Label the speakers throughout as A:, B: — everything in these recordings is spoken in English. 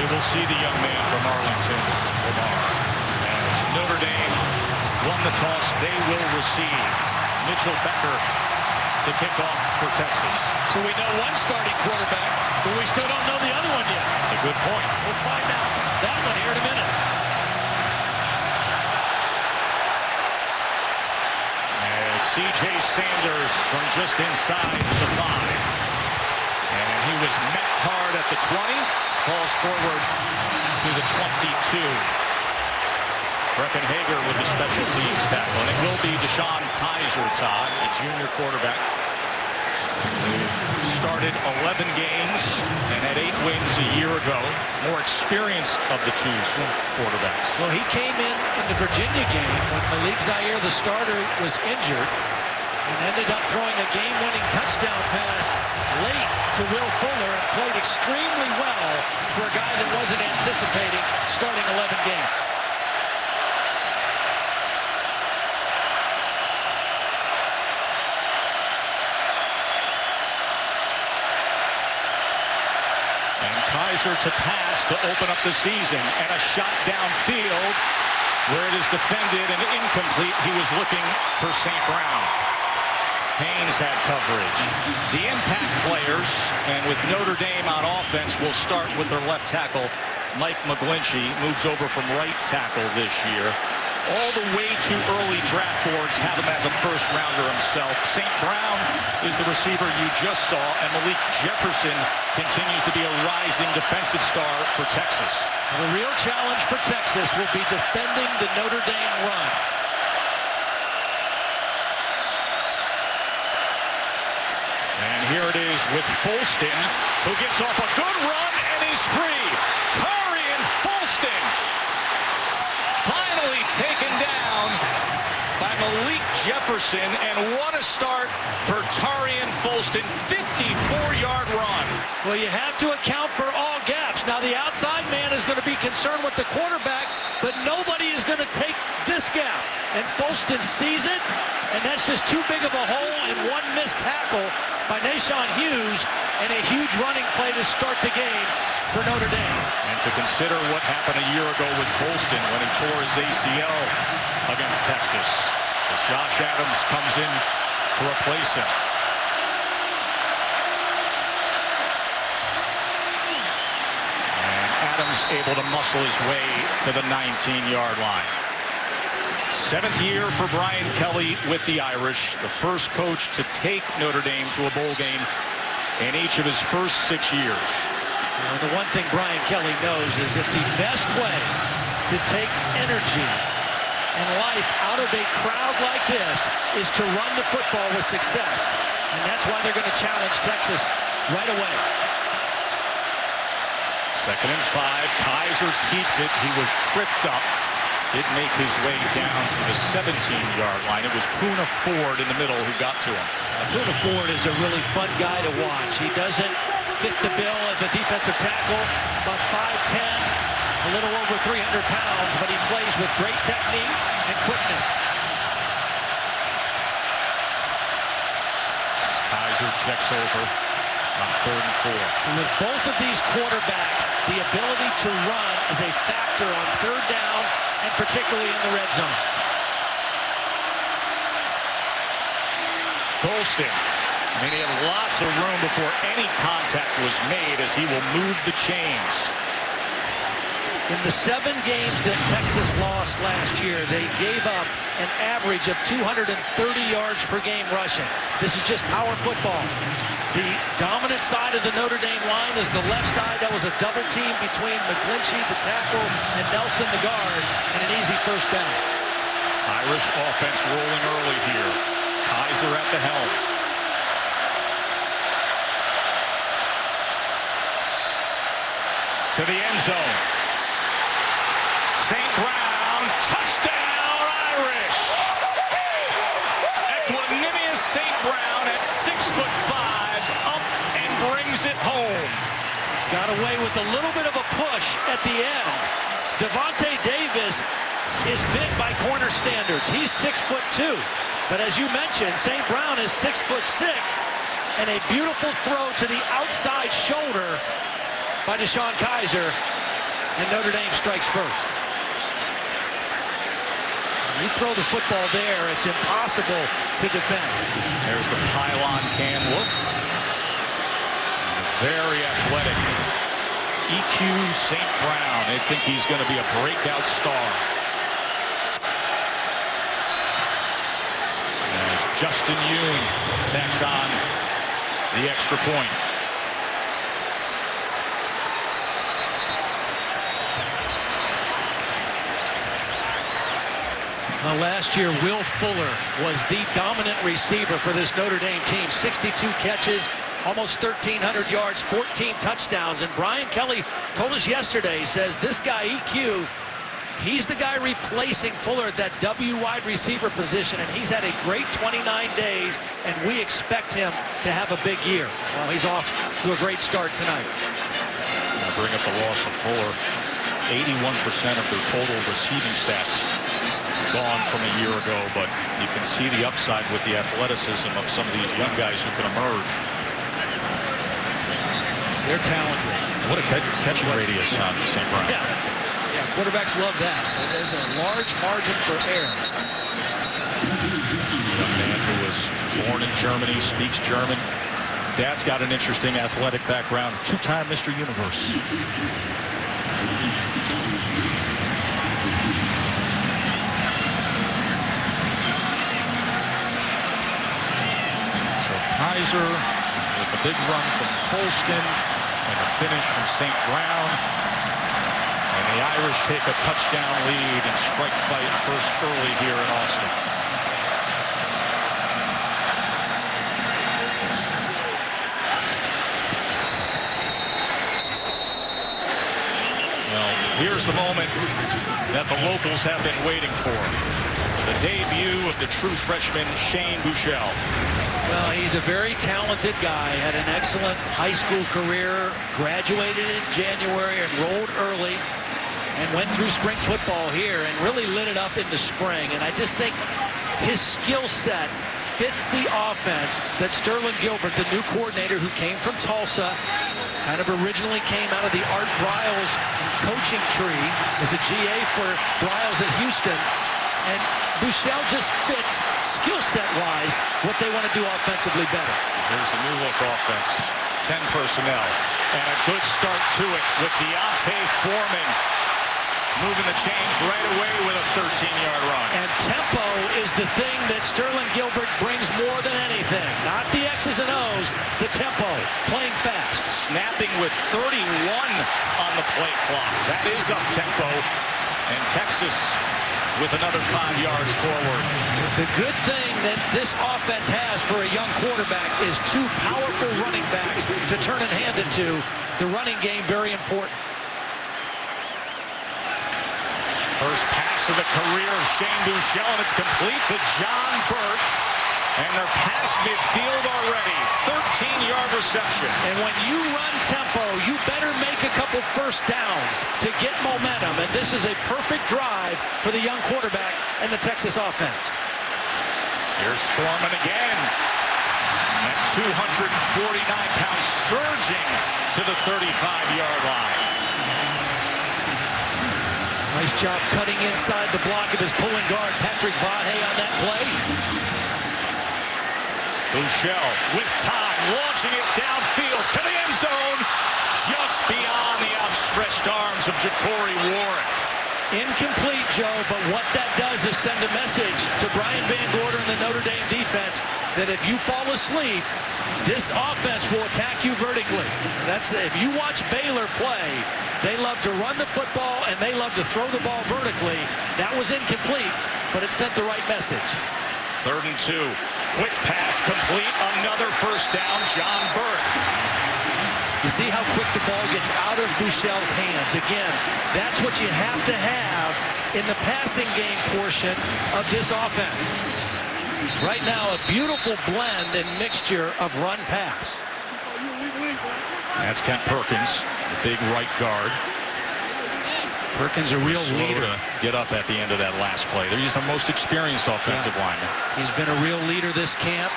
A: We will see the young man from Arlington, Lamar. As Notre Dame won the toss, they will receive. Mitchell Becker to kick off for Texas.
B: So we know one starting quarterback, but we still don't know the other one yet.
A: That's a good point.
B: We'll find out that one here in a minute.
A: As C.J. Sanders from just inside the 5. And he was met hard at the 20. Falls forward to the 22. Breckenhager with the special teams tackle. And it will be Deshaun Kizer, Todd, the junior quarterback, who started 11 games and had 8 wins a year ago. More experienced of the two quarterbacks.
B: Well, he came in the Virginia game when Malik Zaire, the starter, was injured and ended up throwing a game-winning touchdown pass late to Will Fuller and played extremely well for a guy that wasn't anticipating starting 11 games.
A: Kizer to pass to open up the season, and a shot downfield where it is defended and incomplete. He was looking for St. Brown. Haynes had coverage. The impact players, and with Notre Dame on offense, will start with their left tackle. Mike McGlinchey moves over from right tackle this year. All the way too early draft boards have him as a first-rounder himself. St. Brown is the receiver you just saw, and Malik Jefferson continues to be a rising defensive star for Texas.
B: The real challenge for Texas will be defending the Notre Dame run.
A: And here it is with Folston, who gets off a good run, and he's free. Tarian Folston finally taken down by Malik Jefferson, and what a start for Tarian Folston. 54-yard run.
B: Well, you have to account for all gaps. Now, the outside man is going to be concerned with the quarterback, but nobody is going to take this gap. And Folston sees it, and that's just too big of a hole, and one missed tackle by Nashawn Hughes, and a huge running play to start the game for Notre Dame.
A: And to consider what happened a year ago with Folston when he tore his ACL against Texas. But Josh Adams comes in to replace him. And Adams able to muscle his way to the 19-yard line. 7th year for Brian Kelly with the Irish, the first coach to take Notre Dame to a bowl game in each of his first 6 years.
B: Well, the one thing Brian Kelly knows is that the best way to take energy and life out of a crowd like this is to run the football with success. And that's why they're going to challenge Texas right away.
A: 2nd and 5. Kizer keeps it. He was tripped up. Didn't make his way down to the 17-yard line. It was Poona Ford in the middle who got to him.
B: Poona Ford is a really fun guy to watch. He doesn't fit the bill as a defensive tackle, about 5'10", a little over 300 pounds, but he plays with great technique and quickness.
A: As Kizer checks over on 3rd and 4.
B: And with both of these quarterbacks, the ability to run is a factor on 3rd down, and particularly in the red zone.
A: Folston, I mean, he had lots of room before any contact was made as he will move the chains.
B: In the 7 games that Texas lost last year, they gave up an average of 230 yards per game rushing. This is just power football. The dominant side of the Notre Dame line is the left side. That was a double team between McGlinchey, the tackle, and Nelson, the guard, and an easy first down.
A: Irish offense rolling early here. Kizer at the helm. To the end zone. St. Brown, touchdown Irish! Equanimous St. Brown at 6'5", up and brings it home.
B: Got away with a little bit of a push at the end. Devontae Davis is big by corner standards. He's 6'2", but as you mentioned, St. Brown is 6'6", and a beautiful throw to the outside shoulder by Deshaun Kizer and Notre Dame strikes first. You throw the football there, it's impossible to defend.
A: There's the pylon cam look. Very athletic. EQ St. Brown. They think he's going to be a breakout star. As Justin Yoon tacks on the extra point.
B: Well, last year, Will Fuller was the dominant receiver for this Notre Dame team. 62 catches, almost 1,300 yards, 14 touchdowns. And Brian Kelly told us yesterday, he says, this guy, EQ, he's the guy replacing Fuller at that W wide receiver position. And he's had a great 29 days, and we expect him to have a big year. Well, he's off to a great start tonight.
A: I'll bring up the loss of Fuller. 81% of their total receiving stats gone from a year ago, but you can see the upside with the athleticism of some of these young guys who can emerge.
B: They're talented.
A: What a catching radius on St. Brown.
B: Yeah, quarterbacks love that. There's a large margin for error.
A: Young man who was born in Germany, speaks German. Dad's got an interesting athletic background. Two-time Mr. Universe. Kizer with the big run from Folston and the finish from St. Brown. And the Irish take a touchdown lead and strike fight first early here in Austin. Well, here's the moment that the locals have been waiting for. The debut of the true freshman, Shane Buechele.
B: Well, he's a very talented guy, had an excellent high school career, graduated in January, enrolled early, and went through spring football here and really lit it up in the spring. And I just think his skill set fits the offense that Sterling Gilbert, the new coordinator who came from Tulsa, kind of originally came out of the Art Briles coaching tree, was a GA for Briles at Houston. And Buechele just fits skill set-wise what they want to do offensively better.
A: Here's a new look offense. 10 personnel. And a good start to it with Deontay Foreman moving the chains right away with a 13-yard run.
B: And tempo is the thing that Sterling Gilbert brings more than anything. Not the X's and O's, the tempo, playing fast.
A: Snapping with 31 on the play clock. That is up-tempo. And Texas with another 5 yards forward.
B: The good thing that this offense has for a young quarterback is two powerful running backs to turn and hand it to. The running game, very important.
A: First pass of the career of Shane Buechele, and it's complete to John Burt. And they're past midfield already. 13-yard reception.
B: And when you run tempo, you better make a couple first downs to get momentum. And this is a perfect drive for the young quarterback and the Texas offense.
A: Here's Foreman again. At 249 pounds, surging to the 35-yard line.
B: Nice job cutting inside the block of his pulling guard, Patrick Vahe, on that play.
A: Buechele with time, launching it downfield to the end zone, just beyond the outstretched arms of Ja'Cory Warren.
B: Incomplete, Joe, but what that does is send a message to Brian Van Gorder and the Notre Dame defense that if you fall asleep, this offense will attack you vertically. If you watch Baylor play, they love to run the football and they love to throw the ball vertically. That was incomplete, but it sent the right message.
A: 3rd and 2. Quick pass complete. Another first down, John Burt.
B: You see how quick the ball gets out of Buechele's hands. Again, that's what you have to have in the passing game portion of this offense. Right now, a beautiful blend and mixture of run-pass.
A: That's Kent Perkins, the big right guard.
B: Perkins, a real leader.
A: To get up at the end of that last play. He's the most experienced offensive lineman.
B: He's been a real leader this camp.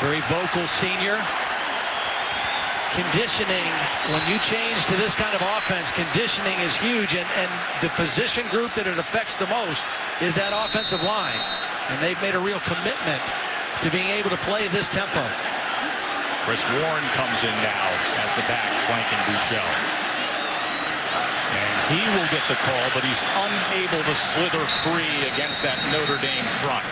B: Very vocal senior. conditioning, when you change to this kind of offense, conditioning is huge, and the position group that it affects the most is that offensive line. And they've made a real commitment to being able to play this tempo.
A: Chris Warren comes in now as the back flanking Buechele. And he will get the call, but he's unable to slither free against that Notre Dame front.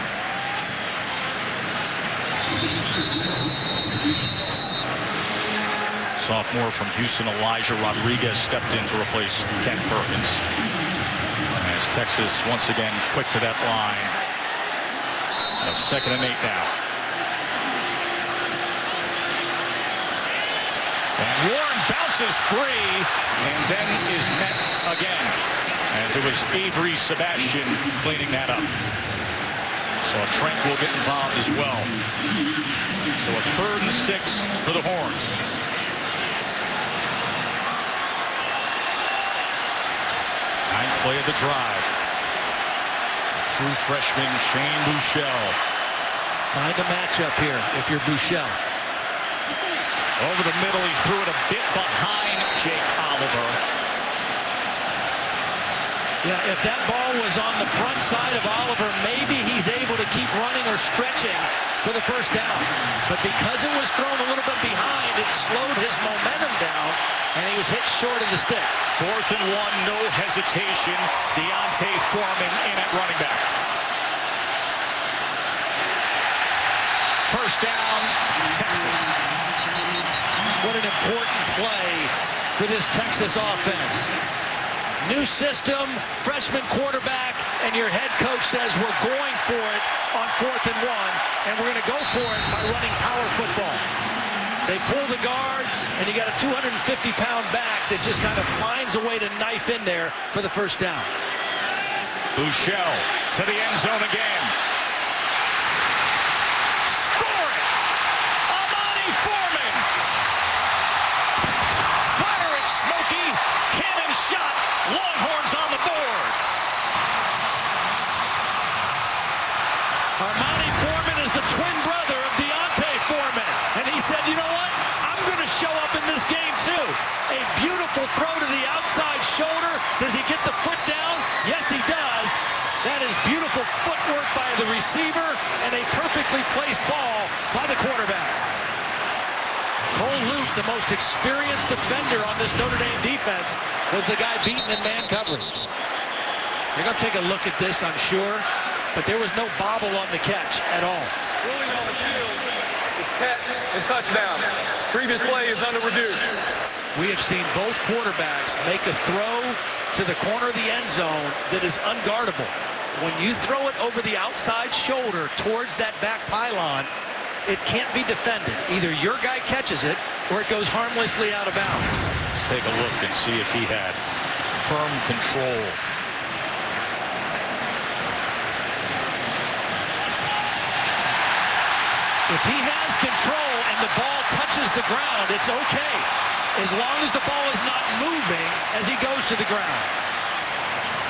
A: Sophomore from Houston, Elijah Rodriguez, stepped in to replace Kent Perkins. As Texas once again quick to that line. A 2nd and 8 now. And Warren bounces free and then is met again, as it was Avery Sebastian cleaning that up. So Trent will get involved as well. So a 3rd and 6 for the Horns. Ninth play of the drive. True freshman Shane Buechele.
B: Find a matchup here if you're Buechele.
A: Over the middle, he threw it a bit behind Jake Oliver.
B: Yeah, if that ball was on the front side of Oliver, maybe he's able to keep running or stretching for the first down. But because it was thrown a little bit behind, it slowed his momentum down, and he was hit short of the sticks.
A: 4th and 1, no hesitation. Deontay Foreman in at running back. First down, Texas.
B: What an important play for this Texas offense. New system, freshman quarterback, and your head coach says we're going for it on 4th and 1, and we're going to go for it by running power football. They pull the guard, and you got a 250-pound back that just kind of finds a way to knife in there for the first down.
A: Buechele to the end zone again. Score it! Amani Foreman! Fire it, Smokey! Cannon shot! Longhorns on the board!
B: Armani Foreman is the twin brother of Deontay Foreman. And he said, you know what? I'm going to show up in this game too. A beautiful throw to the outside shoulder. Does he get the foot down? Yes, he does. That is beautiful footwork by the receiver and a perfectly placed ball by the quarterback. Cole Luke, the most experienced defender on this Notre Dame defense, was the guy beaten in man coverage. You're going to take a look at this, I'm sure, but there was no bobble on the catch at all.
C: Ruling on the field is catch and touchdown. Previous play is under review.
B: We have seen both quarterbacks make a throw to the corner of the end zone that is unguardable. When you throw it over the outside shoulder towards that back pylon, it can't be defended. Either your guy catches it or it goes harmlessly out of bounds.
A: Let's take a look and see if he had firm control.
B: If he has control and the ball touches the ground, it's okay, as long as the ball is not moving as he goes to the ground.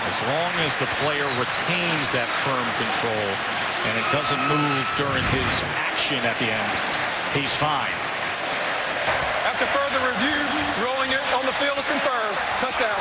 A: As long as the player retains that firm control and it doesn't move during his action at the end, he's fine.
C: After further review, rolling it on the field is confirmed. Touchdown.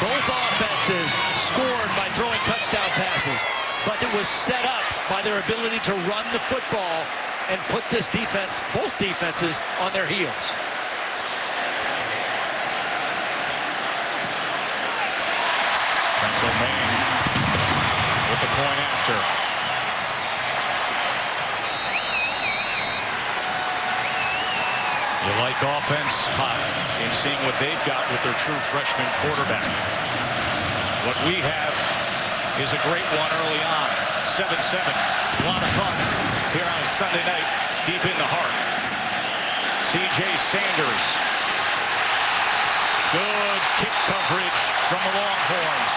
B: Both offenses scored by throwing touchdown passes, but it was set up by their ability to run the football and put this defense, both defenses, on their heels.
A: Domain with the point after. You like offense in seeing what they've got with their true freshman quarterback. What we have is a great one early on. 7-7. A lot of fun here on Sunday night, deep in the heart. C.J. Sanders. Good kick coverage from the Longhorns.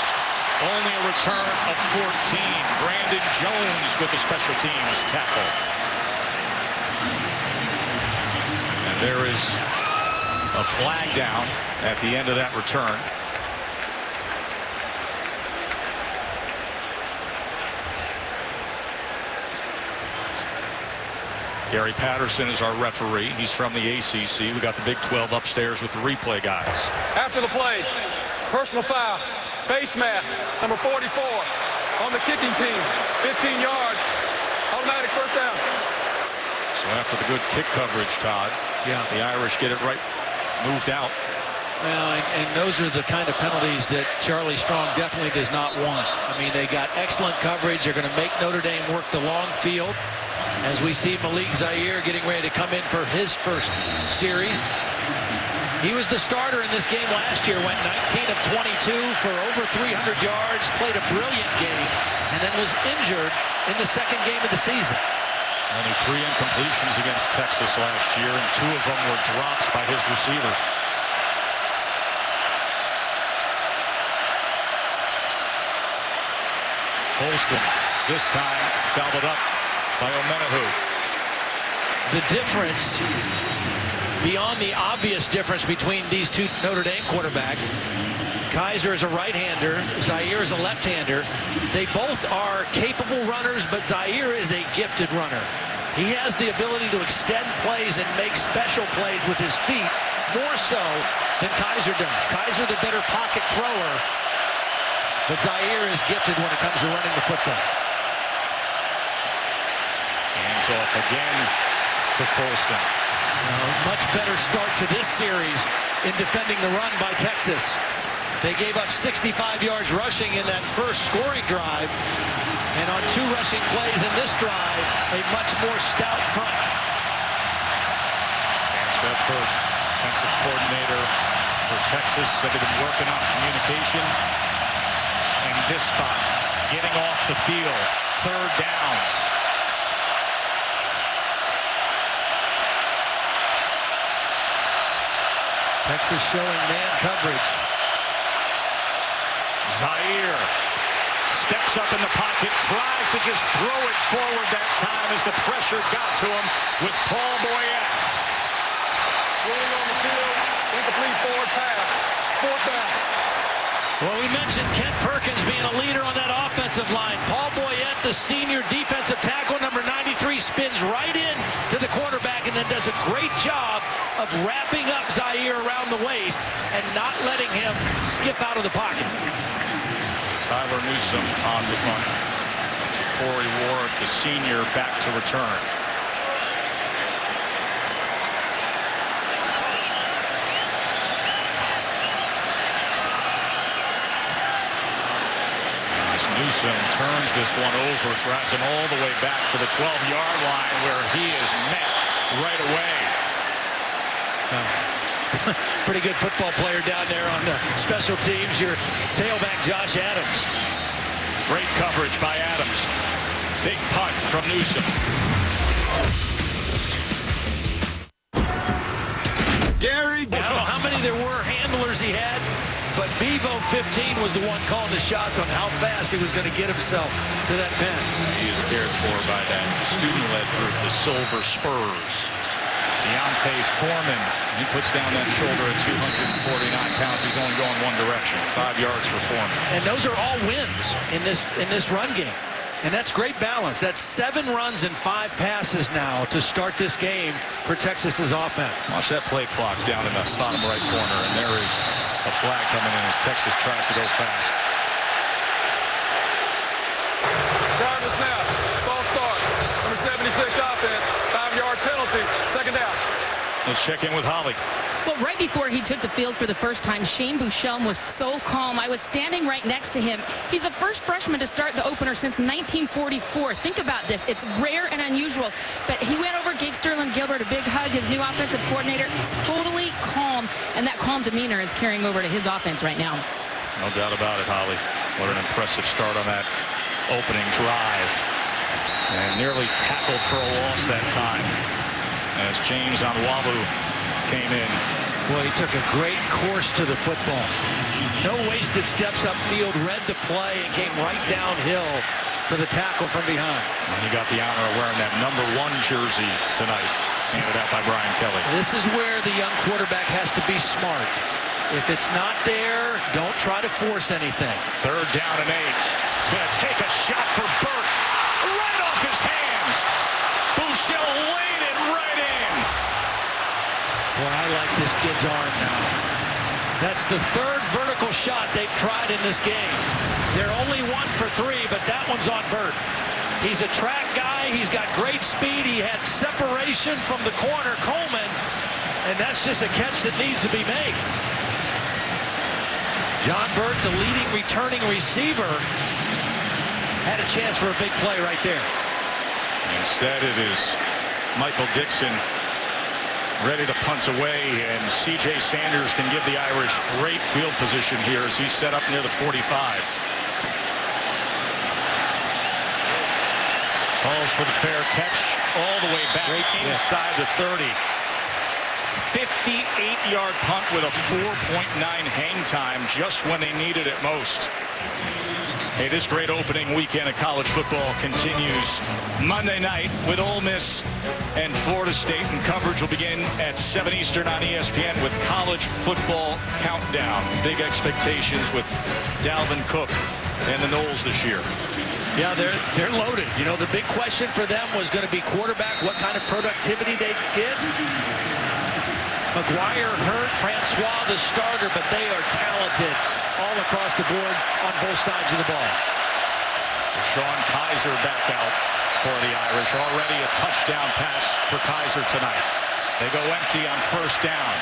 A: Only a return of 14. Brandon Jones with the special teams tackle. And there is a flag down at the end of that return. Gary Patterson is our referee. He's from the ACC. We got the Big 12 upstairs with the replay guys.
C: After the play, personal foul, face mask, number 44 on the kicking team, 15 yards, automatic first down.
A: So after the good kick coverage, Todd, the Irish get it right, moved out.
B: Well, and those are the kind of penalties that Charlie Strong definitely does not want. I mean, they got excellent coverage. They're going to make Notre Dame work the long field. As we see Malik Zaire getting ready to come in for his first series. He was the starter in this game last year, went 19 of 22 for over 300 yards, played a brilliant game, and then was injured in the second game of the season.
A: Only 3 incompletions against Texas last year, and 2 of them were drops by his receivers. Holston, this time, fouled up by Omenahu.
B: The difference, beyond the obvious difference between these two Notre Dame quarterbacks, Kizer is a right-hander, Zaire is a left-hander. They both are capable runners, but Zaire is a gifted runner. He has the ability to extend plays and make special plays with his feet, more so than Kizer does. Kizer the better pocket thrower, but Zaire is gifted when it comes to running the football.
A: Hands off again to Folston.
B: Much better start to this series in defending the run by Texas. They gave up 65 yards rushing in that first scoring drive. And on 2 rushing plays in this drive, a much more stout front.
A: Vance Bedford, offensive coordinator for Texas, said they've been working on communication. And this spot, getting off the field, 3rd downs.
B: Texas showing man coverage.
A: Zaire steps up in the pocket, tries to just throw it forward that time as the pressure got to him with Paul Boyette.
C: Rolling on the field, incomplete forward pass, 4th down.
B: Well, we mentioned Kent Perkins being a leader on that offensive line. Paul Boyette, the senior defensive tackle, number 93, spins right in to the quarterback and then does a great job of wrapping up Zaire around the waist and not letting him skip out of the pocket.
A: Tyler Newsome on to punt. Corey Ward, the senior, back to return. Newsome turns this one over, drives him all the way back to the 12-yard line where he is met right away.
B: Pretty good football player down there on the special teams, your tailback Josh Adams.
A: Great coverage by Adams. Big punt from Newsome.
B: Gary, I don't know how many there were handlers he had, but Bevo 15 was the one calling the shots on how fast he was going to get himself to that pen.
A: He is cared for by that student-led group, the Silver Spurs. Deontay Foreman, he puts down that shoulder at 249 pounds. He's only going one direction, 5 yards for Foreman.
B: And those are all wins in this run game. And that's great balance. That's 7 runs and 5 passes now to start this game for Texas's offense.
A: Watch that play clock down in the bottom right corner, and there is a flag coming in as Texas tries to go fast.
C: Drive the snap, false start, number 76 offense, 5-yard penalty, 2nd down.
A: Let's check in with Holly.
D: Well, right before he took the field for the first time, Shane Buchelm was so calm. I was standing right next to him. He's the first freshman to start the opener since 1944. Think about this. It's rare and unusual. But he went over, gave Sterling Gilbert a big hug, his new offensive coordinator. Totally calm, and that calm demeanor is carrying over to his offense right now.
A: No doubt about it, Holly. What an impressive start on that opening drive. And nearly tackled for a loss that time as James Onwabu came in.
B: Well, he took a great course to the football. No wasted steps upfield, read the play, and came right downhill for the tackle from behind.
A: And he got the honor of wearing that number 1 jersey tonight, handed out by Brian Kelly.
B: This is where the young quarterback has to be smart. If it's not there, don't try to force anything.
A: 3rd down and 8. He's going to take a shot for Burt. Right off his hands. Buchel laid
B: Boy, I like this kid's arm now. That's the third vertical shot they've tried in this game. They're only 1 for 3, but that one's on Burt. He's a track guy. He's got great speed. He had separation from the corner, Coleman, and that's just a catch that needs to be made. John Burt, the leading returning receiver, had a chance for a big play right there.
A: Instead, it is Michael Dixon ready to punt away, and C.J. Sanders can give the Irish great field position here as he's set up near the 45. Calls for the fair catch all the way back inside the 30. 58-yard punt with a 4.9 hang time just when they needed it most. Hey, this great opening weekend of college football continues Monday night with Ole Miss and Florida State, and coverage will begin at 7 Eastern on ESPN with College Football Countdown. Big expectations with Dalvin Cook and the Noles this year.
B: Yeah, they're loaded. You know, the big question for them was going to be quarterback, what kind of productivity they get. McGuire hurt, Francois the starter, but they are talented all across the board on both sides of the ball.
A: Sean Kizer back out for the Irish. Already a touchdown pass for Kizer tonight. They go empty on first down.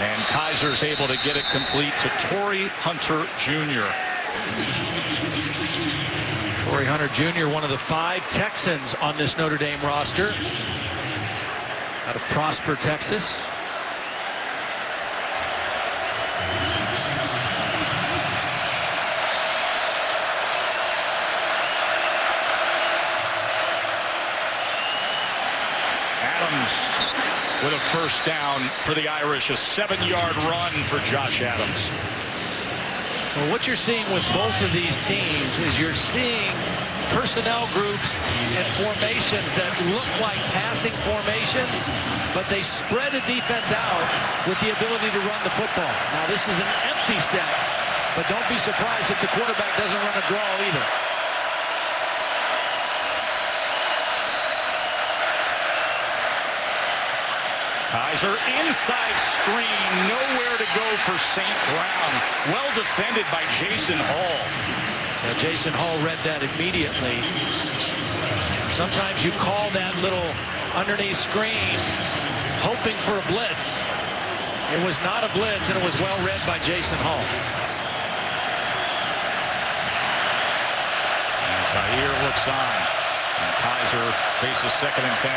A: And Kaiser's able to get it complete to Torrey Hunter Jr.
B: Torrey Hunter Jr., one of the 5 Texans on this Notre Dame roster. Out of Prosper, Texas.
A: Adams with a first down for the Irish. A 7-yard run for Josh Adams.
B: Well, what you're seeing with both of these teams is you're seeing personnel groups and formations that look like passing formations, but they spread a defense out with the ability to run the football. Now, this is an empty set, but don't be surprised if the quarterback doesn't run a draw either.
A: Kizer inside screen, nowhere to go for St. Brown. Well defended by Jason Hall.
B: Now, Jason Hall read that immediately. Sometimes you call that little underneath screen hoping for a blitz. It was not a blitz, and it was well read by Jason Hall.
A: And Zaire looks on, and Kizer faces 2nd and 10.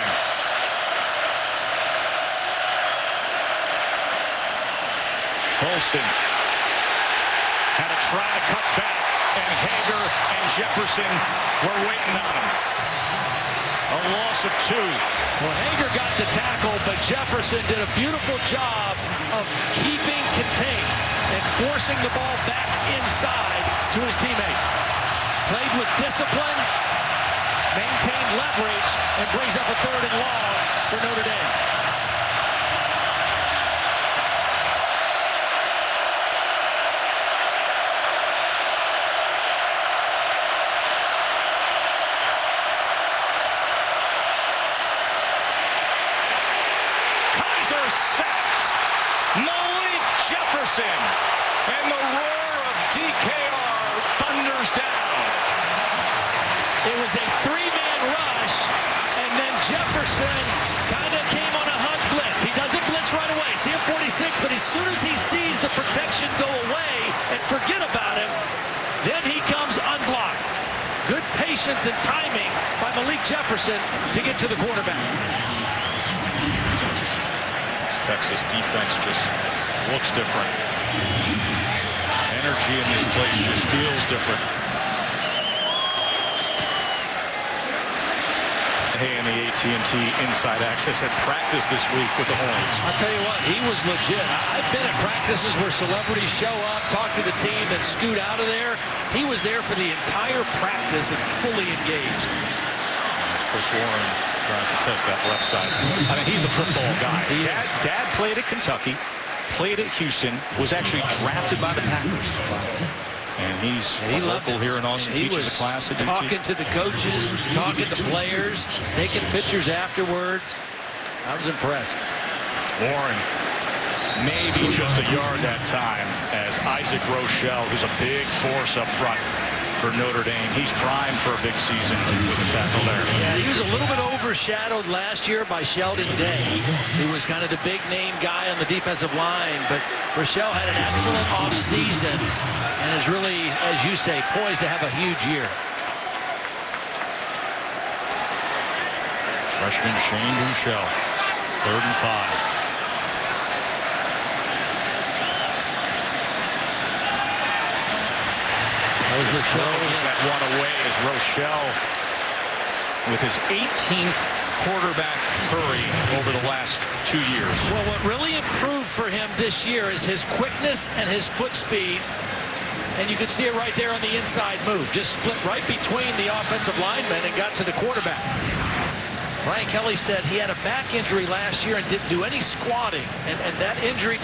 A: Holston had to try to cut back, and Hager and Jefferson were waiting on him. A loss of 2.
B: Well, Hager got the tackle, but Jefferson did a beautiful job of keeping contained and forcing the ball back inside to his teammates. Played with discipline, maintained leverage, and brings up a 3rd and long for Notre Dame.
A: And the roar of DKR thunders down.
B: It was a 3-man rush, and then Jefferson kind of came on a hug blitz. He doesn't blitz right away. See him 46, but as soon as he sees the protection go away and forget about him, then he comes unblocked. Good patience and timing by Malik Jefferson to get to the quarterback.
A: Texas defense just looks different. Energy in this place just feels different. Hey, in the AT&T Inside Access at practice this week with the Horns.
B: I'll tell you what, he was legit. I've been at practices where celebrities show up, talk to the team, then scoot out of there. He was there for the entire practice and fully engaged.
A: As Chris Warren tries to test that left side. I mean, he's a football guy. Dad played at Kentucky, played at Houston, was actually drafted by the Packers. And he's local here in Austin, teaches a class at UT.
B: Talking to the coaches, talking to players, taking pictures afterwards. I was impressed.
A: Warren, maybe just a yard that time, as Isaac Rochelle, who's a big force up front for Notre Dame. He's primed for a big season with a tackle there.
B: Yeah, he was a little bit overshadowed last year by Sheldon Day, who was kind of the big name guy on the defensive line. But Rochelle had an excellent offseason and is really, as you say, poised to have a huge year.
A: Freshman Shane Buechele, 3rd and 5. Throws that one away as Rochelle with his 18th quarterback hurry over the last 2 years.
B: Well, what really improved for him this year is his quickness and his foot speed. And you can see it right there on the inside move. Just split right between the offensive linemen and got to the quarterback. Brian Kelly said he had a back injury last year and didn't do any squatting. And that injury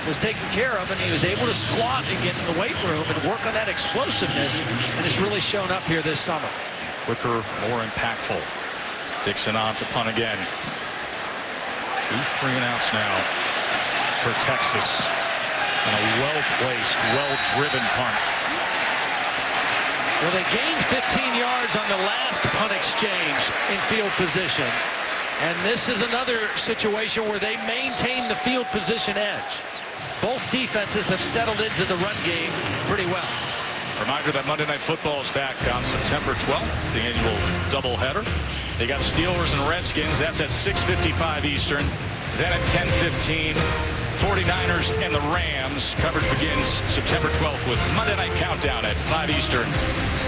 B: was taken care of, and he was able to squat and get in the weight room and work on that explosiveness, and it's really shown up here this summer.
A: Quicker, more impactful. Dixon on to punt again. 2 3-and-outs now for Texas. And a well-placed, well-driven punt.
B: Well, they gained 15 yards on the last punt exchange in field position, and this is another situation where they maintain the field position edge. Both defenses have settled into the run game pretty well.
A: Reminder that Monday Night Football is back on September 12th. It's the annual doubleheader. They got Steelers and Redskins. That's at 6:55 Eastern. Then at 10:15, 49ers and the Rams. Coverage begins September 12th with Monday Night Countdown at 5 Eastern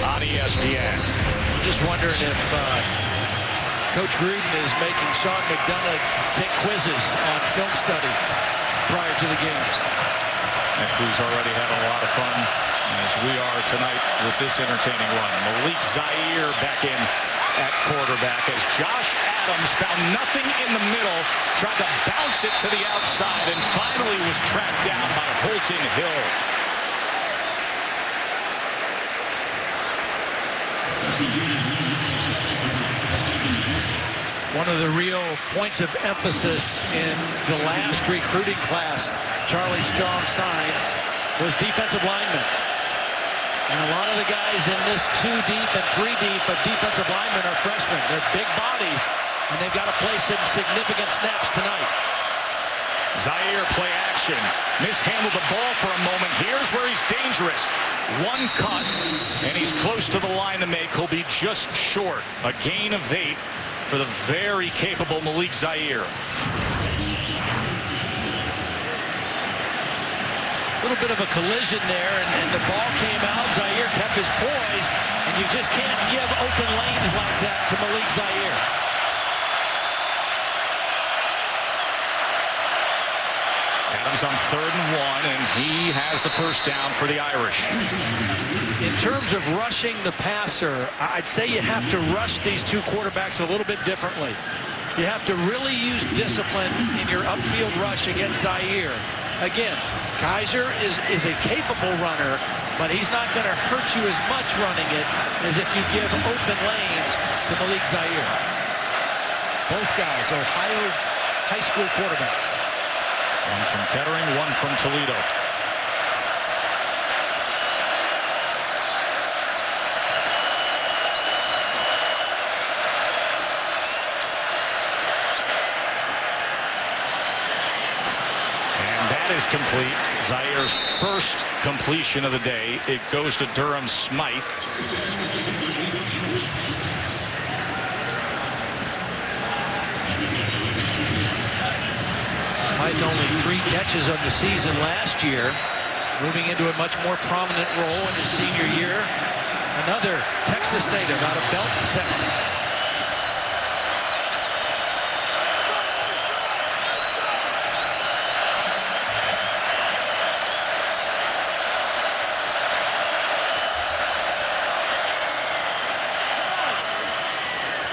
A: on ESPN.
B: I'm just wondering if Coach Gruden is making Sean McDonough take quizzes on film study prior to the games.
A: And who's already had a lot of fun, as we are tonight with this entertaining run. Malik Zaire back in at quarterback as Josh Adams found nothing in the middle, tried to bounce it to the outside, and finally was tracked down by Holton Hill.
B: One of the real points of emphasis in the last recruiting class Charlie Strong signed was defensive linemen. And a lot of the guys in this 2 deep and 3 deep of defensive linemen are freshmen. They're big bodies, and they've got to play some significant snaps tonight.
A: Zaire play action. Mishandled the ball for a moment. Here's where he's dangerous. One cut, and he's close to the line to make. He'll be just short. A gain of 8 for the very capable Malik Zaire.
B: A little bit of a collision there, and the ball came out. Zaire kept his poise, and you just can't give open lanes like that to Malik Zaire.
A: Adams on 3rd and 1, and he has the first down for the Irish.
B: In terms of rushing the passer, I'd say you have to rush these 2 quarterbacks a little bit differently. You have to really use discipline in your upfield rush against Zaire. Again, Kizer is a capable runner, but he's not going to hurt you as much running it as if you give open lanes to Malik Zaire. Both guys, Ohio high school quarterbacks.
A: One from Kettering, one from Toledo. Is complete. Zaire's first completion of the day. It goes to Durham Smythe.
B: Smythe only 3 catches on the season last year, moving into a much more prominent role in his senior year. Another Texas native out of Belton, Texas.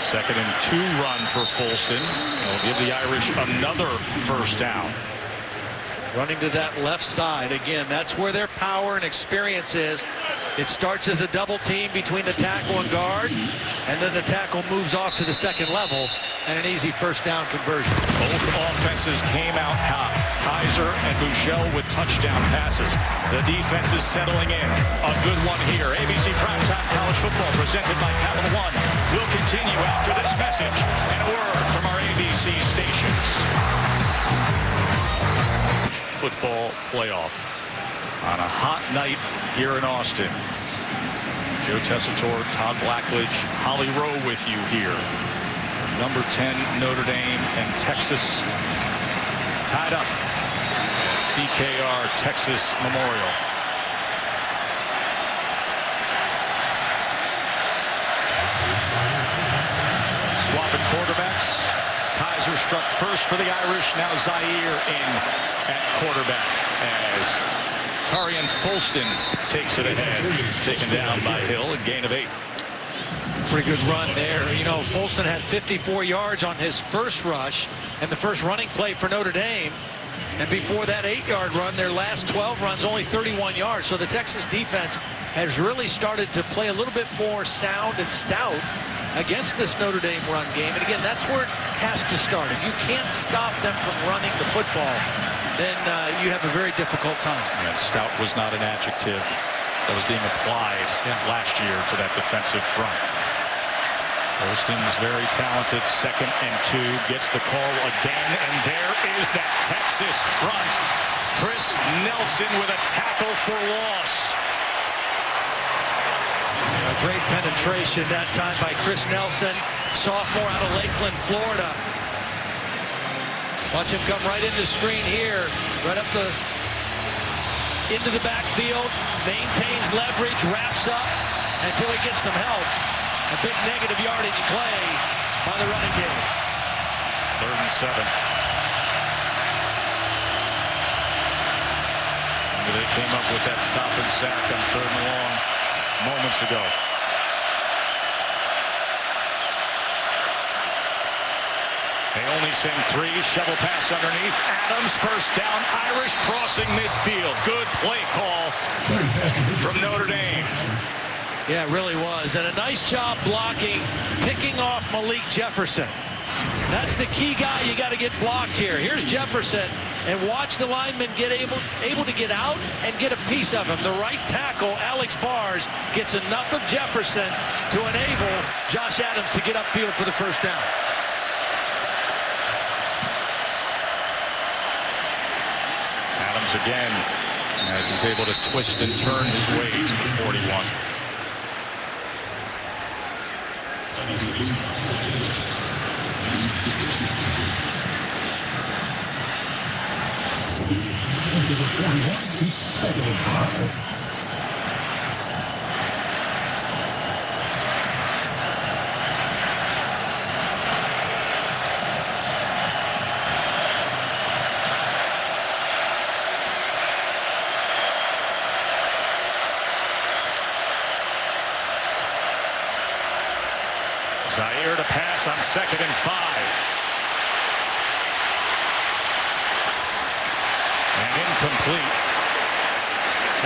A: Second and 2 run for Folston. Will give the Irish another first down.
B: Running to that left side. Again, that's where their power and experience is. It starts as a double team between the tackle and guard, and then the tackle moves off to the second level, and an easy first down conversion.
A: Both offenses came out hot. Kizer and Buechele with touchdown passes. The defense is settling in. A good one here. ABC Primetime College Football presented by Capital One will continue after this message and a word from our ABC stations. Football playoff on a hot night here in Austin. Joe Tessitore, Todd Blackledge, Holly Rowe with you here. Number 10 Notre Dame and Texas tied up at DKR Texas Memorial. Swapping quarterbacks. Kizer struck first for the Irish. Now Zaire in at quarterback as Tarian Folston takes it ahead. Taken down by Hill, a gain of 8.
B: Pretty good run there. You know, Folston had 54 yards on his first rush and the first running play for Notre Dame. And before that 8-yard run, their last 12 runs, only 31 yards. So the Texas defense has really started to play a little bit more sound and stout against this Notre Dame run game. And again, that's where it has to start. If you can't stop them from running the football, then you have a very difficult time.
A: And stout was not an adjective that was being applied last year to that defensive front. Folston's very talented. 2nd and 2. Gets the call again. And there is that Texas front. Chris Nelson with a tackle for loss.
B: A great penetration that time by Chris Nelson, sophomore out of Lakeland, Florida. Watch him come right into screen here, right up into the backfield, maintains leverage, wraps up until he gets some help. A big negative yardage play by the running game.
A: 3rd and 7. They came up with that stop and sack on 3rd and long moments ago. They only send 3. Shovel pass underneath. Adams first down. Irish crossing midfield. Good play call from Notre Dame.
B: Yeah, it really was. And a nice job blocking, picking off Malik Jefferson. That's the key guy you got to get blocked here. Here's Jefferson, and watch the lineman get able to get out and get a piece of him. The right tackle, Alex Bars, gets enough of Jefferson to enable Josh Adams to get upfield for the first down.
A: Adams again, as he's able to twist and turn his way to the 41. Zaire to pass on 2nd and 5. And incomplete.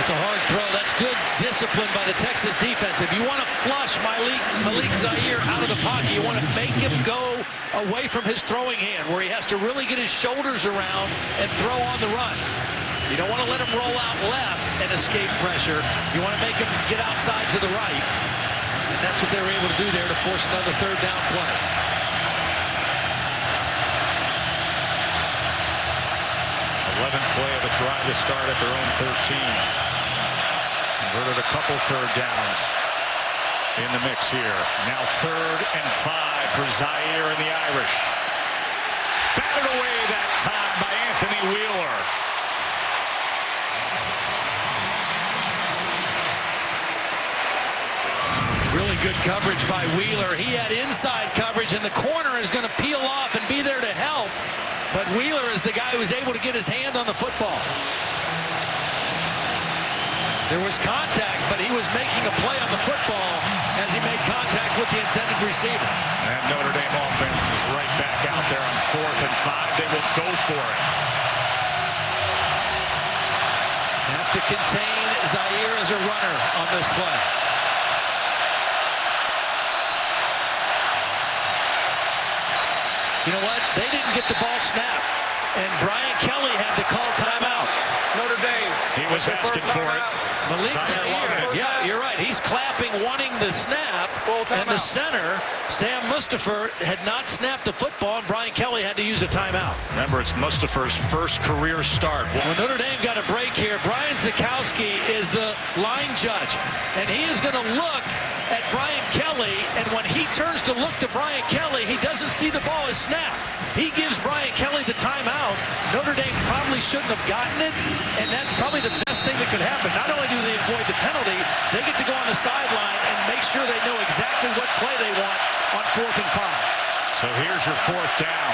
B: It's a hard throw. That's good discipline by the Texas defense. If you want to flush Malik Zaire out of the pocket, you want to make him go away from his throwing hand, where he has to really get his shoulders around and throw on the run. You don't want to let him roll out left and escape pressure. You want to make him get outside to the right. And that's what they were able to do there to force another 3rd down play.
A: Play of a drive to start at their own 13. Converted a couple 3rd downs in the mix here. Now 3rd and 5 for Zaire and the Irish. Batted away that time by Anthony Wheeler.
B: Really good coverage by Wheeler. He had inside coverage, and the corner is going to peel off and be there to help. But Wheeler is the guy who was able to get his hand on the football. There was contact, but he was making a play on the football as he made contact with the intended receiver.
A: And Notre Dame offense is right back out there on 4th and 5. They will go for it.
B: Have to contain Zaire as a runner on this play. You know what? They didn't get the ball snapped, and Brian Kelly had to call timeout.
C: Notre Dame.
A: He was asking for it.
B: Malik
A: Zaire
B: Zaire.
A: loving it.
B: Yeah, you're right. He's clapping, wanting the snap.
C: Full
B: And the
C: timeout.
B: center, Sam Mustipher, had not snapped the football, and Brian Kelly had to use a timeout.
A: Remember, it's Mustafer's first career start.
B: When Notre Dame got a break here, Brian Zakowski is the line judge, and he is going to look at Brian Kelly, and when he turns to look to Brian Kelly, he doesn't see the ball is snapped. He gives Brian Kelly the timeout. Notre Dame probably shouldn't have gotten it, and that's probably the best thing that could happen. Not only do they avoid the penalty, they get to go on the sideline and make sure they know exactly what play they want on 4th and 5.
A: So here's your 4th down.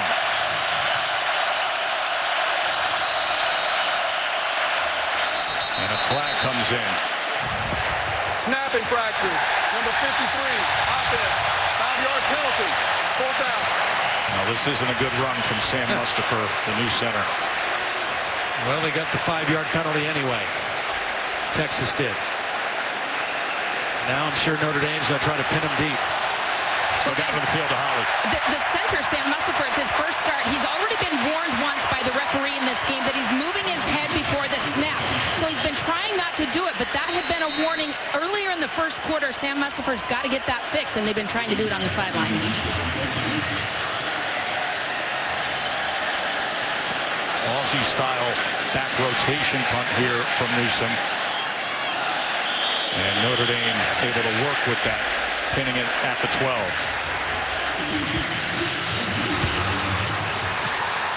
A: And a flag comes in.
C: Snap infraction. Number 53. Offense. 5-yard penalty. 4th down.
A: Now, this isn't a good run from Sam Mustipher, the new center.
B: Well, they got the 5-yard penalty anyway. Texas did. Now I'm sure Notre Dame's going to try to pin him deep.
A: Go down to the field to Holly.
D: The center, Sam Mustipher, it's his first start. He's already been warned once by the referee in this game that he's moving his head before the snap. So he's been trying not to do it, but that had been a warning earlier in the first quarter. Sam Mustipher's got to get that fixed, and they've been trying to do it on the sideline.
A: Aussie-style back rotation punt here from Newsom. And Notre Dame able to work with that, pinning it at the 12.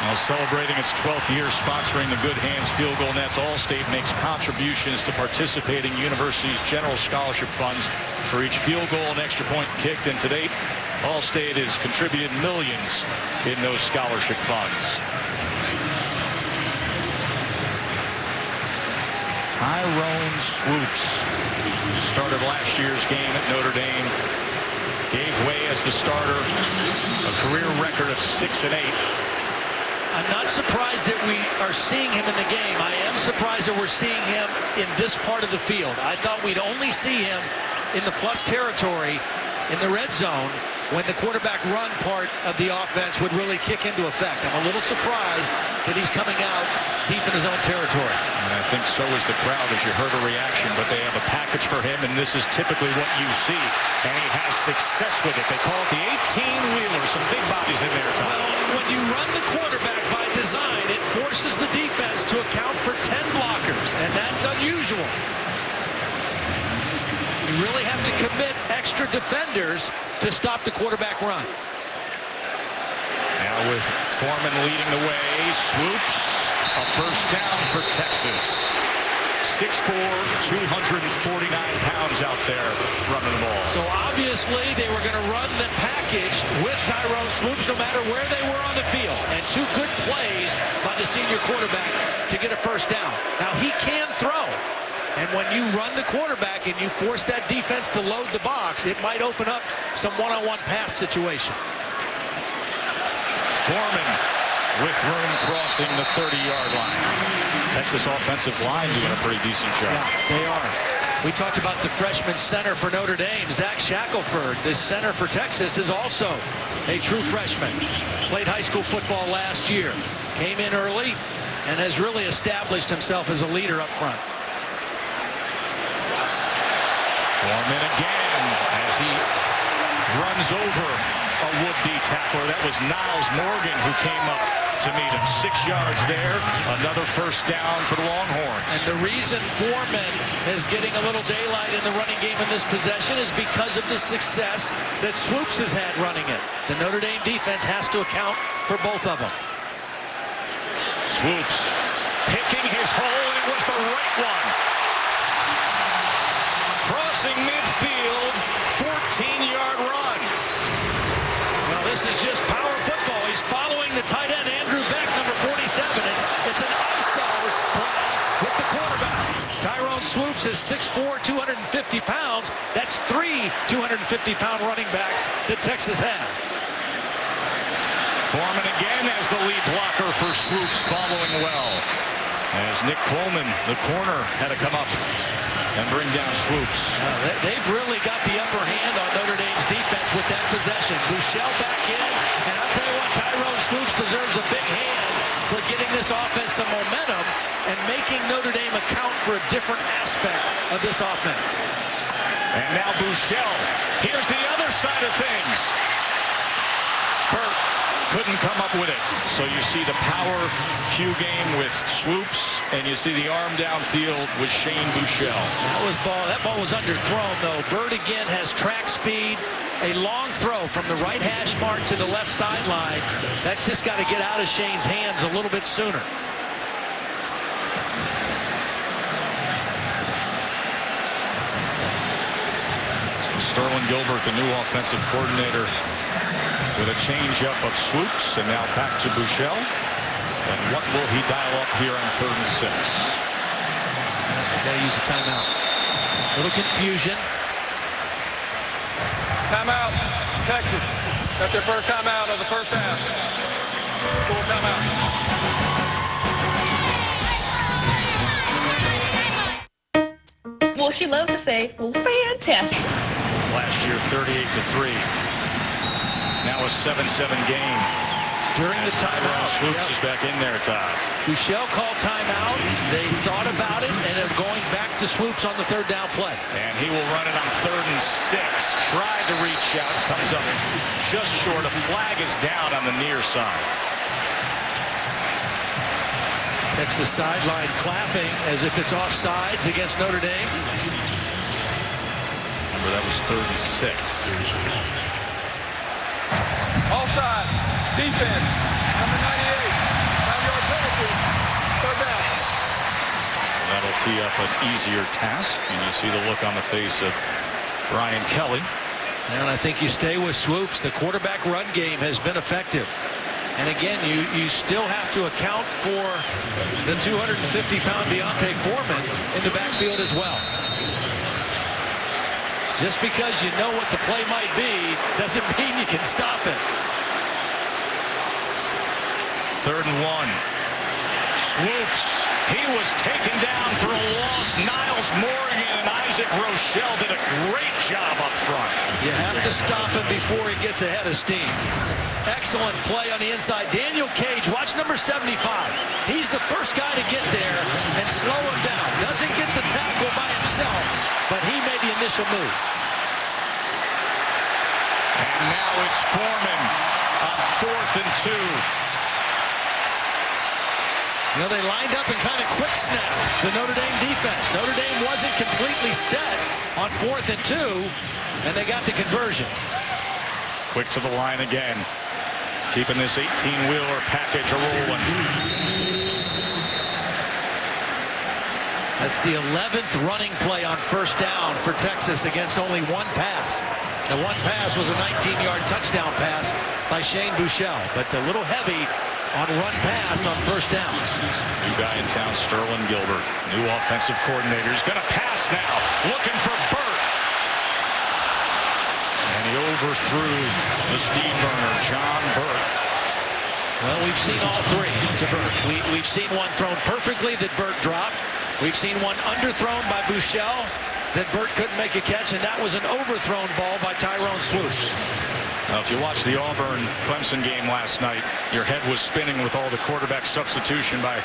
A: Now celebrating its 12th year sponsoring the Good Hands Field Goal Nets, Allstate makes contributions to participating universities' general scholarship funds for each field goal and extra point kicked. And to date, Allstate has contributed millions in those scholarship funds. Tyrone Swoops started last year's game at Notre Dame. Gave way as the starter. A career record of 6-8.
B: I'm not surprised that we are seeing him in the game. I am surprised that we're seeing him in this part of the field. I thought we'd only see him in the plus territory in the red zone when the quarterback run part of the offense would really kick into effect. I'm a little surprised that he's coming out deep in his own territory.
A: And I think so is the crowd, as you heard a reaction, but they have a package for him, and this is typically what you see. And he has success with it. They call it the 18-wheeler. Some big bodies in there, Tom.
B: Well, when you run the quarterback by design, it forces the defense to account for 10 blockers, and that's unusual. You really have to commit extra defenders to stop the quarterback run.
A: Now with Foreman leading the way, Swoops, a first down for Texas. 6'4", 249 pounds out there running the ball.
B: So obviously they were going to run the package with Tyrone Swoops no matter where they were on the field. And 2 good plays by the senior quarterback to get a first down. Now he can throw. And when you run the quarterback and you force that defense to load the box, it might open up some one-on-one pass situations.
A: Foreman with room crossing the 30-yard line. Texas offensive line doing a pretty decent job.
B: Yeah, they are. We talked about the freshman center for Notre Dame, Zach Shackelford. This center for Texas is also a true freshman. Played high school football last year. Came in early and has really established himself as a leader up front.
A: Foreman again as he runs over a would-be tackler. That was Niles Morgan who came up to meet him. 6 yards there. Another first down for the Longhorns.
B: And the reason Foreman is getting a little daylight in the running game in this possession is because of the success that Swoops has had running it. The Notre Dame defense has to account for both of them.
A: Swoops picking his hole, and it was the right one. Crossing midfield, 14-yard run.
B: Well, this is just power football. He's following the tight end, Andrew Beck, number 47. It's an ISO play with the quarterback. Tyrone Swoops is 6'4", 250 pounds. That's 3 250-pound running backs that Texas has.
A: Foreman again as the lead blocker for Swoops, following well. As Nick Coleman, the corner, had to come up. and bring down Swoops.
B: They've really got the upper hand on Notre Dame's defense with that possession. Buechele back in, and I'll tell you what, Tyrone Swoops deserves a big hand for getting this offense some momentum and making Notre Dame account for a different aspect of this offense.
A: And now Buechele. Here's the other side of things. Burt couldn't come up with it. So you see the power cue game with Swoops, and you see the arm downfield with Shane Buechele.
B: That ball was underthrown, though. Burt again has track speed. A long throw from the right hash mark to the left sideline. That's just got to get out of Shane's hands a little bit sooner.
A: Sterling Gilbert, the new offensive coordinator, with a change-up of Swoops, and now back to Buechele. And what will he dial up here on 3rd and 6?
B: Got to use a timeout. A little confusion.
C: Timeout, Texas. That's their first timeout of the first half. Full timeout.
E: Well, she loves to say, well, fantastic.
A: Last year, 38-3. Now a 7-7 game.
B: During the timeout,
A: Swoops is back in there, Todd.
B: Buechele called timeout. They thought about it, and they're going back to Swoops on the 3rd down play.
A: And he will run it on 3rd and 6. Tried to reach out. Comes up just short. A flag is down on the near side.
B: Texas sideline clapping as if it's offsides against Notre Dame.
A: Remember, that was 3rd and 6.
C: Offside. Defense. Number 98. 9-yard penalty. 3rd down.
A: That'll tee up an easier task. And you see the look on the face of Brian Kelly.
B: And I think you stay with Swoops. The quarterback run game has been effective. And again, you still have to account for the 250-pound Deontay Foreman in the backfield as well. Just because you know what the play might be doesn't mean you can stop it.
A: 3rd and 1. Swoops. He was taken down for a loss. Niles Morgan and Isaac Rochelle did a great job up front.
B: You have to stop him before he gets ahead of steam. Excellent play on the inside. Daniel Cage, watch number 75. He's the first guy to get there and slow him down. Doesn't get the tackle by himself, but he made the initial move.
A: And now it's Foreman on 4th and 2.
B: You know, they lined up and kind of quick snap the Notre Dame defense. Notre Dame wasn't completely set on 4th and 2, and they got the conversion.
A: Quick to the line again. Keeping this 18-wheeler package a-rolling.
B: That's the 11th running play on 1st down for Texas against only one pass. The one pass was a 19-yard touchdown pass by Shane Buechele, but a little heavy on run pass on 1st down.
A: New guy in town, Sterling Gilbert. New offensive coordinator. He's going to pass now. Looking for Burt. And he overthrew the speed burner, John Burt.
B: Well, we've seen all three to Burt. We've seen one thrown perfectly that Burt dropped. We've seen one underthrown by Buechele that Burt couldn't make a catch, and that was an overthrown ball by Tyrone Swoops.
A: Now, if you watched the Auburn-Clemson game last night, your head was spinning with all the quarterback substitution by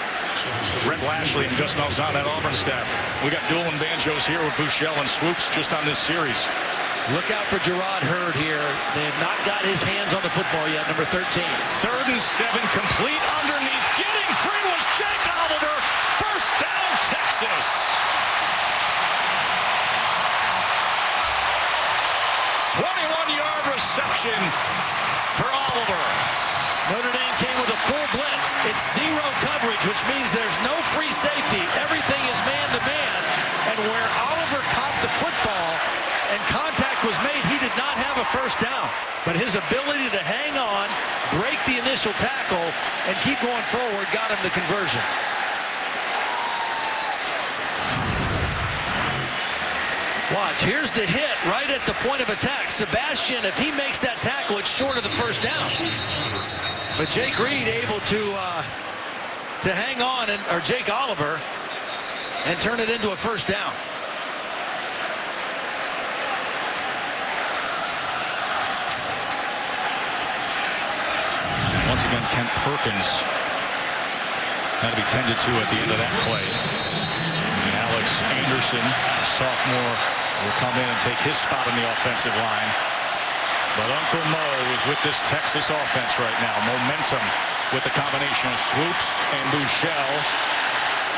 A: Rhett Lashley and Gus Malzahn, that Auburn staff. We got dueling banjos here with Buechele and Swoops just on this series.
B: Look out for Gerard Hurd here. They have not got his hands on the football yet, number 13.
A: 3rd and 7, complete underneath. Getting free was Jake Oliver. 1st down, Texas. Reception for Oliver.
B: Notre Dame came with a full blitz. It's zero coverage, which means there's no free safety. Everything is man-to-man. And where Oliver caught the football and contact was made, he did not have a 1st down. But his ability to hang on, break the initial tackle, and keep going forward got him the conversion. Watch, here's the hit right at the point of attack. Sebastian, if he makes that tackle, it's short of the 1st down. But Jake Reed able to hang on, or Jake Oliver, and turn it into a 1st down.
A: again, Kent Perkins had to be tended to at the end of that play. And Alex Anderson, a sophomore, will come in and take his spot on the offensive line. But Uncle Mo is with this Texas offense right now. Momentum with the combination of Swoops and Buechele.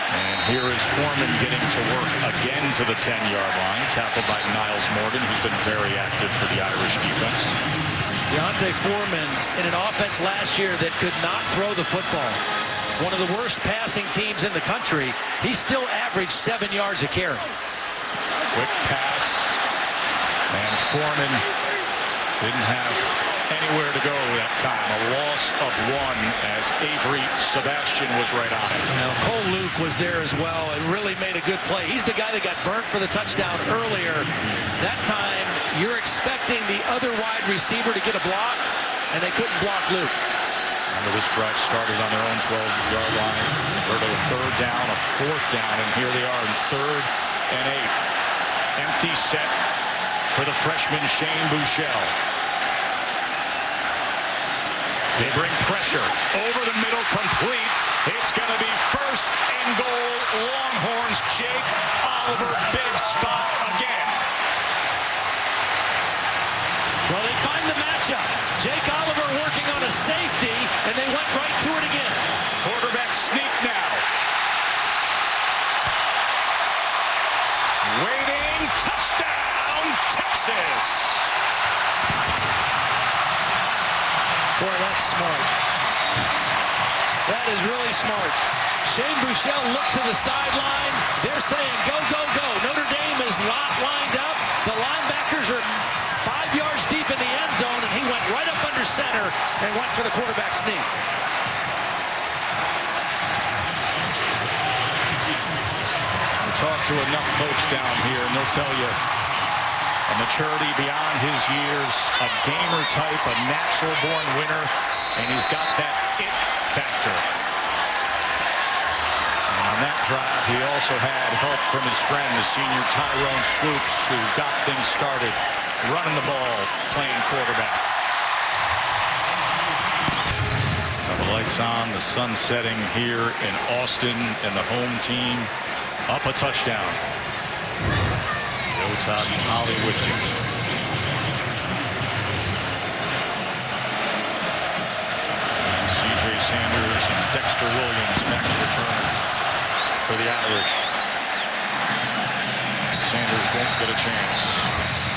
A: And here is Foreman getting to work again to the 10-yard line, tackled by Niles Morgan, who's been very active for the Irish defense.
B: Deontay Foreman in an offense last year that could not throw the football. One of the worst passing teams in the country. He still averaged 7 yards a carry.
A: Quick pass. And Foreman didn't have anywhere to go that time. A loss of 1 as Avery Sebastian was right on it.
B: Now, Cole Luke was there as well and really made a good play. He's the guy that got burnt for the touchdown earlier. That time, you're expecting the other wide receiver to get a block, and they couldn't block Luke.
A: Remember, this drive started on their own 12-yard line. They're to a 3rd down, a 4th down, and here they are in 3rd and 8. Empty set for the freshman Shane Buechele. They bring pressure over the middle, complete. It's going to be 1st and goal. Longhorns. Jake Oliver, big spot again.
B: Well, they find the matchup. Jake Oliver working on a safety, and they went right to it again.
A: Quarterback sneak now. Waiting, touchdown, Texas.
B: Boy, that's smart. That is really smart. Shane Buechele looked to the sideline. They're saying, go, go, go. Notre Dame is not lined up. The linebackers are 5 yards deep in the end zone, and he went right up under center and went for the quarterback sneak.
A: I talk to enough folks down here, and they'll tell you a maturity beyond his years, a gamer type, a natural-born winner, and he's got that it factor. And on that drive, he also had help from his friend, the senior Tyrone Swoops, who got things started, running the ball, playing quarterback. The lights on, the sun setting here in Austin, and the home team up a touchdown. Joe Todd and Holly with you. C.J. Sanders and Dexter Williams back to return for the Irish. Sanders won't get a chance.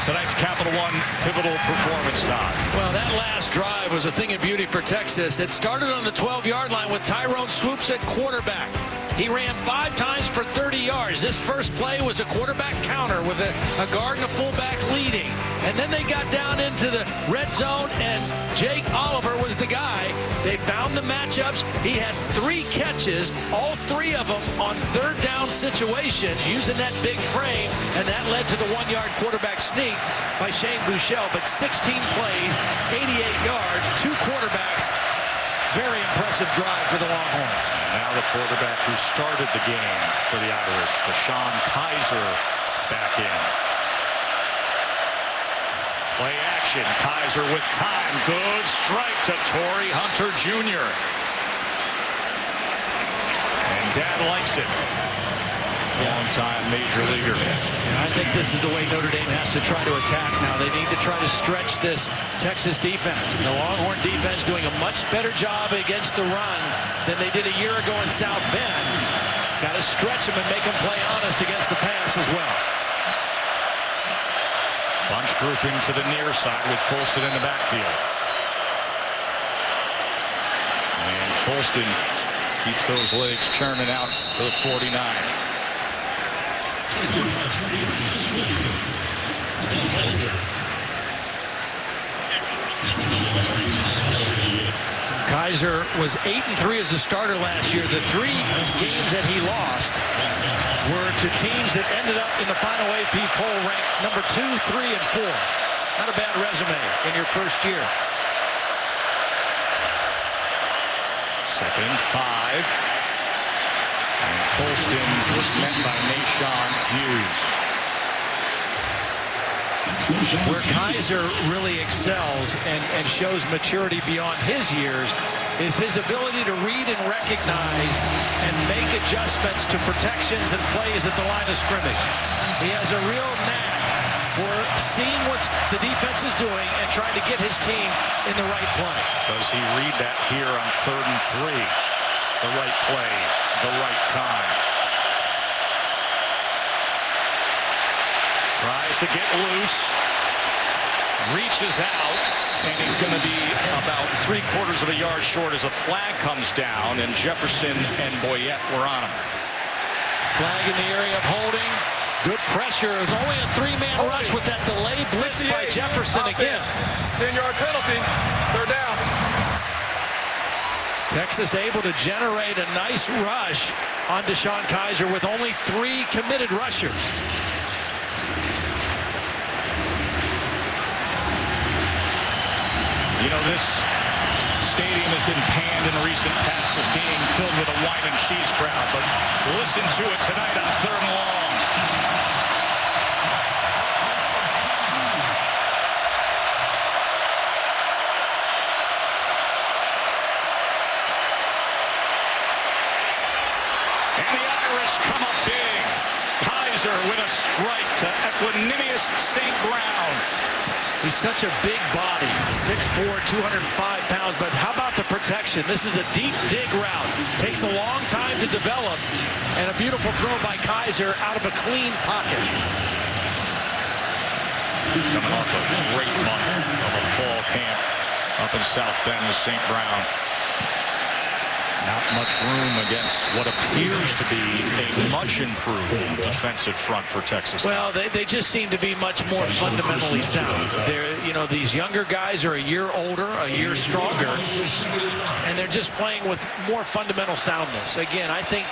A: Tonight's Capital One pivotal performance time.
B: Well, that last drive was a thing of beauty for Texas. It started on the 12-yard line with Tyrone Swoops at quarterback. He ran 5 times for 30 yards. This first play was a quarterback counter with a guard and a fullback leading. And then they got down into the red zone, and Jake Oliver was the guy. They found the matchups. He had 3 catches, all 3 of them on 3rd down situations using that big frame, and that led to the 1-yard quarterback sneak by Shane Buechele. But 16 plays, 88 yards, 2 quarterbacks. Very impressive drive for the Longhorns.
A: And now the quarterback who started the game for the Irish, Deshaun Kizer, back in. Play action. Kizer with time. Good strike to Torrey Hunter Jr. And Dad likes it. Long-time major leaguer.
B: And I think this is the way Notre Dame has to try to attack now. They need to try to stretch this Texas defense. The Longhorn defense doing a much better job against the run than they did a year ago in South Bend. Got to stretch them and make them play honest against the pass as well.
A: Bunch grouping to the near side with Folston in the backfield. And Folston keeps those legs churning out to the 49.
B: Kizer was 8-3 as a starter last year. The 3 games that he lost were to teams that ended up in the final AP poll ranked number 2, 3, and 4. Not a bad resume in your first year.
A: 2nd and 5. And Folston was met by Nashawn Hughes.
B: Where Kizer really excels and shows maturity beyond his years is his ability to read and recognize and make adjustments to protections and plays at the line of scrimmage. He has a real knack for seeing what the defense is doing and trying to get his team in the right play.
A: Does he read that here on 3rd and 3? The right play, the right time. Tries to get loose, reaches out, and he's going to be about 3/4 of a yard short as a flag comes down, and Jefferson and Boyette were on him.
B: Flag in the area of holding. Good pressure. It was only a 3-man rush with that delayed blitz by Jefferson again.
C: 10-yard penalty. 3rd down.
B: Texas able to generate a nice rush on DeShone Kizer with only 3 committed rushers.
A: You know, this stadium has been panned in recent past as being filled with a wine and cheese crowd, but listen to it tonight on 3rd and long. And the Irish come up big. Kizer with a strike to Equanimous St. Brown.
B: He's such a big body, 6'4", 205 pounds, but how about the protection? This is a deep dig route. Takes a long time to develop, and a beautiful throw by Kizer out of a clean pocket.
A: Coming off a great month of a fall camp up in South Bend with St. Brown. Not much room against what appears to be a much improved defensive front for Texas.
B: Well, they just seem to be much more fundamentally sound. You know, these younger guys are a year older, a year stronger, and they're just playing with more fundamental soundness. Again, I think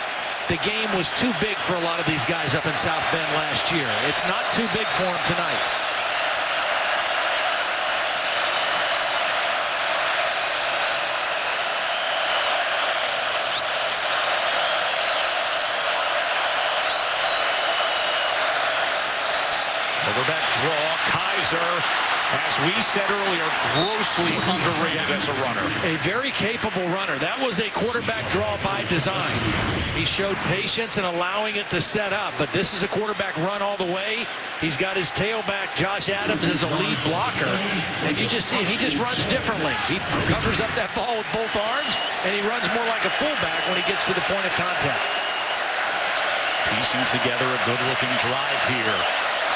B: the game was too big for a lot of these guys up in South Bend last year. It's not too big for them tonight.
A: Overback draw. Kizer, as we said earlier, grossly underrated as a runner.
B: A very capable runner. That was a quarterback draw by design. He showed patience in allowing it to set up, but this is a quarterback run all the way. He's got his tailback, Josh Adams, as a lead blocker, and you just see he just runs differently. He covers up that ball with both arms, and he runs more like a fullback when he gets to the point of contact.
A: Piecing together a good-looking drive here.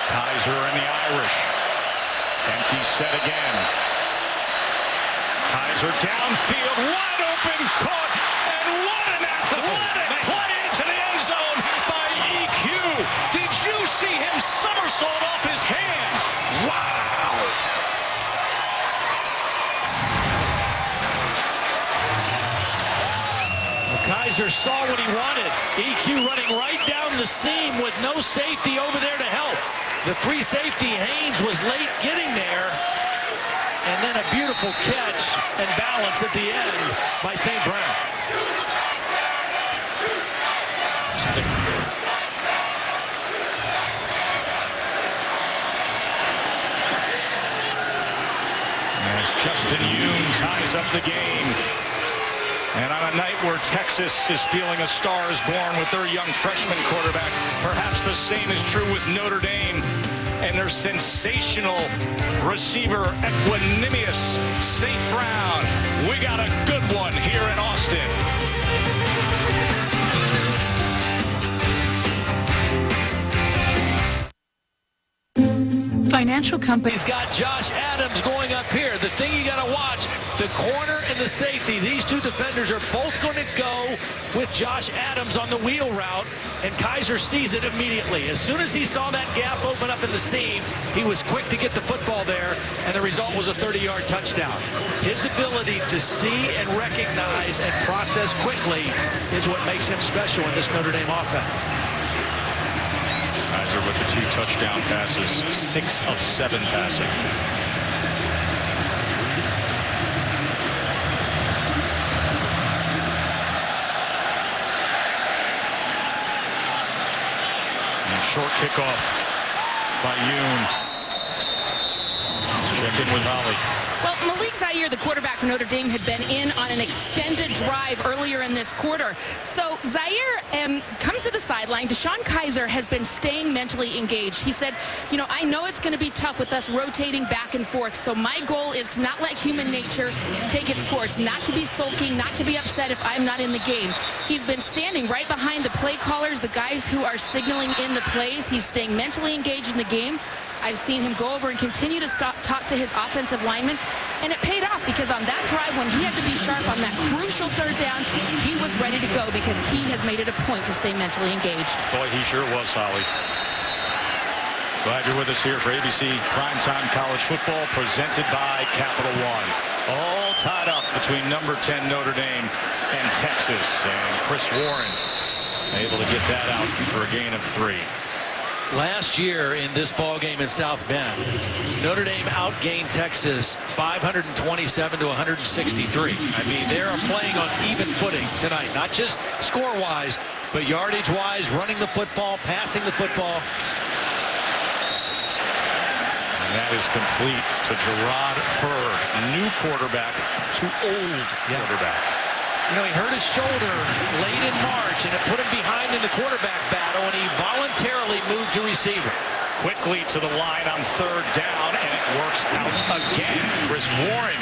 A: Kizer and the Irish. Empty set again. Kizer downfield, wide open, caught, and what an athletic play into the end zone by EQ. Did you see him somersault off his hand? Wow!
B: Well, Kizer saw what he wanted. EQ running right down the seam with no safety over there to help. The free safety, Haynes, was late getting there. And then a beautiful catch and balance at the end by St. Brown.
A: As Justin Yoon ties up the game. And on a night where Texas is feeling a star is born with their young freshman quarterback, perhaps the same is true with Notre Dame and their sensational receiver, Equanimous St. Brown. We got a good one here in Austin.
D: Financial company.
B: He's got Josh Adams going up here. The thing you got to watch, the corner and the safety. These two defenders are both going to go with Josh Adams on the wheel route, and Kizer sees it immediately. As soon as he saw that gap open up in the seam, he was quick to get the football there, and the result was a 30-yard touchdown. His ability to see and recognize and process quickly is what makes him special in this Notre Dame offense.
A: Kizer with the 2 touchdown passes, 6 of 7 passing. And a short kickoff by Yoon. Let's check in with Holly.
D: Well, Malik Zaire, the quarterback for Notre Dame, had been in on an extended drive earlier in this quarter. So Zaire comes to the sideline. Deshaun Kizer has been staying mentally engaged. He said, you know, I know it's going to be tough with us rotating back and forth. So my goal is to not let human nature take its course, not to be sulking, not to be upset if I'm not in the game. He's been standing right behind the play callers, the guys who are signaling in the plays. He's staying mentally engaged in the game. I've seen him go over and continue to talk to his offensive linemen, and it paid off because on that drive, when he had to be sharp on that crucial third down, he was ready to go because he has made it a point to stay mentally engaged.
A: Boy, he sure was, Holly. Glad you're with us here for ABC Primetime College Football, presented by Capital One. All tied up between number 10 Notre Dame and Texas, and Chris Warren able to get that out for a gain of 3.
B: Last year in this ball game in South Bend, Notre Dame outgained Texas 527 to 163. I mean, they are playing on even footing tonight, not just score-wise, but yardage-wise, running the football, passing the football.
A: And that is complete to Gerard Hurd, new quarterback to old quarterback.
B: You know, he hurt his shoulder late in March, and it put him behind in the quarterback battle, and he voluntarily moved to receiver.
A: Quickly to the line on third down, and it works out again. Chris Warren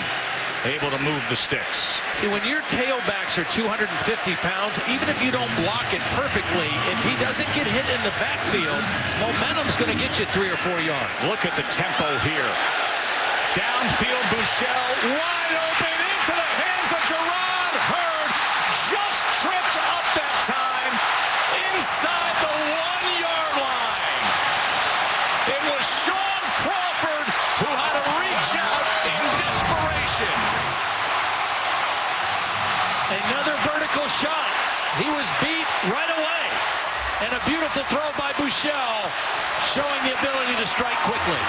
A: able to move the sticks.
B: See, when your tailbacks are 250 pounds, even if you don't block it perfectly, if he doesn't get hit in the backfield, momentum's going to get you 3 or 4 yards.
A: Look at the tempo here. Downfield, Bouchel wide open into the hands of Gerard Hurd. Just tripped up that time inside the 1-yard line. It was Sean Crawford who had to reach out in desperation.
B: Another vertical shot. He was beat right away. And a beautiful throw by Bouchel, showing the ability to strike quickly.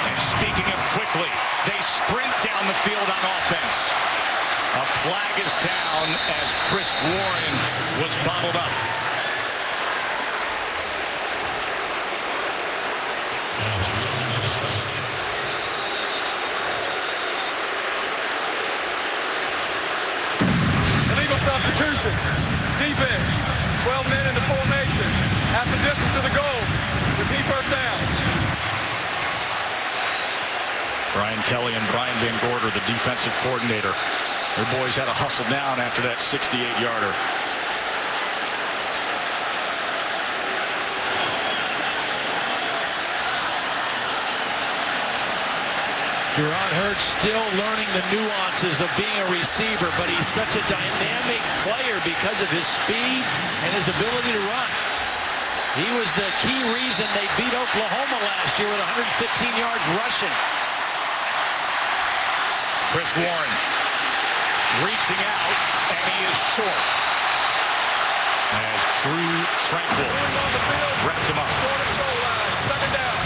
A: And speaking of quickly, they sprint down the field on offense. A flag is down as Chris Warren was bottled up.
C: Illegal substitution. Defense. 12 men in the formation. Half the distance to the goal. Repeat first down.
A: Brian Kelly and Brian Van Gorder, the defensive coordinator. Their boys had to hustle down after that 68-yarder.
B: Gerard Hurd still learning the nuances of being a receiver, but he's such a dynamic player because of his speed and his ability to run. He was the key reason they beat Oklahoma last year with 115 yards rushing.
A: Chris Warren reaching out, and he is short. As Drew Tranquil wrapped him up.
C: Second down.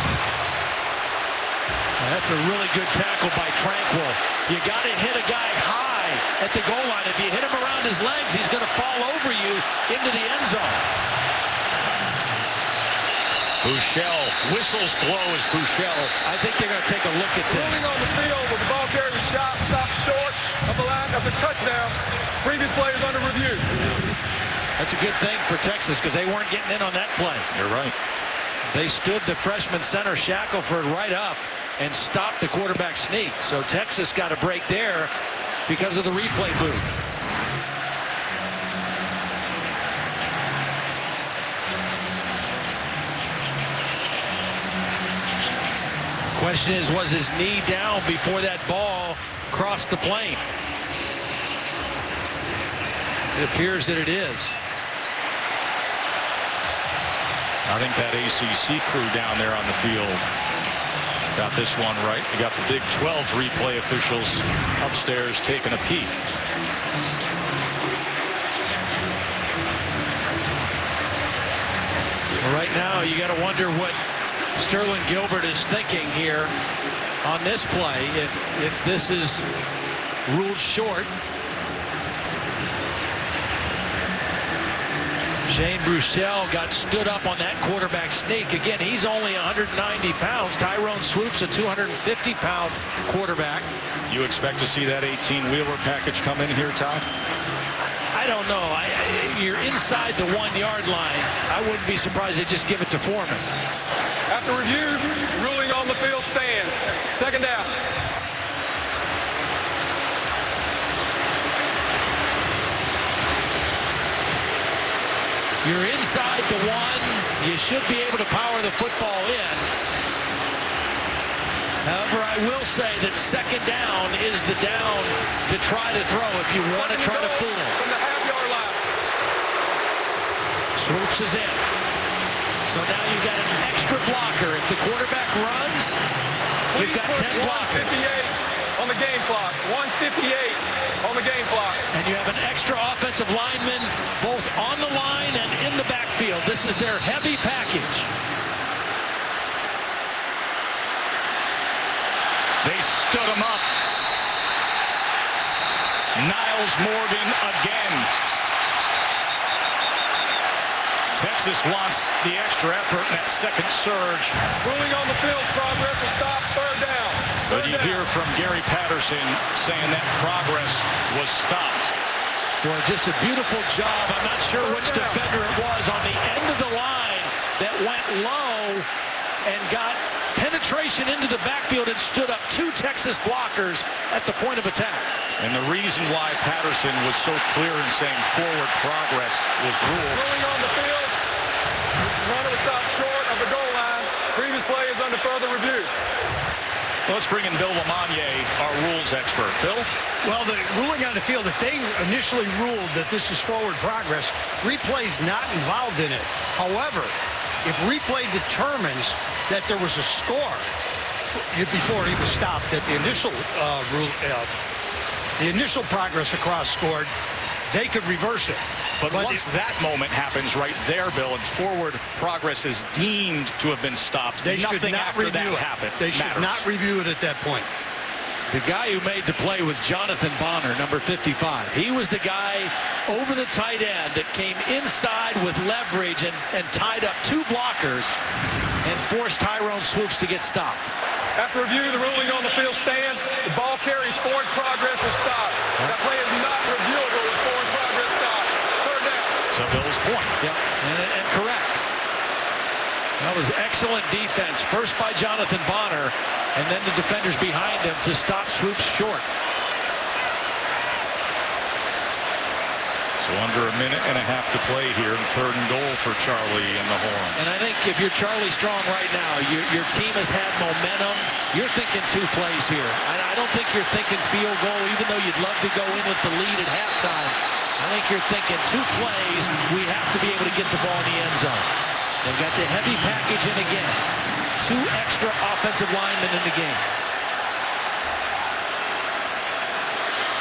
B: That's a really good tackle by Tranquil. You got to hit a guy high at the goal line. If you hit him around his legs, he's going to fall over you into the end zone.
A: Bouchel whistles blow as Bouchel.
B: I think they're going to take a look at this.
C: Moving on the field with the ball carrier shot, stopped short of the line of the touchdown. Previous play is under review.
B: That's a good thing for Texas because they weren't getting in on that play.
A: You're right.
B: They stood the freshman center Shackelford right up and stopped the quarterback sneak. So Texas got a break there because of the replay booth. Question is, was his knee down before that ball crossed the plane? It appears that it is.
A: I think that ACC crew down there on the field got this one right. We got the Big 12 replay officials upstairs taking a peek.
B: Right now, you got to wonder what Sterling Gilbert is thinking here on this play. If this is ruled short. Shane Bruchel got stood up on that quarterback sneak. Again, he's only 190 pounds. Tyrone Swoop's a 250-pound quarterback.
A: You expect to see that 18-wheeler package come in here, Todd?
B: I don't know. You're inside the 1-yard line. I wouldn't be surprised they just give it to Foreman.
C: After review, ruling on the field stands. Second down.
B: You're inside the 1. You should be able to power the football in. However, I will say that second down is the down to try to throw if you want to try to fool him.
C: From the half-yard line.
B: Swoops is in. So now you've got an extra blocker. If the quarterback runs, you've got 10 blockers.
C: 158 on the game clock. 158 on the game clock.
B: And you have an extra offensive lineman both on the line and in the backfield. This is their heavy package.
A: They stood him up. Niles Morgan again. Texas wants the extra effort in that second surge.
C: Ruling on the field, progress will stop. Third down.
A: But you hear from Gary Patterson saying that progress was stopped.
B: Boy, just a beautiful job. I'm not sure which defender it was on the end of the line that went low and got penetration into the backfield and stood up 2 Texas blockers at the point of attack.
A: And the reason why Patterson was so clear in saying forward progress was ruled.
C: Ruling on the field. Runner was stopped short of the goal line. Previous play is under further review.
A: Let's bring in Bill Lamagna, our rules expert. Bill?
F: Well, the ruling on the field, if they initially ruled that this is forward progress, replay's not involved in it. However, if replay determines that there was a score before he was stopped, that the initial progress across scored, they could reverse it.
A: But once that moment happens right there, Bill, and forward progress is deemed to have been stopped,
F: they should
A: nothing
F: not
A: after
F: review
A: that
F: it.
A: happened.
F: They should not review it at that point.
B: The guy who made the play was Jonathan Bonner, number 55. He was the guy over the tight end that came inside with leverage and tied up 2 blockers and forced Tyrone Swoops to get stopped.
C: After review, the ruling on the field stands. The ball carries forward progress will stop. That play is not reviewable with forward progress stop. Third down.
A: To Bill's point.
B: Yep, and correct. That was excellent defense. First by Jonathan Bonner, and then the defenders behind him to stop Swoops short.
A: So under a minute and a half to play here, and 3rd and goal for Charlie and the Horns.
B: And I think if you're Charlie Strong right now, your team has had momentum. You're thinking 2 plays here. I don't think you're thinking field goal, even though you'd love to go in with the lead at halftime. I think you're thinking 2 plays. We have to be able to get the ball in the end zone. They've got the heavy package in again. 2 extra offensive linemen in the game.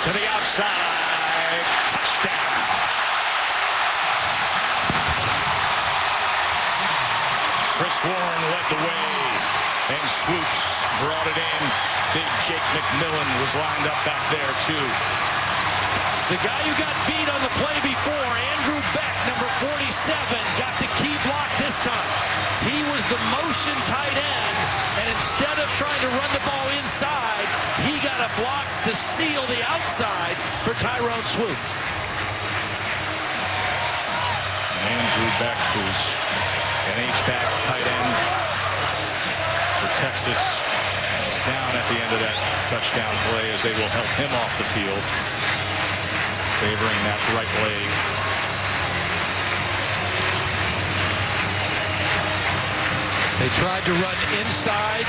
A: To the outside. Touchdown. Chris Warren led the way, and Swoops brought it in. Big Jake McMillan was lined up back there, too.
B: The guy who got beat on the play before, Andrew Beck, number 47, got the key block this time. He was the motion tight end, and instead of trying to run the ball inside, he got a block to seal the outside for Tyrone Swoops.
A: Andrew Beck, who's an H-back tight end for Texas, is down at the end of that touchdown play as they will help him off the field, favoring that right leg.
B: They tried to run inside.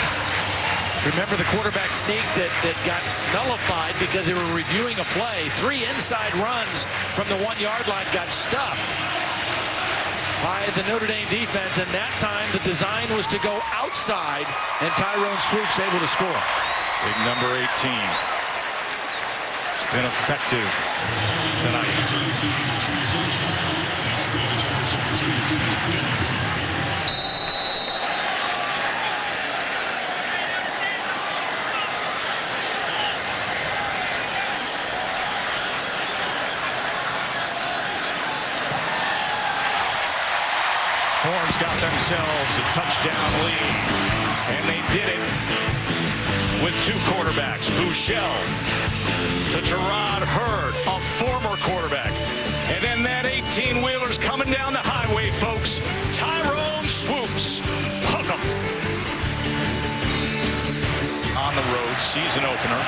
B: Remember the quarterback sneak that got nullified because they were reviewing a play. 3 inside runs from the 1-yard line got stuffed by the Notre Dame defense, and that time the design was to go outside, and Tyrone Swoops able to score.
A: Big number 18. It's been effective tonight. Longhorns got themselves a touchdown lead, and they did it with two quarterbacks. Bouchel to Gerard Hurd, a former quarterback. And then that 18-wheeler's coming down the highway, folks. Tyrone Swoops. Hook 'em. On the road, season opener.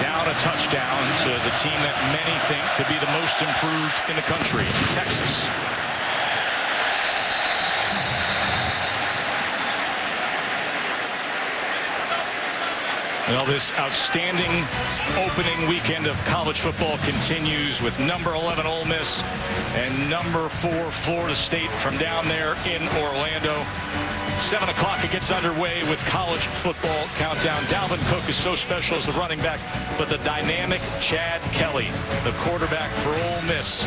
A: Down a touchdown to the team that many think could be the most improved in the country, Texas. Well, this outstanding opening weekend of college football continues with number 11 Ole Miss and number 4 Florida State from down there in Orlando. 7 o'clock it gets underway with college football countdown. Dalvin Cook is so special as the running back, but the dynamic Chad Kelly, the quarterback for Ole Miss,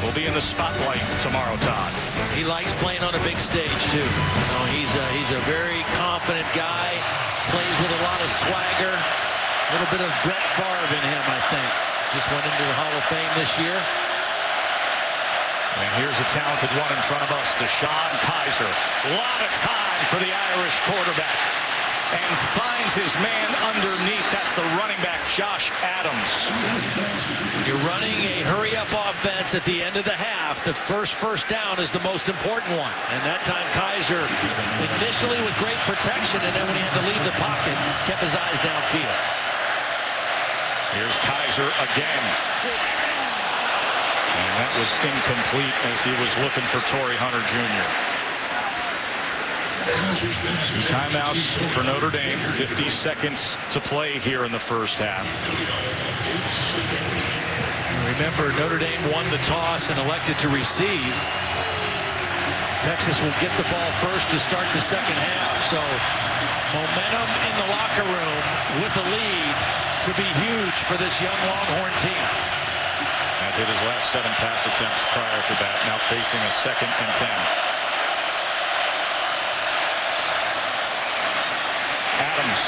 A: will be in the spotlight tomorrow, Todd.
B: He likes playing on a big stage too. You know, he's a very confident guy. Plays with a lot of swagger. A little bit of Brett Favre in him, I think. Just went into the Hall of Fame this year.
A: And here's a talented one in front of us, Deshaun Kizer. A lot of time for the Irish quarterback. And finds his man underneath. That's the running back, Josh Adams.
B: You're running a hurry-up offense at the end of the half. The first down is the most important one. And that time, Kizer, initially with great protection, and then when he had to leave the pocket, kept his eyes downfield.
A: Here's Kizer again. And that was incomplete as he was looking for Torrey Hunter Jr. Two timeouts for Notre Dame. 50 seconds to play here in the first half.
B: Remember, Notre Dame won the toss and elected to receive. Texas will get the ball first to start the second half. So momentum in the locker room with the lead could be huge for this young Longhorn team.
A: That hit his last 7 pass attempts prior to that. Now facing a 2nd and 10. Adams.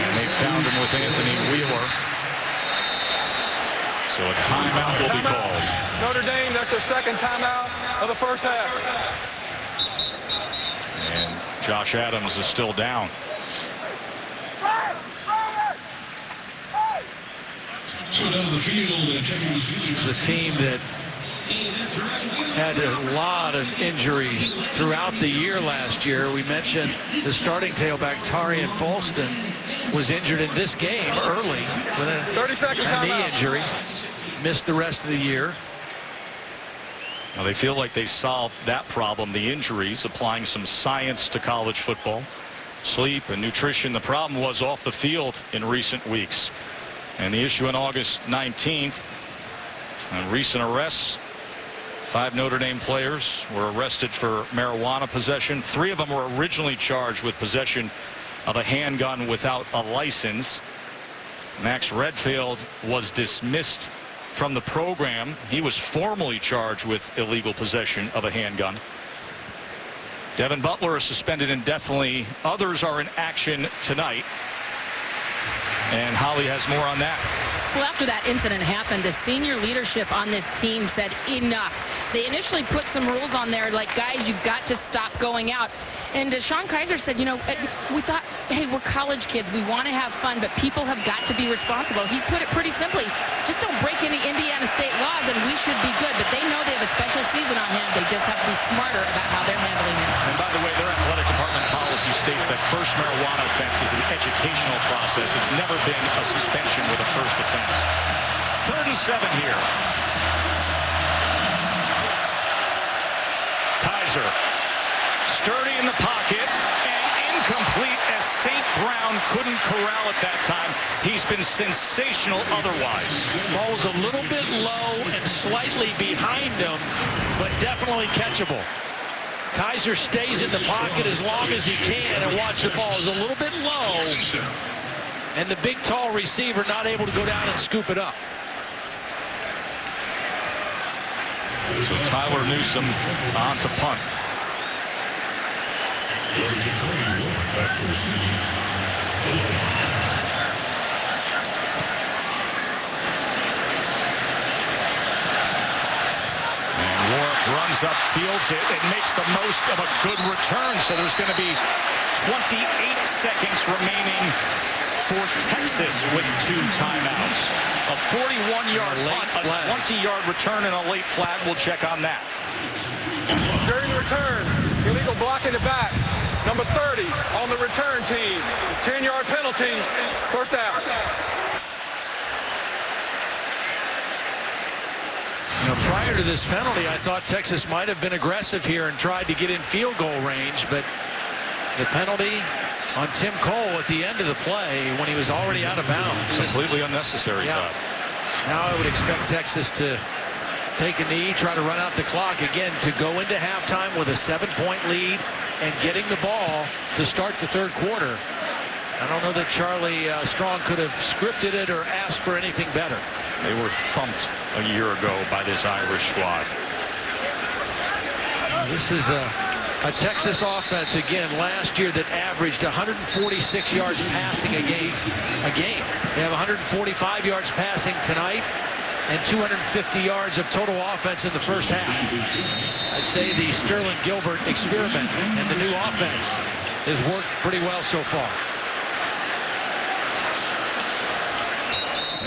A: And they found him with Anthony Wheeler. So a timeout will be called.
C: Notre Dame, that's their second timeout of the first half.
A: And Josh Adams is still down.
B: This is a team that had a lot of injuries throughout the year last year. We mentioned the starting tailback, Tarian Folston, was injured in this game early with a knee injury. Missed the rest of the year.
A: Now they feel like they solved that problem, the injuries, applying some science to college football. Sleep and nutrition. The problem was off the field in recent weeks. And the issue on August 19th, recent arrests. 5 Notre Dame players were arrested for marijuana possession. 3 of them were originally charged with possession of a handgun without a license. Max Redfield was dismissed from the program. He was formally charged with illegal possession of a handgun. Devin Butler is suspended indefinitely. Others are in action tonight. And Holly has more on that.
D: Well, after that incident happened, the senior leadership on this team said enough. They initially put some rules on there like, guys, you've got to stop going out. And Deshaun Kizer said, you know, we thought, hey, we're college kids. We want to have fun, but people have got to be responsible. He put it pretty simply. Just don't break any Indiana State laws and we should be good. But they know they have a special season on hand. They just have to be smarter about how they're handling it.
A: And by the way, their athletic department policy states that first marijuana offense is an educational process. It's never been a suspension with a first offense. 3rd and 7 here. Kizer, sturdy in the pocket and incomplete as St. Brown couldn't corral it that time. He's been sensational otherwise.
B: Ball was a little bit low and slightly behind him, but definitely catchable. Kizer stays in the pocket as long as he can, and watch, the ball is a little bit low, and the big tall receiver not able to go down and scoop it up.
A: So Tyler Newsome on to punt. And Warwick runs up, fields it, and makes the most of a good return. So there's going to be 28 seconds remaining for Texas with 2 timeouts. A 41-yard punt, a 20-yard return, and a late flag. We'll check on that.
C: During the return, illegal block in the back. Number 30 on the return team. 10-yard penalty. First down.
B: You know, prior to this penalty, I thought Texas might have been aggressive here and tried to get in field goal range, but the penalty on Tim Cole at the end of the play when he was already out of bounds.
A: Completely unnecessary, Todd.
B: Now I would expect Texas to take a knee, try to run out the clock again to go into halftime with a 7-point lead and getting the ball to start the third quarter. I don't know that Charlie Strong could have scripted it or asked for anything better.
A: They were thumped a year ago by this Irish squad.
B: This is a Texas offense again last year that averaged 146 yards passing a game. They have 145 yards passing tonight and 250 yards of total offense in the first half. I'd say the Sterling Gilbert experiment and the new offense has worked pretty well so far.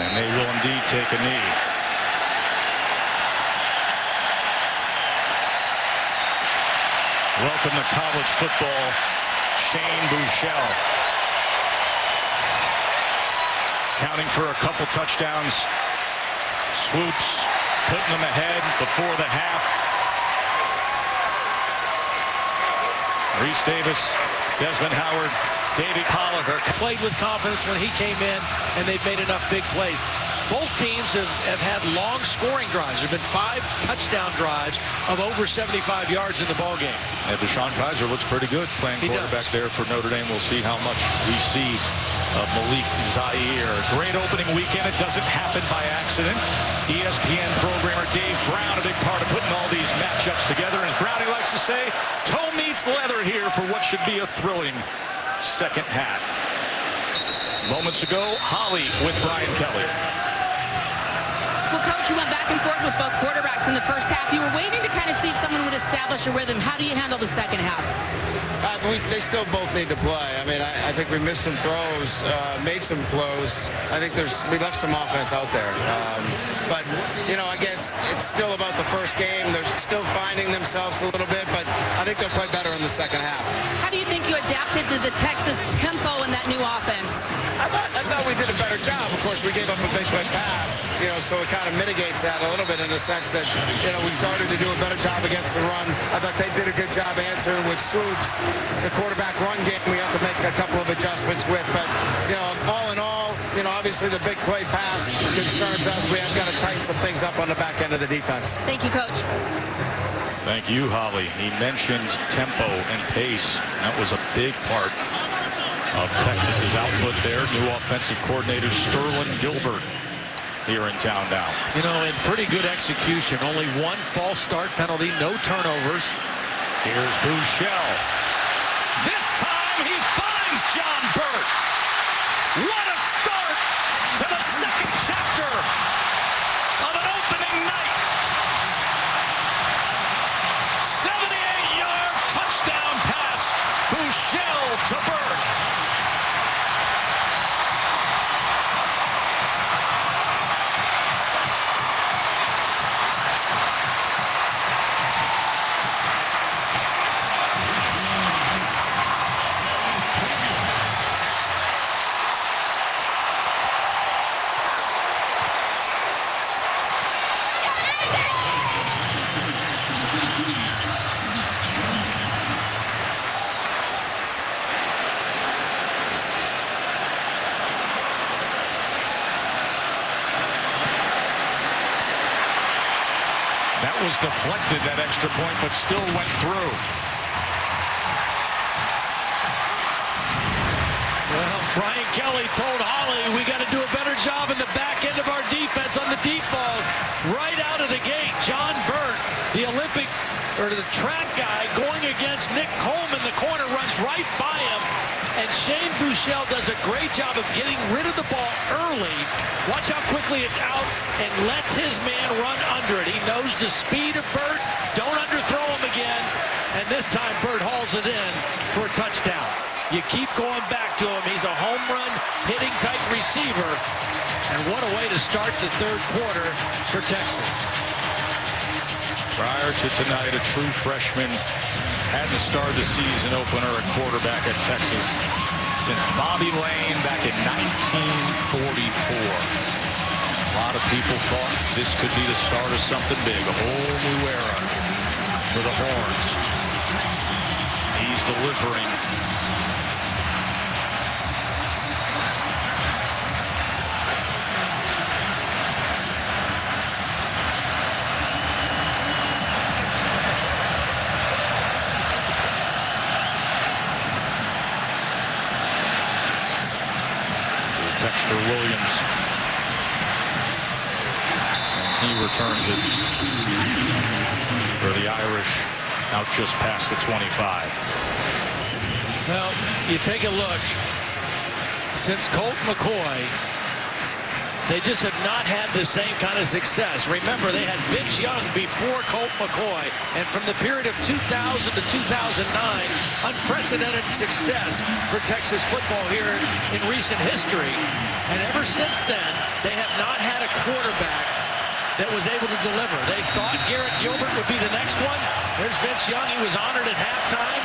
A: And they will indeed take a knee. Welcome to college football, Shane Buechele. Counting for a couple touchdowns. Swoops, putting them ahead before the half. Reese Davis, Desmond Howard, Davey Pollack
B: played with confidence when he came in, and they've made enough big plays. Both teams have had long scoring drives. There have been 5 touchdown drives of over 75 yards in the ballgame.
A: And Deshaun Kizer looks pretty good playing quarterback there for Notre Dame. We'll see how much we see of Malik Zaire. Great opening weekend. It doesn't happen by accident. ESPN programmer Dave Brown, a big part of putting all these matchups together. And as Brownie likes to say, toe meets leather here for what should be a thrilling second half. Moments ago, Holly with Brian Kelly.
D: Well, Coach, you went back and forth with both quarterbacks in the first half. You were waiting to kind of see if someone would establish a rhythm. How do you handle the second half?
G: They still both need to play. I mean, I think we missed some throws, made some blows. I think we left some offense out there. But, you know, I guess it's still about the first game. They're still finding themselves a little bit, but I think they'll play better in the second half.
D: How do you think you adapted to the Texas tempo in that new offense?
G: I thought we did a better job. Of course, we gave up a big pass, you know, so it kind of mitigates that a little bit in the sense that, you know, we started to do a better job against the run. I thought they did a good job answering with swoops. The quarterback run game, we had to make a couple of adjustments with. But, you know, all in all, you know, obviously the big play pass concerns us. We have got to tighten some things up on the back end of the defense.
D: Thank you, Coach.
A: Thank you, Holly. He mentioned tempo and pace. That was a big part of Texas's output there. New offensive coordinator Sterling Gilbert here in town now.
B: You know, in pretty good execution. Only 1 false start penalty, no turnovers.
A: Here's Buechele. This time he finds John Burt. What a start to the second chapter of an opening night. 78-yard touchdown pass. Buechele to Burt. That was deflected, that extra point, but still went through.
B: Well, Brian Kelly told Holly we got to do a better job in the back end of our defense on the deep balls. Right out of the gate, John Burt, the track guy, going against Nick Coleman. The corner runs right by him. And Shane Buechele does a great job of getting rid of the ball early. Watch how quickly it's out and lets his man run under it. He knows the speed of Burt. Don't underthrow him again. And this time, Bird hauls it in for a touchdown. You keep going back to him. He's a home run hitting type receiver. And what a way to start the third quarter for Texas.
A: Prior to tonight, a true freshman hadn't started the season opener at quarterback at Texas since Bobby Lane back in 1944. A lot of people thought this could be the start of something big, a whole new era for the Horns. He's delivering. Dexter Williams. And he returns it for the Irish out just past the 25.
B: Well, you take a look. Since Colt McCoy, they just have not had the same kind of success. Remember, they had Vince Young before Colt McCoy. And from the period of 2000 to 2009, unprecedented success for Texas football here in recent history. And ever since then, they have not had a quarterback that was able to deliver. They thought Garrett Gilbert would be the next one. There's Vince Young. He was honored at halftime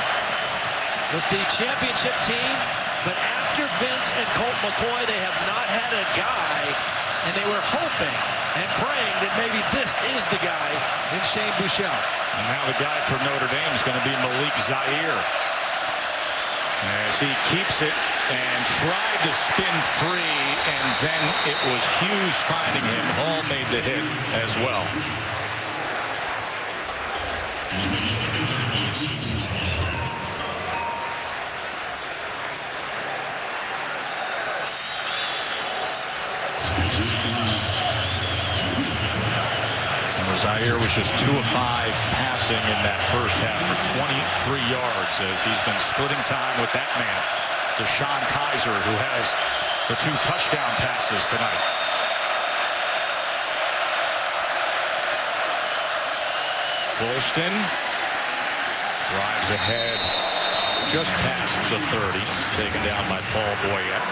B: with the championship team. But after Vince and Colt McCoy, they have not had a guy, and they were hoping and praying that maybe this is the guy in Shane Buechele.
A: And now the guy for Notre Dame is going to be Malik Zaire. As he keeps it and tried to spin free, and then it was Hughes finding him. Hall made the hit as well. Zaire was just 2 of 5 passing in that first half for 23 yards as he's been splitting time with that man, Deshaun Kizer, who has the 2 touchdown passes tonight. Fulston drives ahead just past the 30, taken down by Paul Boyette.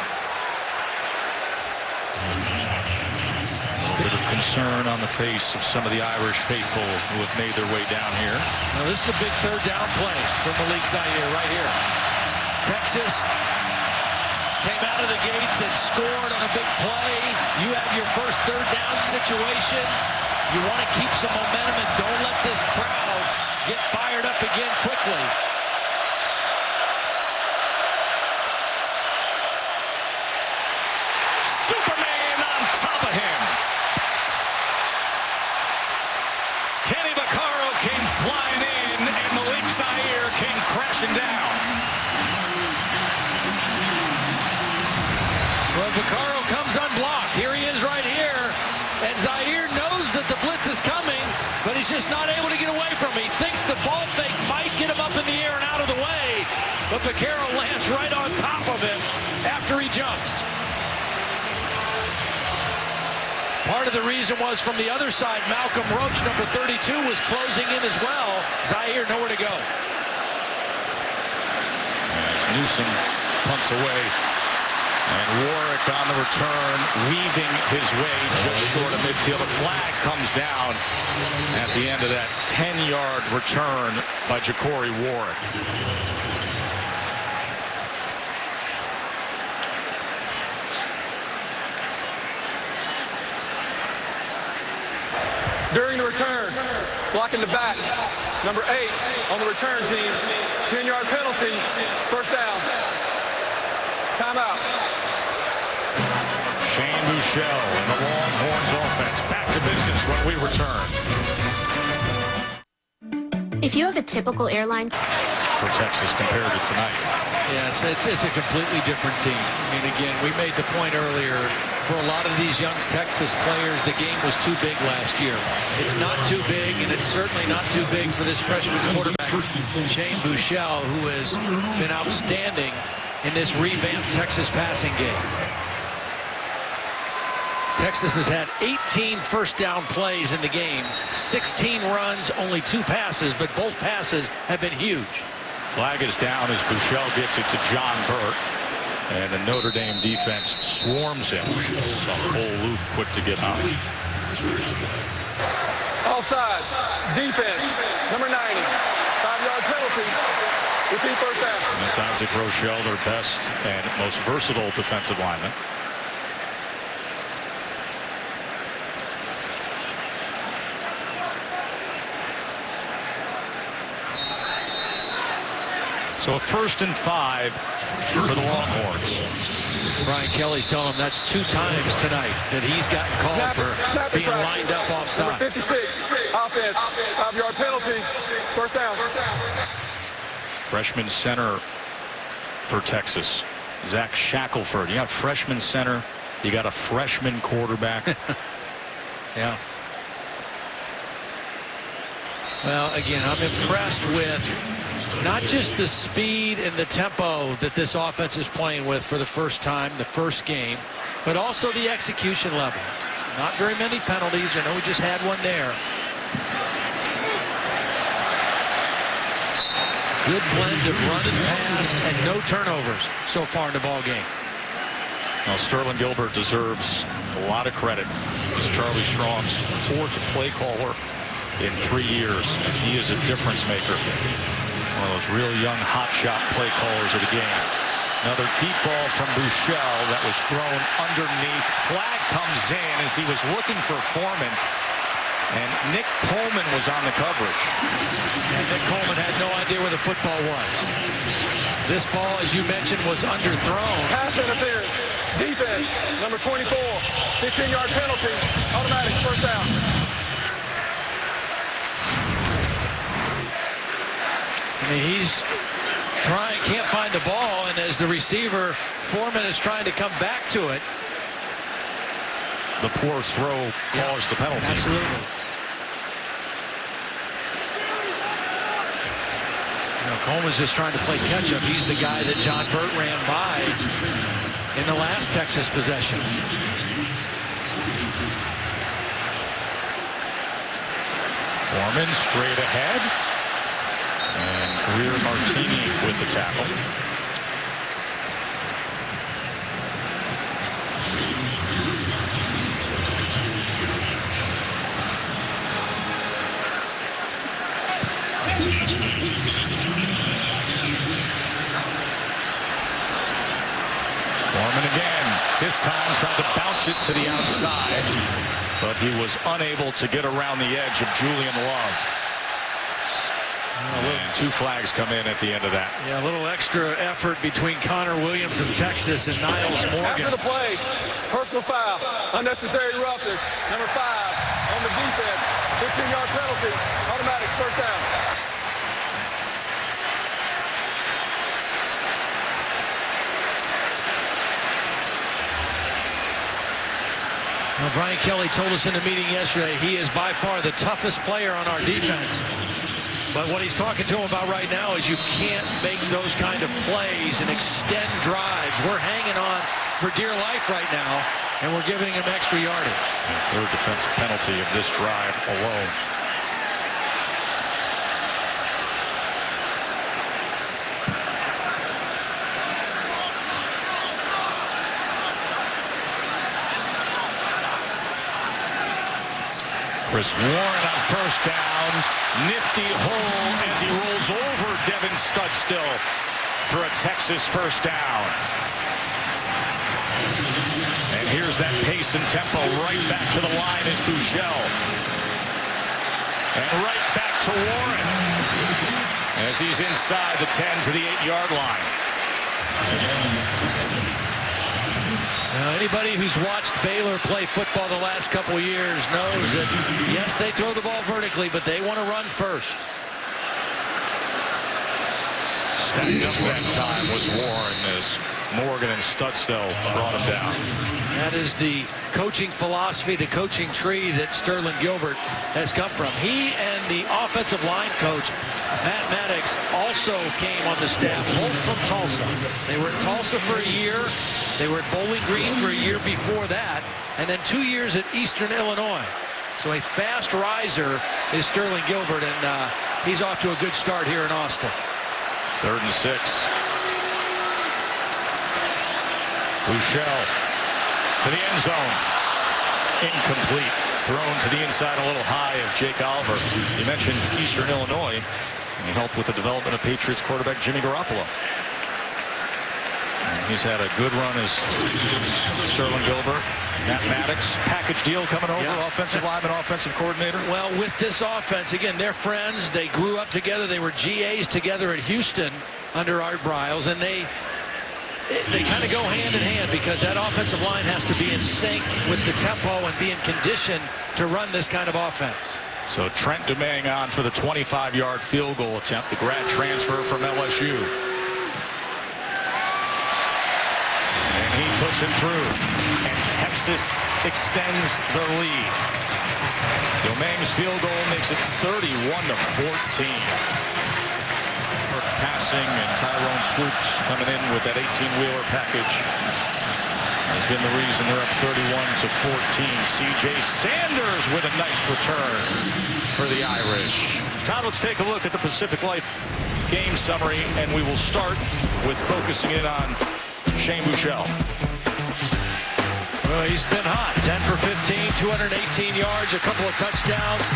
A: A bit of concern on the face of some of the Irish faithful who have made their way down here.
B: Now this is a big third down play for Malik Zaire right here. Texas came out of the gates and scored on a big play. You have your first third down situation. You want to keep some momentum and don't let this crowd get fired up again quickly.
A: Superman on top of him. Came flying in, and Malik Zaire came crashing down.
B: Well, Vaccaro comes unblocked. Here he is right here. And Zaire knows that the blitz is coming, but he's just not able to get away from it. He thinks the ball fake might get him up in the air and out of the way, but Vaccaro lands right on top of him after he jumps. Part of the reason was from the other side, Malcolm Roach, number 32, was closing in as well. Zaire nowhere to go.
A: As Newsom punts away, and Warwick on the return, weaving his way just short of midfield. A flag comes down at the end of that 10-yard return by Ja'Cory Warwick.
C: During the return, blocking the back, number 8 on the return team, 10-yard penalty, first down. Timeout.
A: Shane Buechele and the Longhorns offense back to business when we return.
H: If you have a typical airline
A: for Texas compared to tonight.
B: Yeah, it's a completely different team. I mean, again, we made the point earlier, for a lot of these young Texas players, the game was too big last year. It's not too big, and it's certainly not too big for this freshman quarterback, Shane Buechele, who has been outstanding in this revamped Texas passing game. Texas has had 18 first down plays in the game. 16 runs, only 2 passes, but both passes have been huge.
A: Flag is down as Buechele gets it to John Burt. And the Notre Dame defense swarms him. So Cole Luke quick to get out.
C: Offside. Defense. Number 90. 5-yard penalty. Repeat first down.
A: And that's Isaac Rochelle, their best and most versatile defensive lineman. So a 1st and 5 for the Longhorns.
B: Brian Kelly's telling him that's 2 times tonight that he's gotten called for being lined up offside.
C: Number 56, offense, 5-yard penalty, first down.
A: Freshman center for Texas, Zach Shackelford. You got freshman center, you got a freshman quarterback.
B: Yeah. Well, again, I'm impressed with not just the speed and the tempo that this offense is playing with for the first time, the first game, but also the execution level. Not very many penalties. I know we just had one there. Good blend of run and pass and no turnovers so far in the ball game.
A: Now Sterling Gilbert deserves a lot of credit. He's Charlie Strong's 4th play caller in 3 years. He is a difference maker. One of those real young hotshot play callers of the game. Another deep ball from Buechele that was thrown underneath. Flag comes in as he was looking for Foreman. And Nick Coleman was on the coverage.
B: And Nick Coleman had no idea where the football was. This ball, as you mentioned, was underthrown.
C: Pass interference. Defense, number 24. 15-yard penalty. Automatic first down.
B: I mean, he's trying, can't find the ball, and as the receiver, Foreman is trying to come back to it.
A: The poor throw caused the penalty.
B: Absolutely. You know, Coleman's just trying to play catch-up. He's the guy that John Burt ran by in the last Texas possession.
A: Foreman straight ahead. And Greer Martini with the tackle. Foreman again. This time tried to bounce it to the outside, but he was unable to get around the edge of Julian Love. And 2 flags come in at the end of that.
B: Yeah, a little extra effort between Connor Williams of Texas and Niles Morgan.
C: After the play, personal foul, unnecessary roughness, number 5 on the defense, 15-yard penalty, automatic first down.
B: Well, Brian Kelly told us in the meeting yesterday he is by far the toughest player on our defense. But what he's talking to him about right now is you can't make those kind of plays and extend drives. We're hanging on for dear life right now, and we're giving him extra yardage.
A: And 3rd defensive penalty of this drive alone. Chris Warren on first down. Nifty hole as he rolls over Devin Studstill for a Texas first down. And here's that pace and tempo right back to the line is Buechele. And right back to Warren as he's inside the 10 to the 8-yard line.
B: Now, anybody who's watched Baylor play football the last couple years knows that, yes, they throw the ball vertically, but they want to run first.
A: Stacked up that time was Warren as Morgan and Studstill brought him down.
B: That is the coaching philosophy, the coaching tree that Sterling Gilbert has come from. He and the offensive line coach, Matt Maddox, also came on the staff, both from Tulsa. They were at Tulsa for a year. They were at Bowling Green for a year before that. and then 2 years at Eastern Illinois. So a fast riser is Sterling Gilbert, and he's off to a good start here in Austin.
A: 3rd and 6. Bouchel to the end zone. Incomplete. Thrown to the inside a little high of Jake Oliver. You mentioned Eastern Illinois. And he helped with the development of Patriots quarterback Jimmy Garoppolo. And he's had a good run as Sterling Gilbert. Matt Maddox, package deal coming over, offensive lineman, offensive coordinator.
B: Well, with this offense, again, they're friends. They grew up together. They were GAs together at Houston under Art Briles, and they kind of go hand in hand because that offensive line has to be in sync with the tempo and be in condition to run this kind of offense.
A: So Trent Domingue on for the 25-yard field goal attempt, the grad transfer from LSU. And he puts it through, and Texas extends the lead. Domingue's field goal makes it 31-14. Passing, and Tyrone Swoops coming in with that 18-wheeler package has been the reason they're up 31-14. C.J. Sanders with a nice return for the Irish. Todd, let's take a look at the Pacific Life game summary, and we will start with focusing in on Shane Bouchel.
B: Well, he's been hot. 10 for 15, 218 yards, a couple of touchdowns.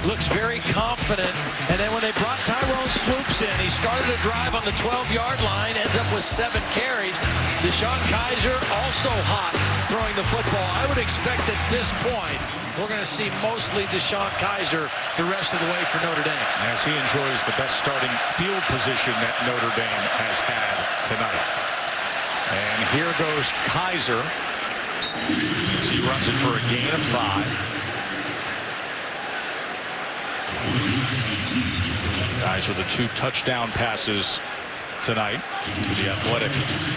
B: Looks very confident. And then when they brought Tyrone Swoops in, he started a drive on the 12-yard line, ends up with 7 carries. DeShone Kizer also hot throwing the football. I would expect at this point we're going to see mostly DeShone Kizer the rest of the way for Notre Dame.
A: As he enjoys the best starting field position that Notre Dame has had tonight. And here goes Kizer. He runs it for a gain of 5. Guys with the 2 touchdown passes tonight to the athletic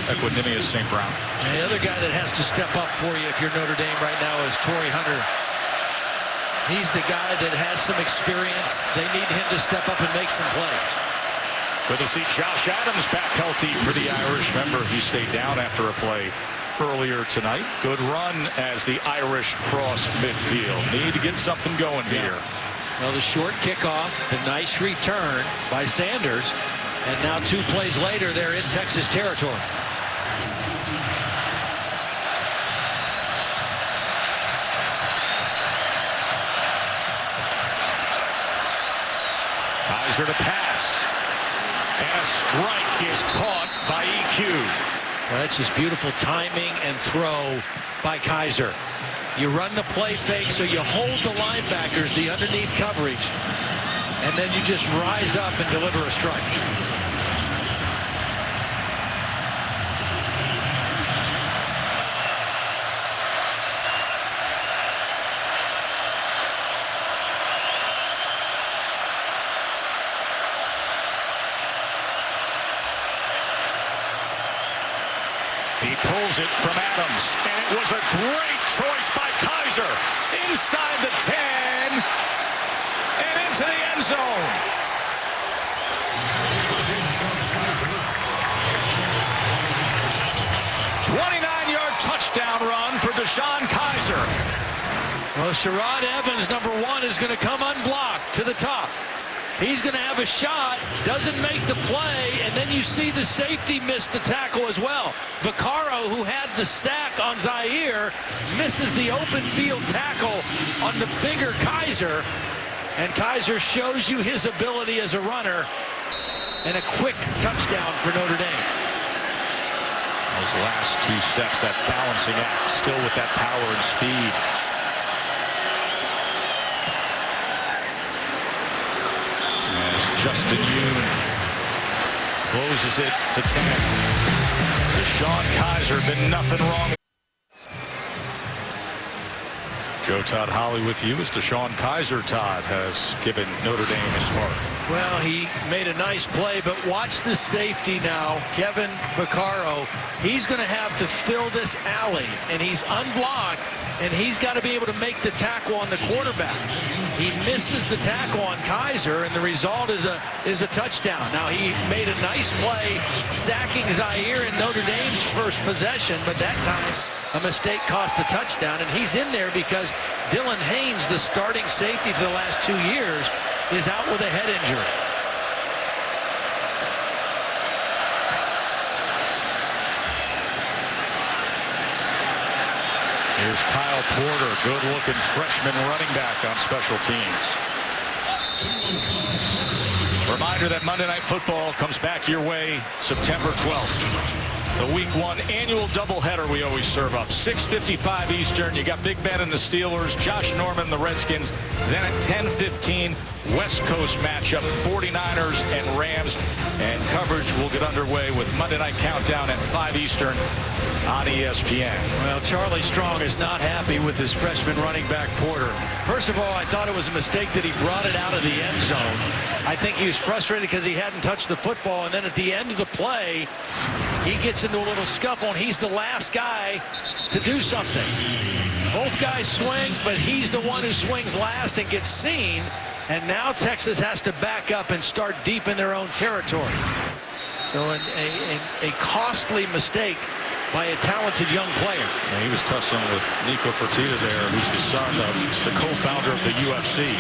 A: Equanimous St. Brown.
B: And the other guy that has to step up for you if you're Notre Dame right now is Torrey Hunter. He's the guy that has some experience. They need him to step up and make some plays.
A: Good to see Josh Adams back healthy for the Irish. Remember, he stayed down after a play earlier tonight. Good run as the Irish cross midfield. Need to get something going here.
B: Well, the short kickoff, the nice return by Sanders, and now 2 plays later, they're in Texas territory.
A: Kizer to pass, and a strike is caught by EQ.
B: Well, that's just beautiful timing and throw by Kizer. You run the play fake, so you hold the linebackers, the underneath coverage, and then you just rise up and deliver a strike.
A: He pulls it from Adams, and it was a great choice by Kizer. Inside the 10, and into the end zone. '29-yard touchdown run for DeShone Kizer.
B: Well, Sherrod Evans, number 1, is going to come unblocked to the top. He's going to have a shot, doesn't make the play, and then you see the safety miss the tackle as well. Vaccaro, who had the sack on Zaire, misses the open field tackle on the bigger Kizer, and Kizer shows you his ability as a runner, and a quick touchdown for Notre Dame.
A: Those last 2 steps, that balancing act, still with that power and speed. Justin Yoon closes it to 10. DeShone Kizer, been nothing wrong. Joe Todd Holly with you as DeShone Kizer, Todd, has given Notre Dame a spark.
B: Well, he made a nice play, but watch the safety now. Kevin Vaccaro, he's going to have to fill this alley, and he's unblocked, and he's got to be able to make the tackle on the quarterback. He misses the tackle on Kizer, and the result is a touchdown. Now, he made a nice play sacking Zaire in Notre Dame's first possession, but that time a mistake cost a touchdown, and he's in there because Dylan Haynes, the starting safety for the last 2 years, is out with a head injury.
A: Here's Kyle Porter, good-looking freshman running back on special teams. Reminder that Monday Night Football comes back your way September 12th. The Week 1 annual doubleheader we always serve up. 6:55 Eastern. You got Big Ben and the Steelers, Josh Norman, the Redskins. Then at 10:15, West Coast matchup, 49ers and Rams. And coverage will get underway with Monday Night Countdown at 5 Eastern on ESPN.
B: Well, Charlie Strong is not happy with his freshman running back Porter. First of all, I thought it was a mistake that he brought it out of the end zone. I think he was frustrated because he hadn't touched the football, and then at the end of the play, he gets into a little scuffle, and he's the last guy to do something. Both guys swing, but he's the one who swings last and gets seen, and now Texas has to back up and start deep in their own territory. So a costly mistake by a talented young player.
A: Yeah, he was tussling with Nico Fertitta there, who's the son of the co-founder of the UFC.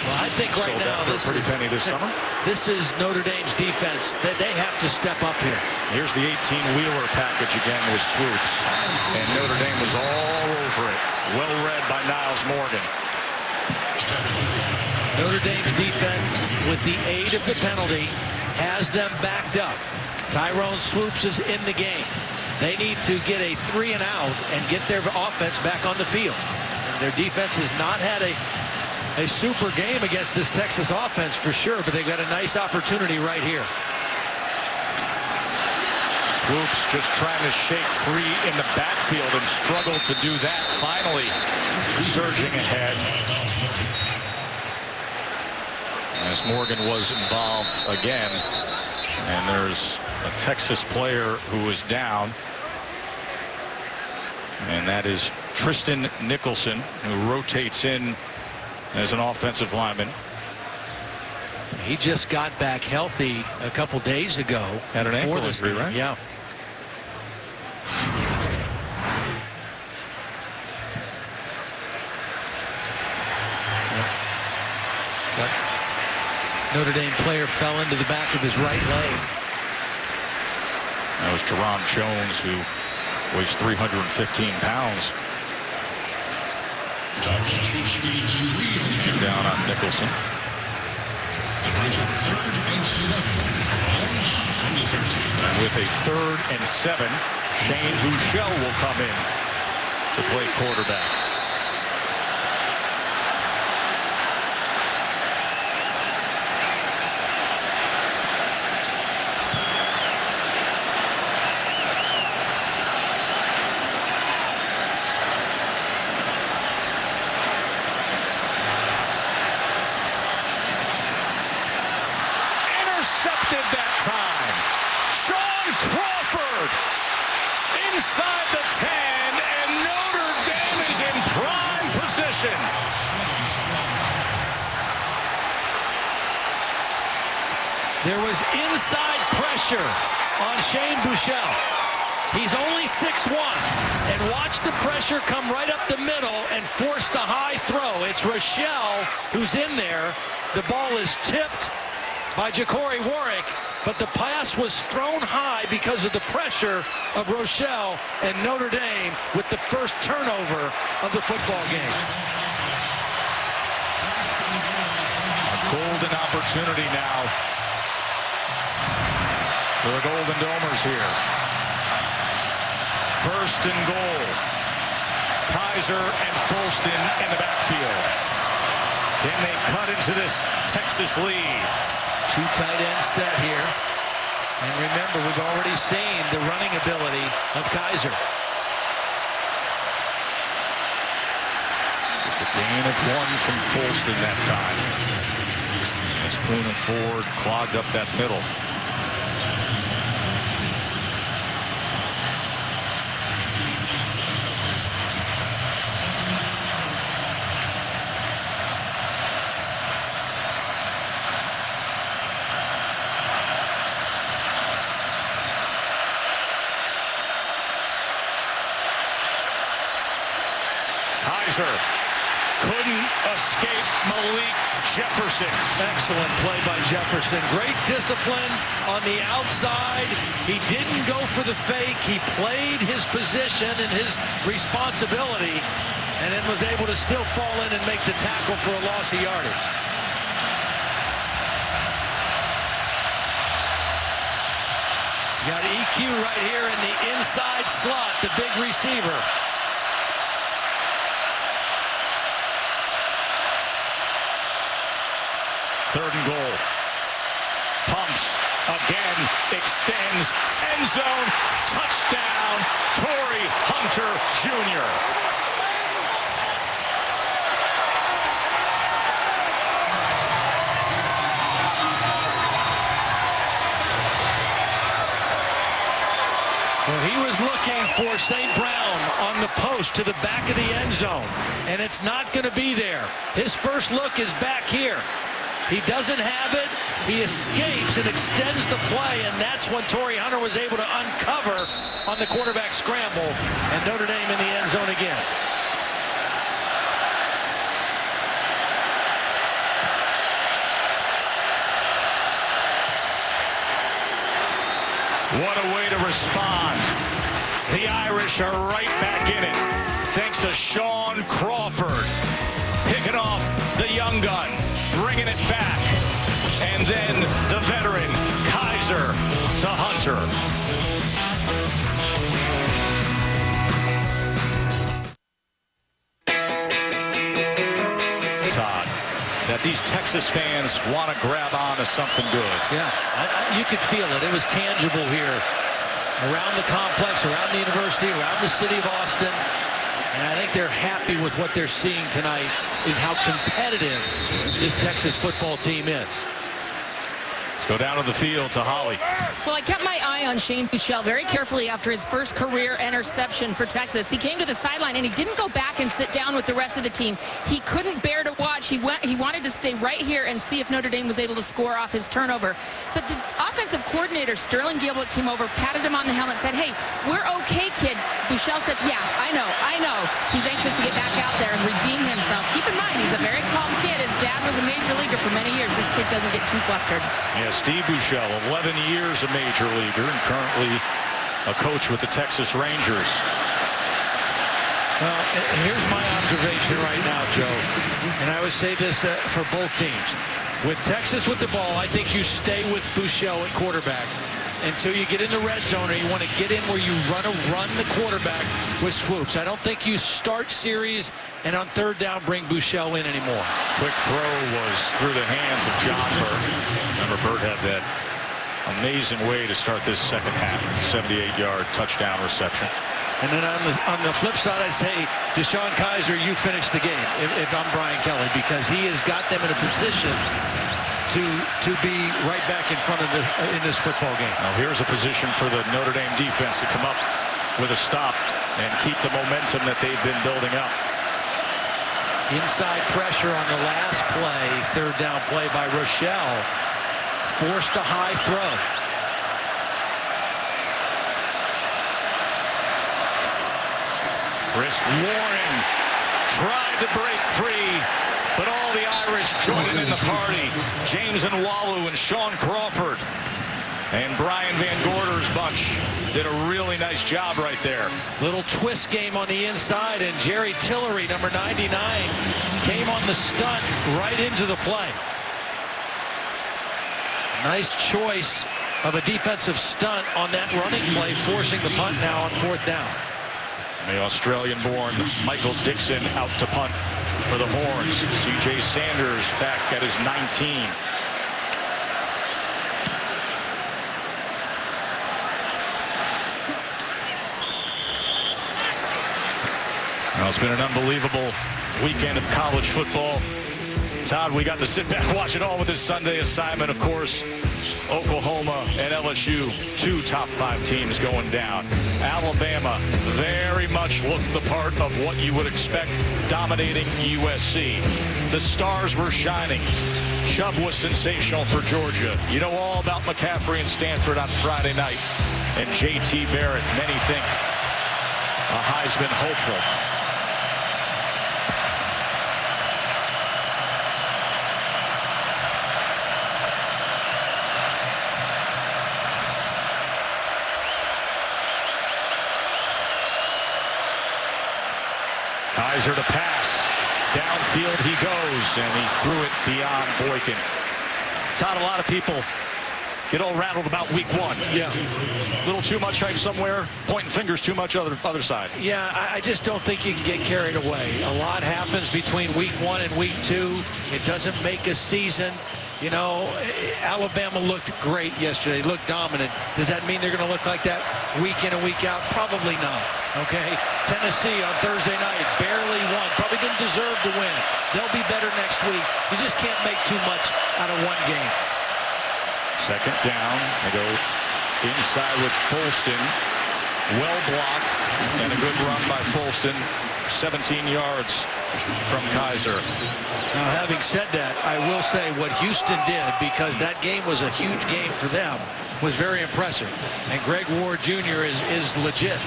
B: Well, I think right now
A: this pretty penny this summer.
B: This is Notre Dame's defense that they have to step up here.
A: Here's the 18-wheeler package again with swoops, and Notre Dame was all over it. Well read by Niles Morgan.
B: Notre Dame's defense, with the aid of the penalty, has them backed up. Tyrone Swoops is in the game. They need to get a 3 and out and get their offense back on the field. Their defense has not had a super game against this Texas offense for sure, but they've got a nice opportunity right here.
A: Swoops just trying to shake free in the backfield and struggled to do that. Finally surging ahead. As Morgan was involved again, and there's a Texas player who is down, and that is Tristan Nicholson, who rotates in as an offensive lineman.
B: He just got back healthy a couple days ago.
A: Had an ankle injury, right?
B: Yeah. But Notre Dame player fell into the back of his right leg.
A: That was Jerron Jones, who weighs 315 pounds. Down on Nicholson. And with a 3rd and 7, Shane Buechele will come in to play quarterback. That time, Sean Crawford inside the 10, and Notre Dame is in prime position.
B: There was inside pressure on Shane Buechele. He's only 6'1", and watch the pressure come right up the middle and force the high throw. It's Rochelle who's in there. The ball is tipped by Ja'Cory Warwick, but the pass was thrown high because of the pressure of Rochelle, and Notre Dame with the first turnover of the football game.
A: A golden opportunity now for the Golden Domers here. 1st and goal. Kizer and Folston in the backfield. Can they cut into this Texas lead?
B: 2 tight ends set here. And remember, we've already seen the running ability of Kizer.
A: Just a gain of 1 from Folston that time. As Poon and Ford clogged up that middle. Kizer couldn't escape Malik Jefferson.
B: Excellent play by Jefferson. Great discipline on the outside. He didn't go for the fake. He played his position and his responsibility, and then was able to still fall in and make the tackle for a loss of yardage. You got EQ right here in the inside slot, the big receiver.
A: Third and goal. Pumps again, extends, end zone, touchdown, Torrey Hunter Jr.
B: Well, he was looking for St. Brown on the post to the back of the end zone, and it's not going to be there. His first look is back here. He doesn't have it. He escapes and extends the play, and that's when Torrey Hunter was able to uncover on the quarterback scramble, and Notre Dame in the end zone again.
A: What a way to respond. The Irish are right back in it, thanks to Sean Crawford picking off the young gun, bringing it back, and then the veteran Kizer to Hunter. Todd, that these Texas fans want to grab on to something good.
B: Yeah, you could feel it. It was tangible here around the complex, around the university, around the city of Austin. And I think they're happy with what they're seeing tonight in how competitive this Texas football team is.
A: Let's go down to the field to Holly.
D: Well, I kept my eye on Shane Buechele very carefully after his first career interception for Texas. He came to the sideline, and he didn't go back and sit down with the rest of the team. He couldn't bear to watch. He wanted to stay right here and see if Notre Dame was able to score off his turnover. But the offensive coordinator, Sterling Gilbert, came over, patted him on the helmet, said, "Hey, we're okay, kid." Buechele said, "Yeah, I know. He's anxious to get back out there and redeem himself." Keep in mind, he's a very calm kid. His dad was a major leaguer for many years. This kid doesn't get too flustered.
A: Yeah, Steve Buechele, 11 years a major leaguer and currently a coach with the Texas Rangers.
B: Well, here's my observation right now, Joe, and I would say this for both teams. With Texas with the ball, I think you stay with Buechele at quarterback until you get in the red zone, or you want to get in where you run the quarterback with swoops. I don't think you start series and on third down bring Buechele in anymore.
A: Quick throw was through the hands of John Burt. Remember, Burt had that amazing way to start this second half, 78-yard touchdown reception.
B: And then on the flip side, I say, DeShone Kizer, you finish the game if I'm Brian Kelly, because he has got them in a position to be right back in front of in this football game.
A: Now here's a position for the Notre Dame defense to come up with a stop and keep the momentum that they've been building up.
B: Inside pressure on the last play, third down play by Rochelle. Forced a high throw.
A: Chris Warren tried to break free, but all the Irish joining in the party. James Nwalu and Sean Crawford and Brian Van Gorder's bunch did a really nice job right there.
B: Little twist game on the inside, and Jerry Tillery, number 99, came on the stunt right into the play. Nice choice of a defensive stunt on that running play, forcing the punt now on fourth down.
A: The Australian-born Michael Dixon out to punt for the Horns. C.J. Sanders back at his 19. Well, it's been an unbelievable weekend of college football. Todd, we got to sit back, watch it all with this Sunday assignment, of course. Oklahoma and LSU, two top 5 teams going down. Alabama very much looked the part of what you would expect, dominating USC. The stars were shining. Chubb was sensational for Georgia. You know all about McCaffrey and Stanford on Friday night. And J.T. Barrett, many think a Heisman hopeful. Kizer to pass. Downfield he goes, and he threw it beyond Boykin.
B: Todd, a lot of people get all rattled about week one.
A: Yeah. A little too much hype somewhere, pointing fingers too much other side.
B: Yeah, I just don't think you can get carried away. A lot happens between week one and week two. It doesn't make a season. You know, Alabama looked great yesterday. They looked dominant. Does that mean they're going to look like that week in and week out? Probably not. Okay? Tennessee on Thursday night barely won. Probably didn't deserve to win. They'll be better next week. You just can't make too much out of one game.
A: Second down. They go inside with Folston. Well blocked. And a good run by Folston. 17 yards from Kizer.
B: Now, having said that, I will say what Houston did, because that game was a huge game for them, was very impressive. And Greg Ward Jr. is legit.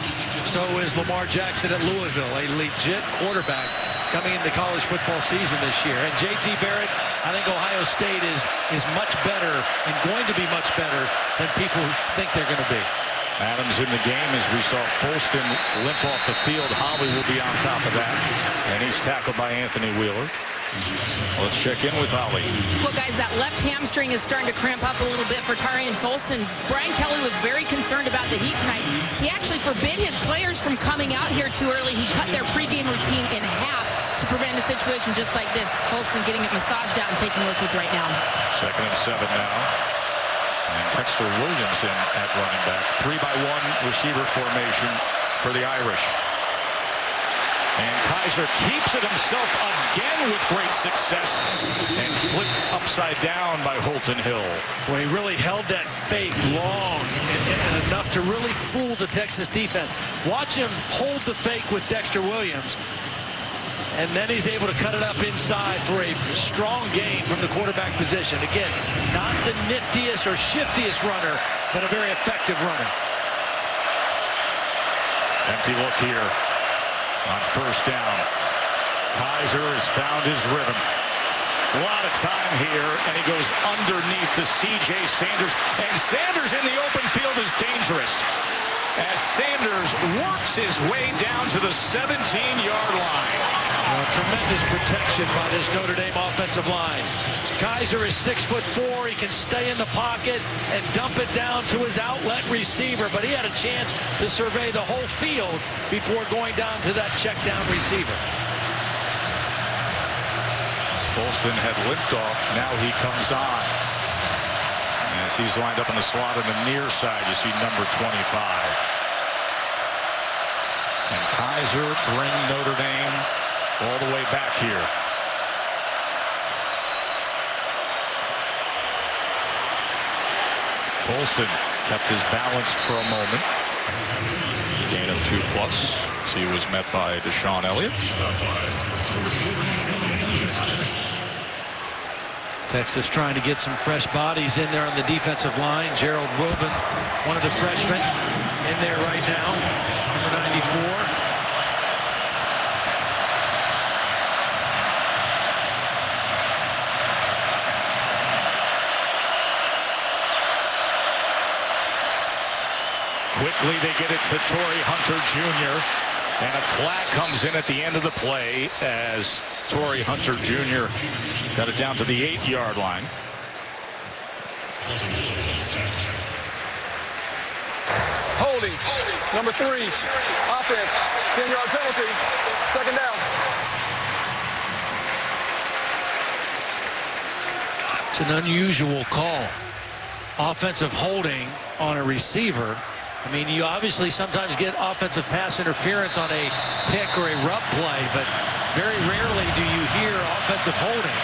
B: So is Lamar Jackson at Louisville, a legit quarterback coming into the college football season this year. And J.T. Barrett, I think Ohio State is much better and going to be much better than people think they're going to be.
A: Adams in the game as we saw Folston limp off the field. Holly will be on top of that. And he's tackled by Anthony Wheeler. Let's check in with Holly.
D: Well, guys, that left hamstring is starting to cramp up a little bit for Tarian Folston. Brian Kelly was very concerned about the heat tonight. He actually forbid his players from coming out here too early. He cut their pregame routine in half to prevent a situation just like this. Folston getting it massaged out and taking liquids right now.
A: 2nd and 7 now. And Dexter Williams in at running back. 3-by-1 receiver formation for the Irish. And Kizer keeps it himself again with great success. And flipped upside down by Holton Hill.
B: Well, he really held that fake long and enough to really fool the Texas defense. Watch him hold the fake with Dexter Williams. And then he's able to cut it up inside for a strong gain from the quarterback position. Again, not the niftiest or shiftiest runner, but a very effective runner.
A: Empty look here on 1st down. Kizer has found his rhythm. A lot of time here, and he goes underneath to C.J. Sanders. And Sanders in the open field is dangerous, as Sanders works his way down to the 17-yard line.
B: Tremendous protection by this Notre Dame offensive line. Kizer is 6'4". He can stay in the pocket and dump it down to his outlet receiver, but he had a chance to survey the whole field before going down to that check down receiver.
A: Folston had limped off. Now he comes on. As he's lined up in the slot on the near side, you see number 25. And Kizer bring Notre Dame all the way back here. Folston kept his balance for a moment. Gain of 2+. So he was met by Deshaun Elliott.
B: Texas trying to get some fresh bodies in there on the defensive line. Gerald Wilben, one of the freshmen, in there right now, number 94.
A: Quickly they get it to Torrey Hunter Jr. And a flag comes in at the end of the play as Torrey Hunter Jr. got it down to the 8-yard line.
C: Holding. Number 3. Offense. 10-yard penalty. 2nd down.
B: It's an unusual call. Offensive holding on a receiver. I mean, you obviously sometimes get offensive pass interference on a pick or a rub play, but very rarely do you hear offensive holding.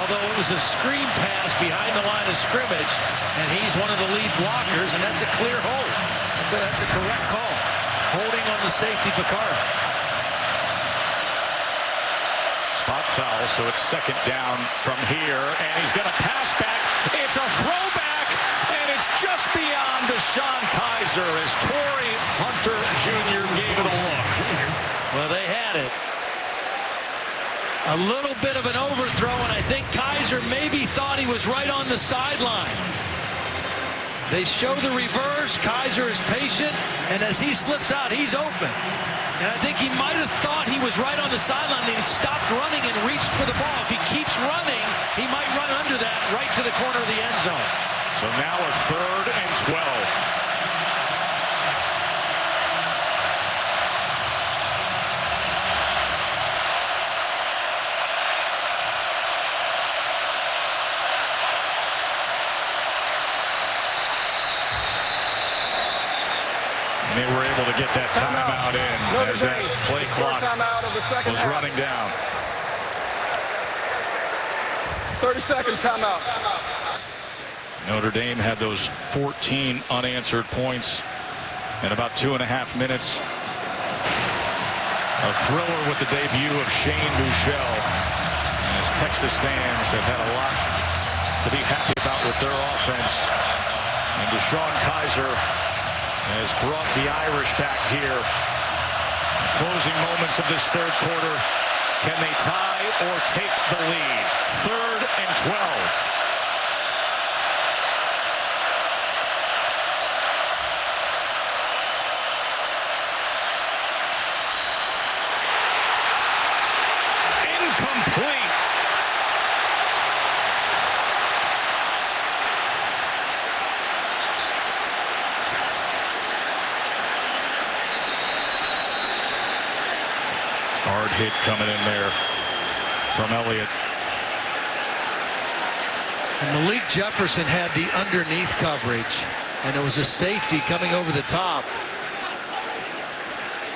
B: Although it was a screen pass behind the line of scrimmage, and he's one of the lead blockers, and that's a clear hold. That's a correct call. Holding on the safety, Vaccaro.
A: Spot foul, so it's 2nd down from here, and he's going to pass back. It's a throwback, and it's just beyond Deshaun Kizer as Torrey Hunter Jr. gave it a look.
B: Well, they had it. A little bit of an overthrow, and I think Kizer maybe thought he was right on the sideline. They show the reverse. Kizer is patient, and as he slips out, he's open. And I think he might have thought he was right on the sideline, and he stopped running and reached for the ball. If he keeps running, he might run under that right to the corner of the end zone.
A: So now a 3rd and 12. They were able to get that timeout in as that play clock was running down.
C: 30-second timeout.
A: Notre Dame had those 14 unanswered points in about 2.5 minutes. A thriller with the debut of Shane Buechele, as Texas fans have had a lot to be happy about with their offense. And Deshaun Kizer has brought the Irish back here. The closing moments of this 3rd quarter. Can they tie or take the lead? 3rd and 12. Incomplete. Hard hit coming in there from Elliott.
B: And Malik Jefferson had the underneath coverage, and it was a safety coming over the top.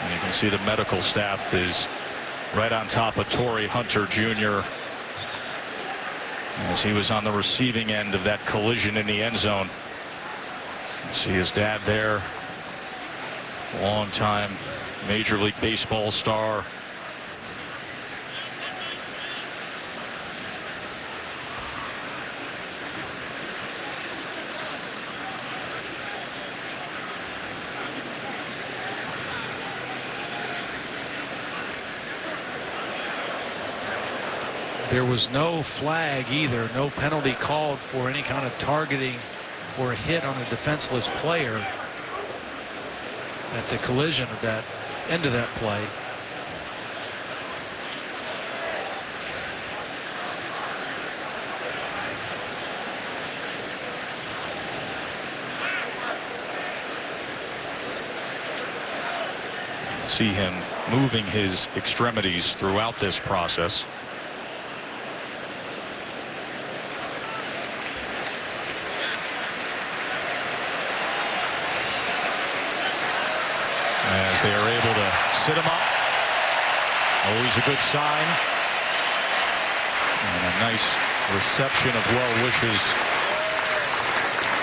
A: And you can see the medical staff is right on top of Torrey Hunter Jr. as he was on the receiving end of that collision in the end zone. You see his dad there, longtime Major League Baseball star.
B: There was no flag either, no penalty called for any kind of targeting or a hit on a defenseless player at the collision of that end of that play.
A: See him moving his extremities throughout this process. As they are able to sit him up. Always a good sign. And a nice reception of well wishes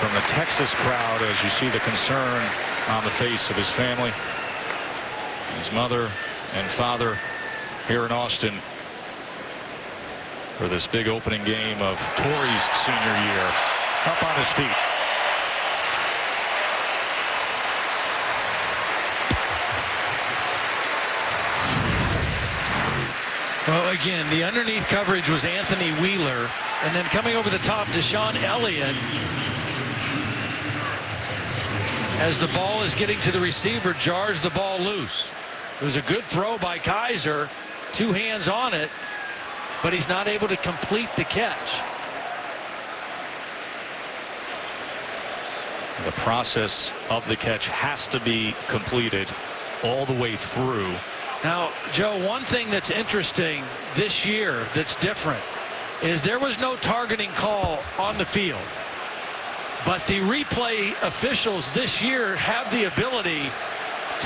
A: from the Texas crowd as you see the concern on the face of his family. His mother and father here in Austin for this big opening game of Torrey's senior year. Up on his feet.
B: Well, again, the underneath coverage was Anthony Wheeler, and then coming over the top, Deshaun Elliott. As the ball is getting to the receiver, jars the ball loose. It was a good throw by Kizer, 2 hands on it, but he's not able to complete the catch.
A: The process of the catch has to be completed all the way through.
B: Now, Joe, one thing that's interesting this year that's different is there was no targeting call on the field. But the replay officials this year have the ability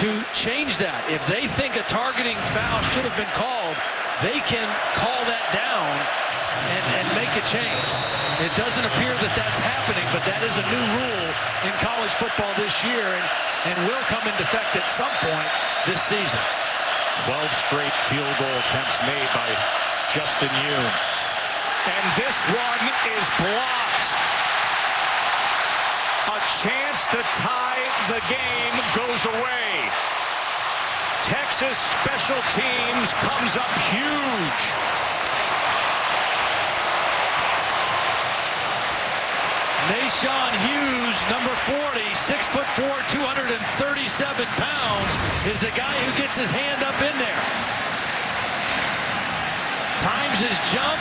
B: to change that. If they think a targeting foul should have been called, they can call that down and make a change. It doesn't appear that that's happening, but that is a new rule in college football this year and will come into effect at some point this season.
A: 12 straight field goal attempts made by Justin Yoon. And this one is blocked. A chance to tie the game goes away. Texas special teams comes up huge.
B: Nashawn Hughes, number 40, 6'4", 237 pounds, is the guy who gets his hand up in there. Times his jump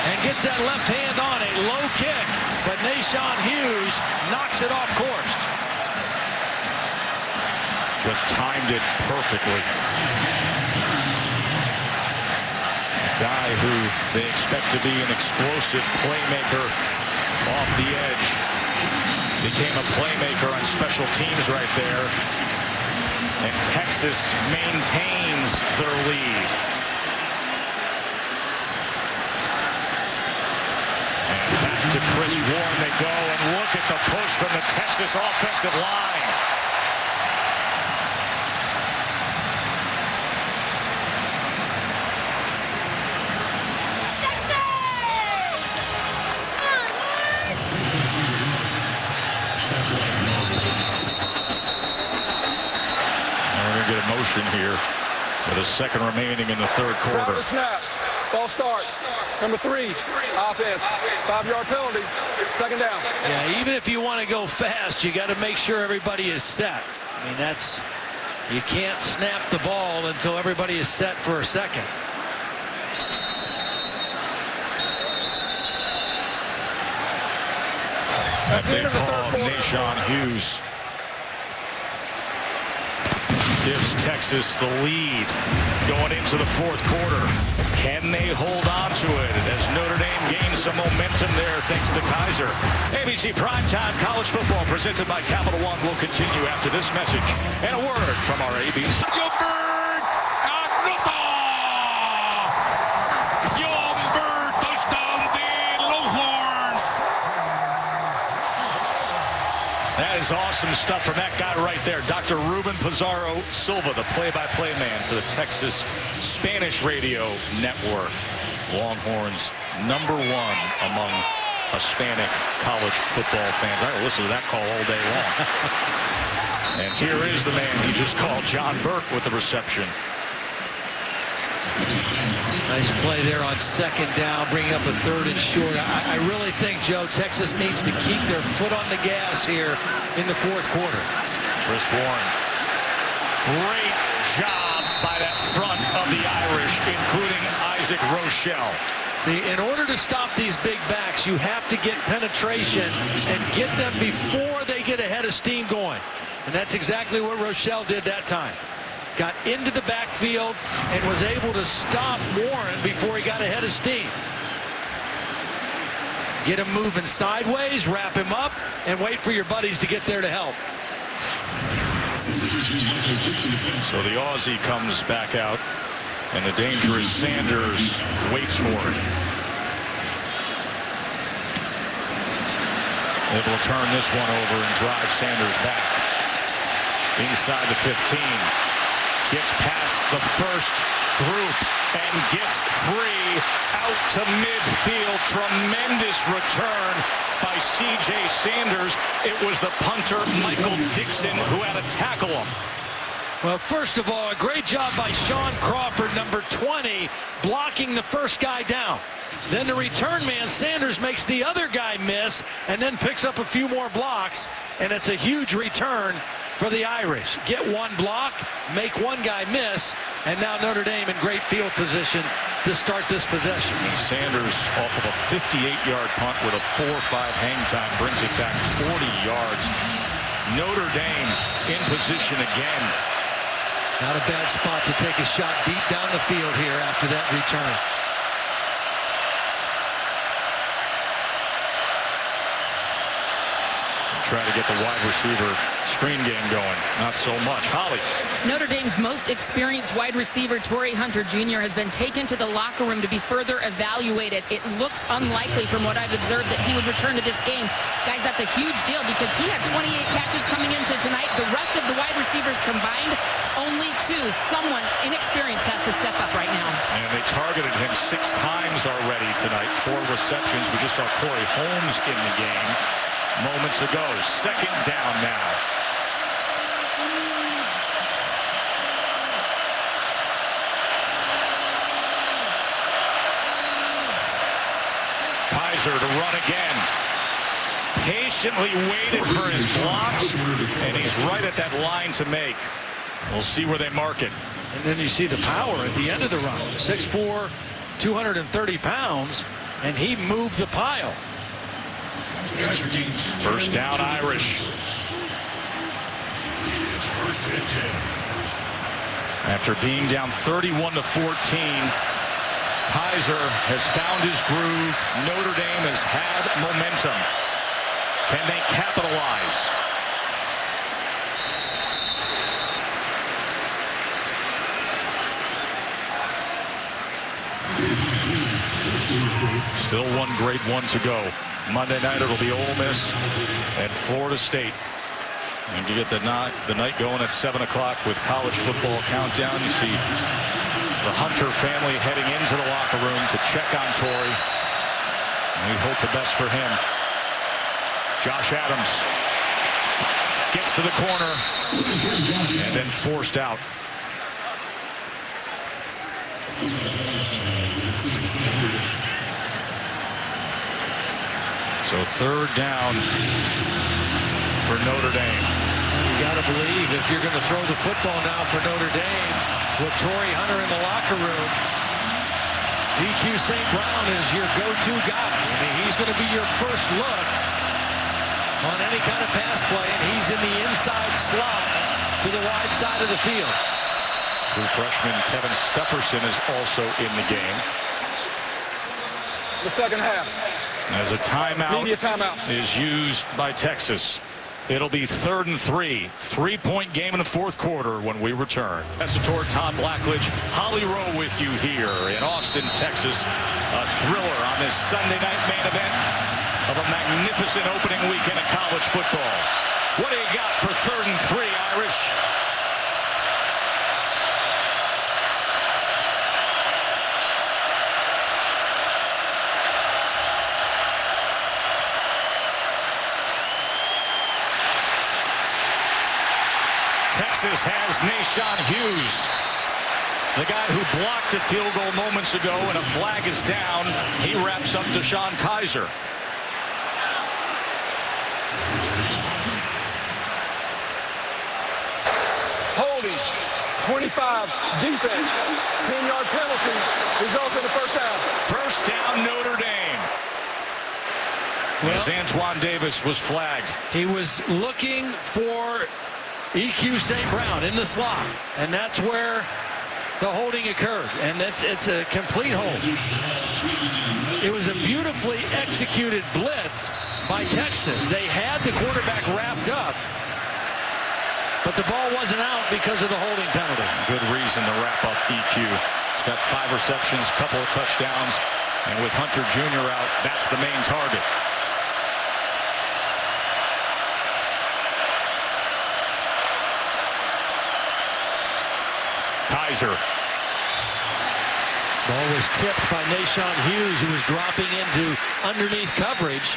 B: and gets that left hand on a low kick, but Nashawn Hughes knocks it off course.
A: Just timed it perfectly. Guy who they expect to be an explosive playmaker off the edge. Became a playmaker on special teams right there. And Texas maintains their lead. And back to Chris Warren they go, and look at the push from the Texas offensive line. Motion here with a second remaining in the third quarter.
C: Snap. Ball start. Number 3, offense. 5-yard penalty. Second down.
B: Yeah, even if you want to go fast, you got to make sure everybody is set. I mean, that's, you can't snap the ball until everybody is set for a second.
A: That big call, Nashawn Hughes gives Texas the lead going into the fourth quarter. Can they hold on to it as Notre Dame gains some momentum there thanks to Kizer? ABC Primetime College Football presented by Capital One will continue after this message and a word from our ABC. Bird at Bird touchdown the Longhorns. That is awesome stuff from that guy right there, Dr. Ruben Pizarro Silva, the play-by-play man for the Texas Spanish Radio Network. Longhorns #1 among Hispanic college football fans. I will listen to that call all day long. And here is the man he just called, John Burke, with the reception.
B: Nice play there on second down, bringing up a third and short. I really think, Joe, Texas needs to keep their foot on the gas here in the fourth quarter.
A: Chris Warren. Great job by that front of the Irish, including Isaac Rochelle.
B: See, in order to stop these big backs, you have to get penetration and get them before they get ahead of steam going. And that's exactly what Rochelle did that time. Got into the backfield and was able to stop Warren before he got ahead of steam. Get him moving sideways, wrap him up, and wait for your buddies to get there to help.
A: So the Aussie comes back out, and the dangerous Sanders waits for it. Able to turn this one over and drive Sanders back. Inside the 15. Gets past the first group and gets free out to midfield. Tremendous return by C.J. Sanders. It was the punter, Michael Dixon, who had to tackle him.
B: Well, first of all, a great job by Sean Crawford, number 20, blocking the first guy down. Then the return man, Sanders, makes the other guy miss and then picks up a few more blocks, and it's a huge return for the Irish. Get one block, make one guy miss, and now Notre Dame in great field position to start this possession.
A: And Sanders off of a 58-yard punt with a 4-5 hang time brings it back 40 yards. Notre Dame in position again.
B: Not a bad spot to take a shot deep down the field here after that return.
A: Try to get the wide receiver screen game going. Not so much. Holly.
D: Notre Dame's most experienced wide receiver, Torrey Hunter Jr., has been taken to the locker room to be further evaluated. It looks unlikely from what I've observed that he would return to this game. Guys, that's a huge deal because he had 28 catches coming into tonight. The rest of the wide receivers combined, only 2. Someone inexperienced has to step up right now.
A: And they targeted him 6 times already tonight. 4 receptions. We just saw Corey Holmes in the game moments ago. Second down now. Kizer to run again. patiently waited for his blocks, and he's right at that line to make. We'll see where they mark it.
B: And then you see the power at the end of the run. 6'4", 230 pounds, and he moved the pile.
A: First down, Irish. After being down 31-14, Kizer has found his groove. Notre Dame has had momentum. Can they capitalize? Still one great one to go. Monday night it'll be Ole Miss and Florida State. And you get the night going at 7 o'clock with college football countdown. You see the Hunter family heading into the locker room to check on Torrey. And we hope the best for him. Josh Adams gets to the corner and then forced out. So third down for Notre Dame.
B: You got to believe if you're going to throw the football now for Notre Dame with Torrey Hunter in the locker room, EQ St. Brown is your go-to guy. I mean, he's going to be your first look on any kind of pass play, and he's in the inside slot to the wide side of the field.
A: True freshman Kevin Stufferson is also in the game.
C: The second half.
A: As a timeout,
C: Media timeout
A: is used by Texas. It'll be 3rd and 3. 3-point game in the fourth quarter when we return. Essator, Todd Blackledge, Holly Rowe with you here in Austin, Texas. A thriller on this Sunday night main event of a magnificent opening weekend of college football. What do you got for 3rd and 3, Irish? Texas has Nashon Hughes, the guy who blocked a field goal moments ago, and a flag is down. He wraps up Deshaun Kizer.
C: holding, 25 defense, 10-yard penalty, results in the first down.
A: First down, Notre Dame. As Antoine Davis was flagged.
B: He was looking for EQ St. Brown in the slot, and that's where the holding occurred, and it's a complete hold. It was a beautifully executed blitz by Texas. They had the quarterback wrapped up, but the ball wasn't out because of the holding penalty.
A: Good reason to wrap up EQ. He's got 5 receptions, couple of touchdowns, and with Hunter Jr. out, that's the main target. Kizer.
B: Ball was tipped by Nashon Hughes, who was dropping into underneath coverage.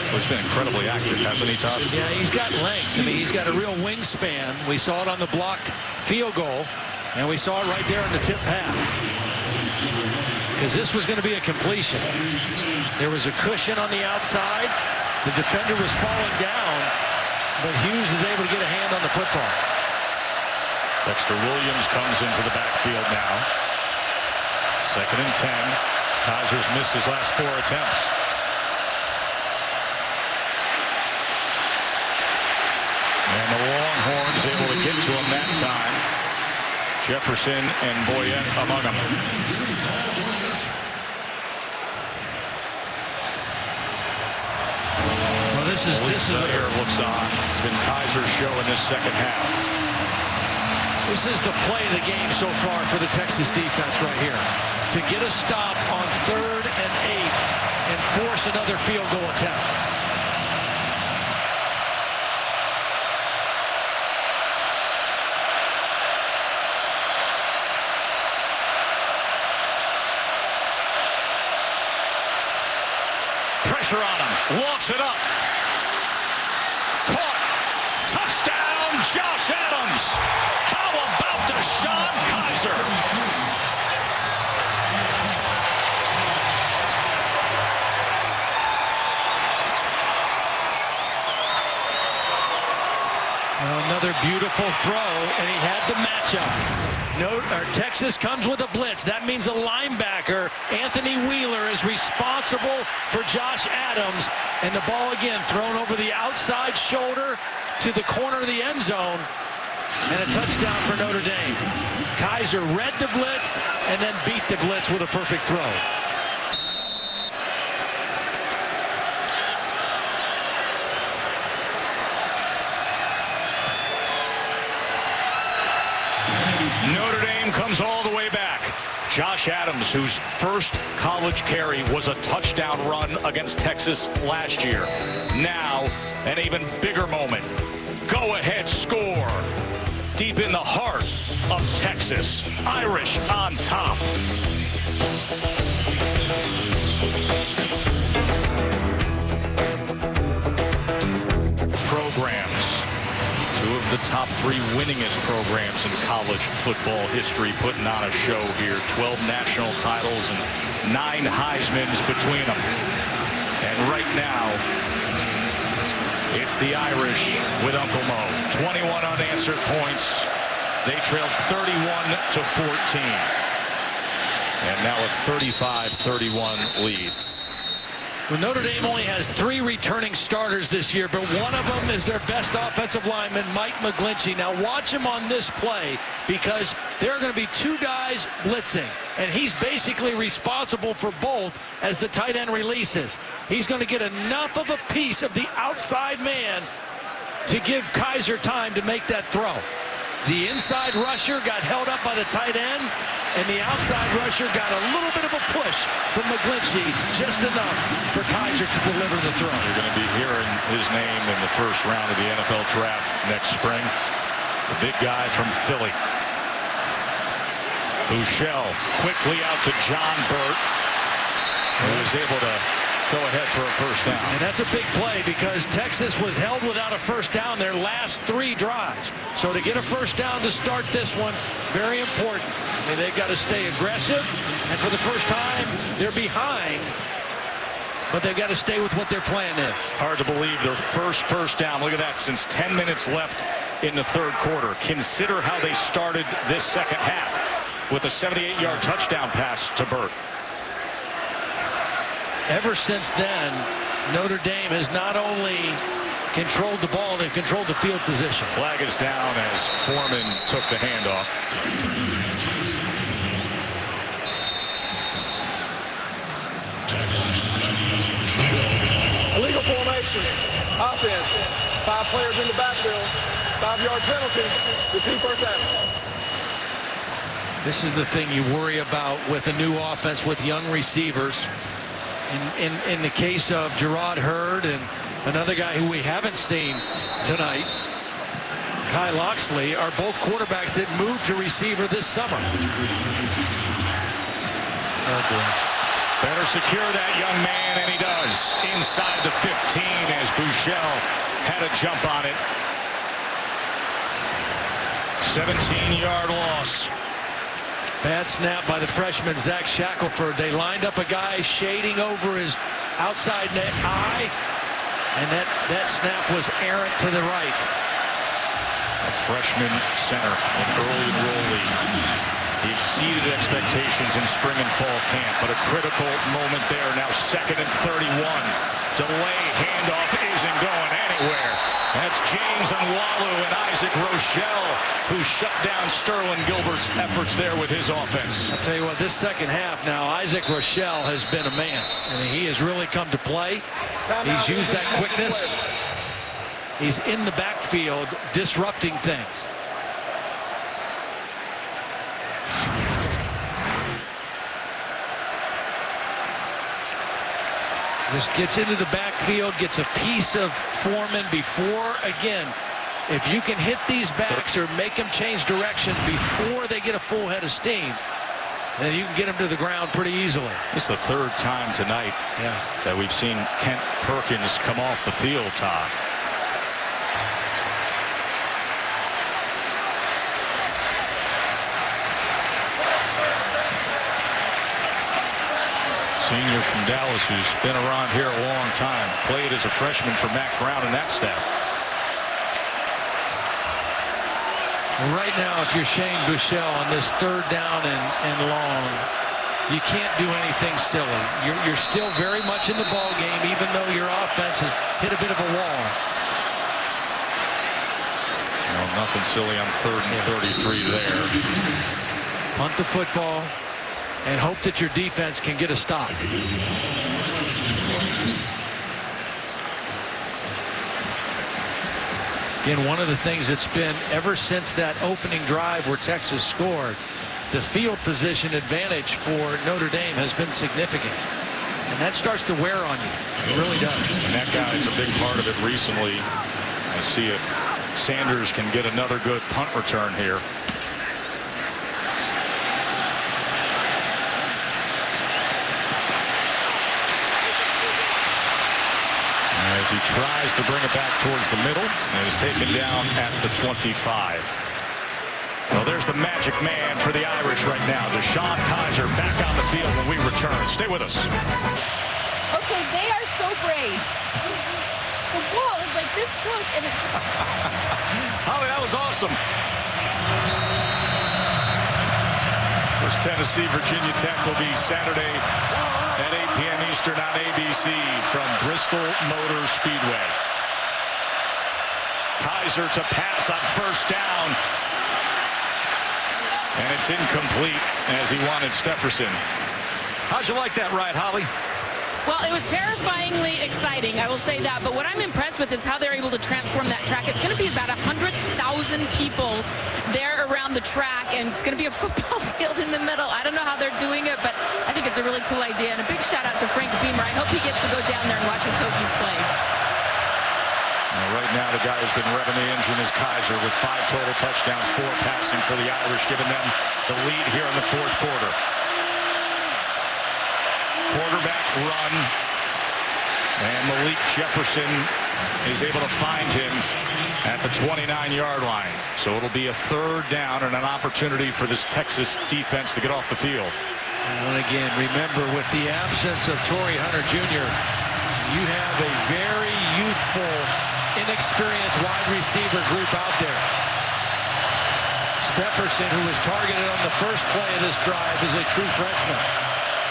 A: He's been incredibly active, hasn't he, Todd?
B: Yeah, he's got length. I mean, he's got a real wingspan. We saw it on the blocked field goal, and we saw it right there on the tip pass. Because this was going to be a completion. There was a cushion on the outside. The defender was falling down, but Hughes is able to get a hand on the football.
A: Dexter Williams comes into the backfield now. 2nd and 10. Kizer's missed his last 4 attempts. And the Longhorns able to get to him that time. Jefferson and Boyette among them.
B: Well, this is
A: Air looks on. It's been Kizer's show in this second half.
B: This is the play of the game so far for the Texas defense right here. To get a stop on 3rd and 8 and force another field goal attempt.
A: Pressure on him. Lofts it up. Caught. Touchdown, Josh Adams. How about Deshaun Kizer?
B: Another beautiful throw, and he had the matchup. Texas comes with a blitz. That means a linebacker, Anthony Wheeler, is responsible for Josh Adams. And the ball again thrown over the outside shoulder to the corner of the end zone. And a touchdown for Notre Dame. Kizer read the blitz and then beat the blitz with a perfect throw.
A: Notre Dame comes all the way back. Josh Adams, whose first college carry was a touchdown run against Texas last year. Now, an even bigger moment. Go-ahead score. Deep in the heart of Texas. Irish on top. Programs. Two of the top 3 winningest programs in college football history putting on a show here. 12 national titles and 9 Heismans between them. And right now, it's the Irish with Uncle Mo. 21 unanswered points. They trailed 31-14. And now a 35-31 lead.
B: Well, Notre Dame only has 3 returning starters this year, but one of them is their best offensive lineman, Mike McGlinchey. Now watch him on this play, because there are going to be 2 guys blitzing, and he's basically responsible for both as the tight end releases. He's going to get enough of a piece of the outside man to give Kizer time to make that throw. The inside rusher got held up by the tight end, and the outside rusher got a little bit of a push from McGlinchey, just enough for Kizer to deliver the throw.
A: You're going to be hearing his name in the first round of the NFL draft next spring. The big guy from Philly. Bouchel quickly out to John Burt, who was able to go ahead for a first down.
B: And that's a big play, because Texas was held without a first down their last 3 drives. So to get a first down to start this one, very important. I mean, they've got to stay aggressive, and for the first time, they're behind, but they've got to stay with what their plan is.
A: Hard to believe their first down. Look at that, since 10 minutes left in the third quarter. Consider how they started this second half with a 78-yard touchdown pass to Burt.
B: Ever since then, Notre Dame has not only controlled the ball, they've controlled the field position.
A: Flag is down as Foreman took the handoff.
C: Illegal formation. Offense. 5 players in the backfield. 5-yard penalty. Repeat first down.
B: This is the thing you worry about with a new offense with young receivers. In the case of Gerard Hurd and another guy who we haven't seen tonight, Kai Loxley, are both quarterbacks that moved to receiver this summer. Oh boy.
A: Better secure that young man, and he does. Inside the 15 as Bouchel had a jump on it. 17-yard loss.
B: Bad snap by the freshman, Zach Shackelford. They lined up a guy shading over his outside net eye, and that snap was errant to the right.
A: A freshman center, an early enrollee. He exceeded expectations in spring and fall camp, but a critical moment there. Now 2nd and 31. Delay handoff isn't going anywhere. That's James Onwalu and Isaac Rochelle, who shut down Sterling Gilbert's efforts there with his offense.
B: I'll tell you what, this second half now, Isaac Rochelle has been a man. I mean, he has really come to play. He's used that quickness. He's in the backfield disrupting things. Just gets into the backfield, gets a piece of Foreman before, again, if you can hit these backs or make them change direction before they get a full head of steam, then you can get them to the ground pretty easily.
A: This is the 3rd time tonight that we've seen Kent Perkins come off the field, Todd. Senior from Dallas, who's been around here a long time, played as a freshman for Mack Brown and that staff.
B: Right now, if you're Shane Buechele on this 3rd down and long, you can't do anything silly. You're still very much in the ball game, even though your offense has hit a bit of a wall.
A: No, nothing silly on 3rd and 33 there.
B: Punt the football and hope that your defense can get a stop. Again, one of the things that's been ever since that opening drive where Texas scored, the field position advantage for Notre Dame has been significant. And that starts to wear on you. It really does.
A: And that guy's a big part of it recently. I see if Sanders can get another good punt return here. As he tries to bring it back towards the middle and is taken down at the 25. Well, there's the magic man for the Irish right now. Kizer back on the field when we return. Stay with us.
E: Okay, they are so brave. The ball is like this close and it's...
A: Holly, that was awesome. First Tennessee, Virginia Tech will be Saturday at 8 p.m. Eastern on ABC from Bristol Motor Speedway. Kizer to pass on 1st down. And it's incomplete as he wanted Stefferson. How'd you like that ride, Holly?
D: Well, it was terrifyingly exciting, I will say that. But what I'm impressed with is how they're able to transform that track. It's going to be about 100,000 people there around the track, and it's going to be a football field in the middle. I don't know how they're doing it, but I think it's a really cool idea. And a big shout out to Frank Beamer. I hope he gets to go down there and watch his Hokies play.
A: Right now, the guy who's been revving the engine is Kizer with 5 total touchdowns, 4 passing for the Irish, giving them the lead here in the 4th quarter. Quarterback run, and Malik Jefferson is able to find him at the 29-yard line. So it'll be a 3rd down and an opportunity for this Texas defense to get off the field.
B: And again, remember, with the absence of Torrey Hunter Jr., you have a very youthful, inexperienced wide receiver group out there. Stefferson, who was targeted on the first play of this drive, is a true freshman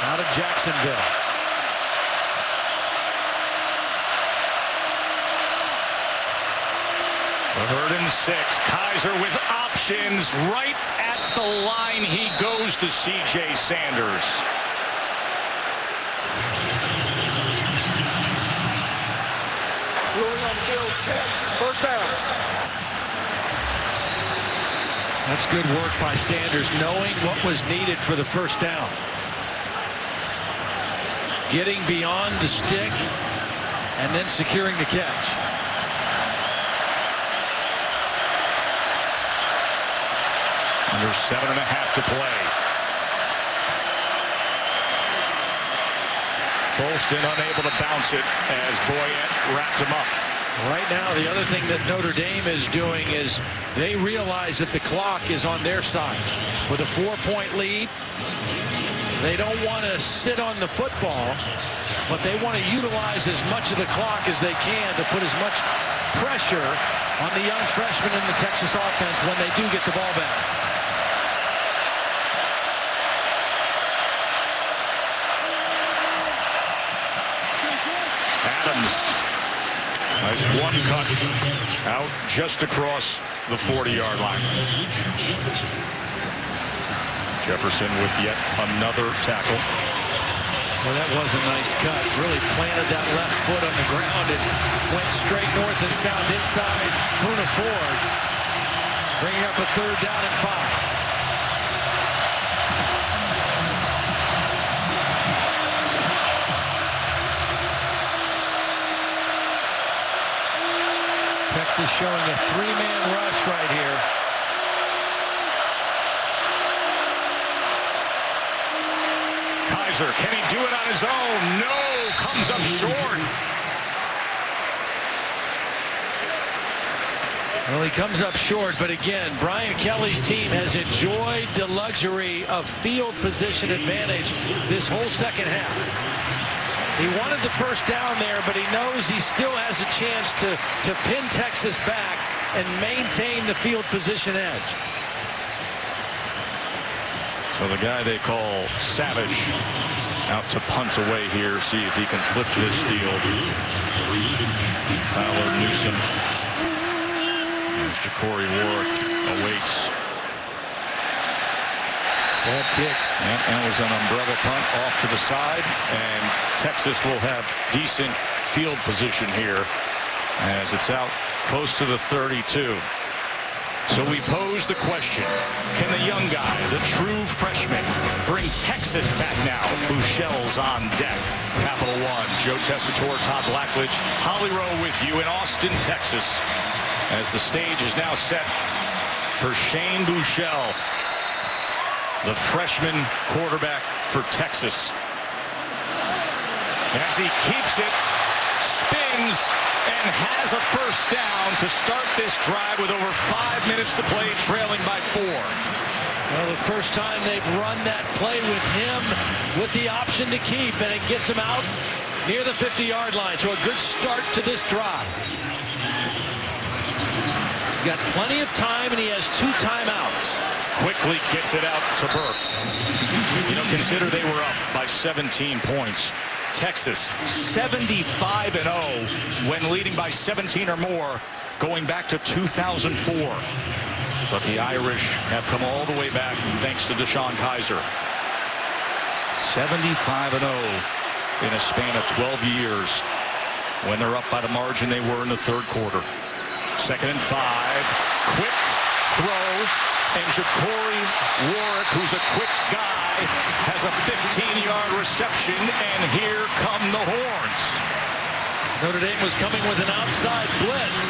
B: out of Jacksonville.
A: Third and 6. Kizer with options right at the line. He goes to C.J. Sanders.
C: Ruling on the field, catch, 1st down.
B: That's good work by Sanders, knowing what was needed for the 1st down. Getting beyond the stick and then securing the catch.
A: Under 7.5 to play. Folston unable to bounce it as Boyette wrapped him up.
B: Right now, the other thing that Notre Dame is doing is they realize that the clock is on their side. With a 4-point lead, they don't want to sit on the football, but they want to utilize as much of the clock as they can to put as much pressure on the young freshmen in the Texas offense when they do get the ball back.
A: Adams. Nice one cut out just across the 40-yard line. Jefferson with yet another tackle.
B: Well, that was a nice cut. Really planted that left foot on the ground and went straight north and south inside Puna Ford, bringing up a 3rd down and 5. Texas showing a 3-man rush right here.
A: Kizer, can he do it on his own? No, comes up short.
B: Well, he comes up short, but again, Brian Kelly's team has enjoyed the luxury of field position advantage this whole 2nd half. He wanted the 1st down there, but he knows he still has a chance to pin Texas back and maintain the field position edge.
A: So the guy they call Savage out to punt away here. See if he can flip this field. Tyler Newsom. There's Ja'Cory Warwick awaits.
B: Bad kick.
A: And it was an umbrella punt off to the side. And Texas will have decent field position here as it's out close to the 32. So we pose the question, can the young guy, the true freshman, bring Texas back now? Buechel's on deck. Capital One, Joe Tessitore, Todd Blackledge, Holly Rowe with you in Austin, Texas, as the stage is now set for Shane Buechel, the freshman quarterback for Texas. As he keeps it, spins, and has a first down to start this drive with over 5 minutes to play, trailing by 4.
B: Well, the first time they've run that play with him with the option to keep, and it gets him out near the 50-yard line. So a good start to this drive. Got plenty of time, and he has 2 timeouts.
A: Quickly gets it out to Burke. You know, consider they were up by 17 points. Texas 75-0 when leading by 17 or more going back to 2004. But the Irish have come all the way back thanks to Deshaun Kizer. 75-0 in a span of 12 years when they're up by the margin they were in the third quarter. 2nd and 5. Quick throw, and Ja'Cory Warwick, who's a quick guy, has a 15-yard reception, and here come the Horns.
B: Notre Dame was coming with an outside blitz.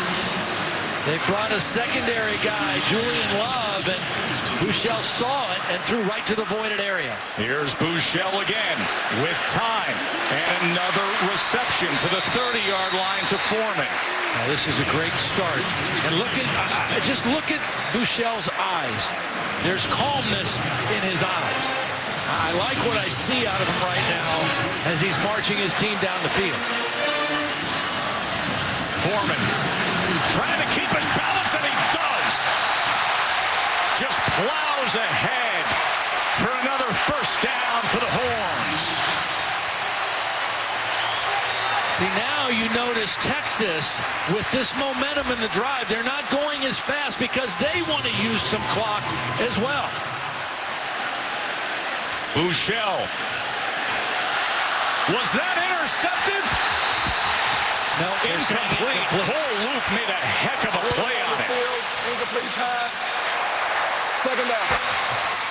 B: They brought a secondary guy, Julian Love, and Buechel saw it and threw right to the voided area.
A: Here's Buechel again with time, and another reception to the 30-yard line to Foreman.
B: Now, this is a great start. And just look at Buechel's eyes. There's calmness in his eyes. I like what I see out of him right now as he's marching his team down the field.
A: Foreman trying to keep his balance, and he does. Just plows ahead for another first down for the Horns.
B: See, now you notice Texas, with this momentum in the drive, they're not going as fast because they want to use some clock as well.
A: Buechel. Was that intercepted?
B: No,
A: incomplete. Cole Luke made a heck of a play on it.
C: Incomplete pass. 2nd down.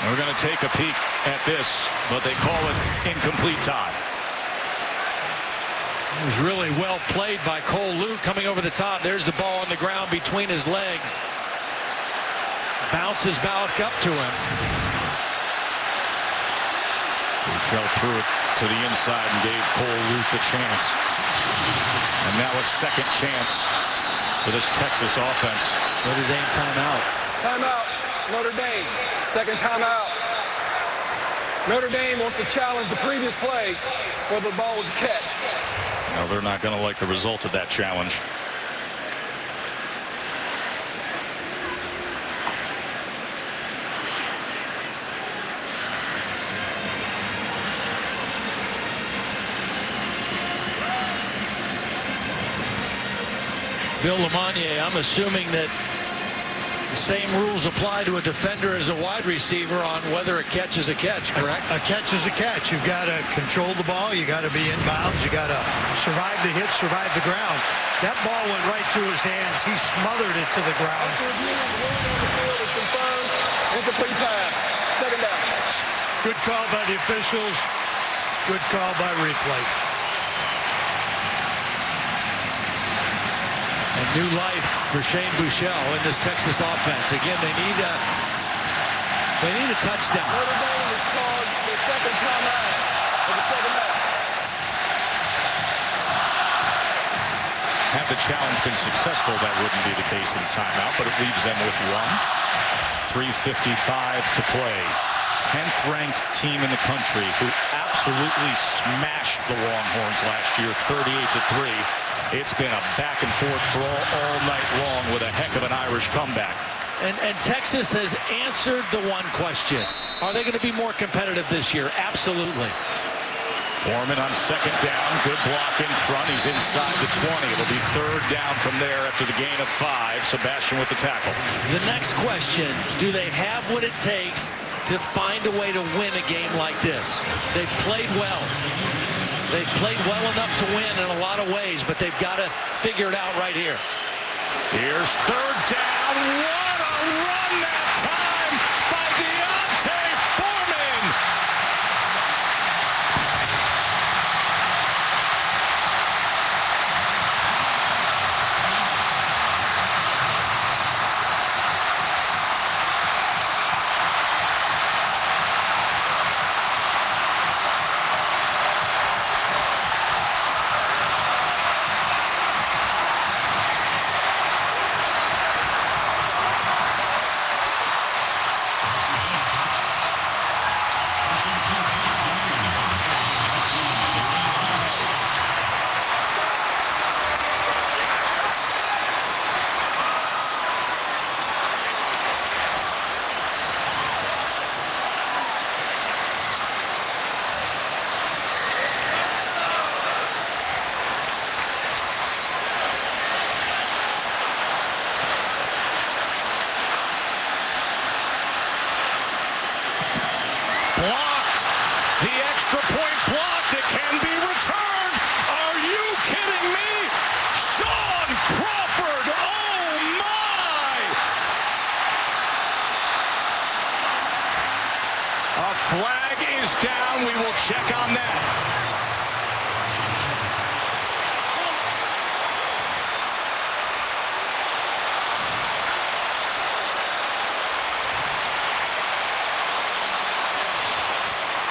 A: We're going to take a peek at this, but they call it incomplete time.
B: It was really well played by Cole Luke coming over the top. There's the ball on the ground between his legs. Bounces back up to him.
A: Buechel threw it to the inside and gave Cole Luke a chance. And now a second chance for this Texas offense.
B: Notre Dame timeout.
C: Timeout. Notre Dame. 2nd timeout. Notre Dame wants to challenge the previous play where the ball was a catch.
A: Now they're not going to like the result of that challenge.
B: Bill Lamonier, I'm assuming that the same rules apply to a defender as a wide receiver on whether a catch is a catch, correct?
F: A catch is a catch. You've got to control the ball. You got to be inbounds. You got to survive the hit, survive the ground. That ball went right through his hands. He smothered it to the ground.
C: Incomplete pass. 2nd down.
F: Good call by the officials. Good call by replay.
B: And new life for Shane Buechel in this Texas offense. Again, they need a touchdown.
C: Notre Dame is charged the 2nd timeout of the 2nd half.
A: Had the challenge been successful, that wouldn't be the case in timeout, but it leaves them with 3:55 to play. 10th ranked team in the country who absolutely smashed the Longhorns last year, 38-3. It's been a back-and-forth brawl all night long with a heck of an Irish comeback.
B: And Texas has answered the one question. Are they going to be more competitive this year? Absolutely.
A: Foreman on second down. Good block in front. He's inside the 20. It'll be third down from there after the gain of 5. Sebastian with the tackle.
B: The next question, do they have what it takes to find a way to win a game like this? They've played well. They've played well enough to win in a lot of ways, but they've got to figure it out right here.
A: Here's third down. What a run that time by Deontay Foreman. Blocked. The extra point blocked. It can be returned. Are you kidding me? Sean Crawford. Oh, my. A flag is down. We will check on that.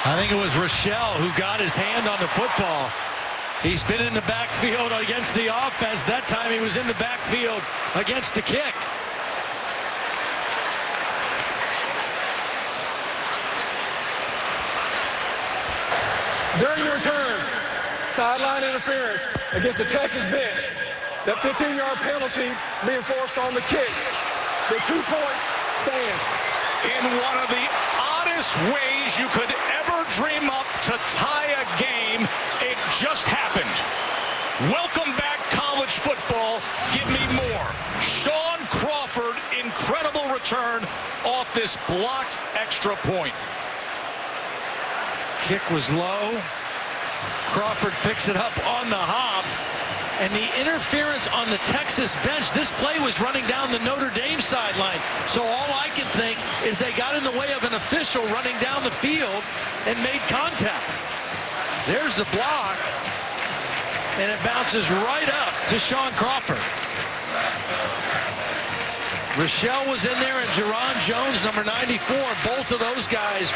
B: I think it was Rochelle who got his hand on the football. He's been in the backfield against the offense. That time he was in the backfield against the kick.
C: During the return, sideline interference against the Texas bench. That 15-yard penalty being forced on the kick. The 2 points stand.
A: In one of the oddest ways you could ever dream up to tie a game, it just happened. Welcome back, college football. Give me more. Sean Crawford, incredible return off this blocked extra point.
B: Kick was low. Crawford picks it up on the hop. And the interference on the Texas bench, this play was running down the Notre Dame sideline. So all I can think is they got in the way of an official running down the field and made contact. There's the block. And it bounces right up to Sean Crawford. Rochelle was in there and Jerron Jones, number 94. Both of those guys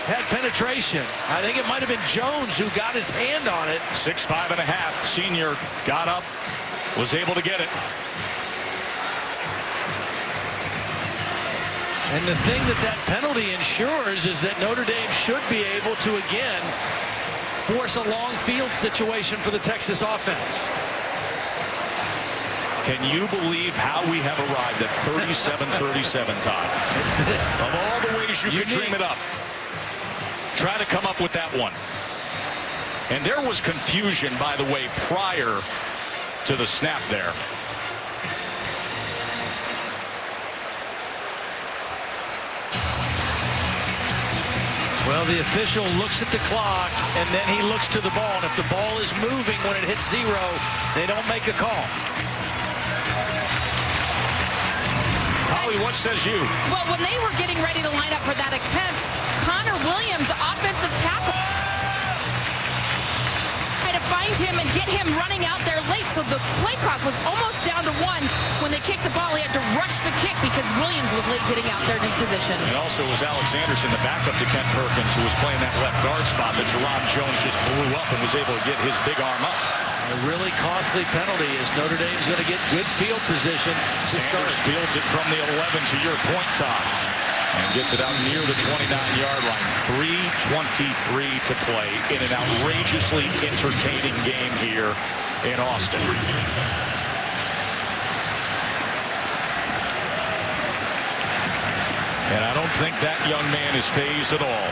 B: had penetration. I think it might have been Jones who got his hand on it.
A: 6'5.5", senior, got up, was able to get it.
B: And the thing that penalty ensures is that Notre Dame should be able to again force a long field situation for the Texas offense.
A: Can you believe how we have arrived at 37-37, Todd? Of all the ways you could dream it up, try to come up with that one. And there was confusion, by the way, prior to the snap there.
B: Well, the official looks at the clock, and then he looks to the ball. And if the ball is moving when it hits 0, they don't make a call.
A: Holly, what says you?
D: Well, when they were getting ready to line up for that attempt, Connor Williams, the offensive tackle, had to find him and get him running out there late. So the play clock was almost down to 1. When they kicked the ball, he had to rush the kick because Williams was late getting out there in his position.
A: And also was Alex Anderson, the backup to Kent Perkins, who was playing that left guard spot that Jerron Jones just blew up and was able to get his big arm up.
B: A really costly penalty as Notre Dame's going to get good field position to start.
A: Sanders fields it from the 11 to your point, Todd, and gets it out near the 29-yard line. 3:23 to play in an outrageously entertaining game here in Austin. And I don't think that young man is phased at all.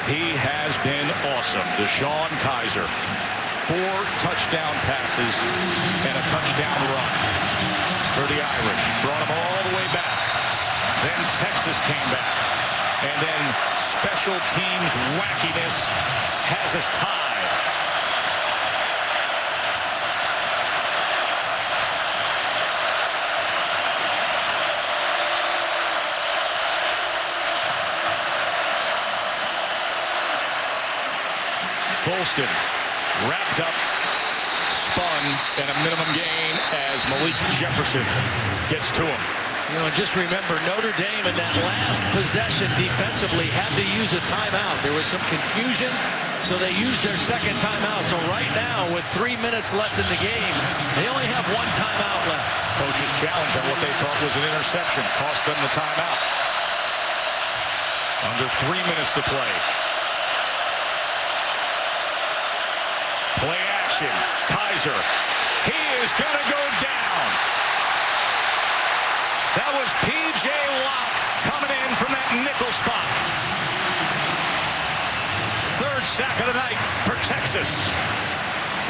A: He has been awesome. DeShone Kizer, 4 touchdown passes and a touchdown run for the Irish. Brought him all the way back. Then Texas came back. And then special teams wackiness has us tied. Folston wrapped up, spun, and a minimum gain as Malik Jefferson gets to him.
B: You know, and just remember, Notre Dame in that last possession defensively had to use a timeout. There was some confusion, so they used their second timeout. So right now, with 3 minutes left in the game, they only have 1 timeout left.
A: Coach's challenge on what they thought was an interception cost them the timeout. Under 3 minutes to play. Play action. Kizer. He is going to go down. That was P.J. Locke coming in from that nickel spot. 3rd sack of the night for Texas.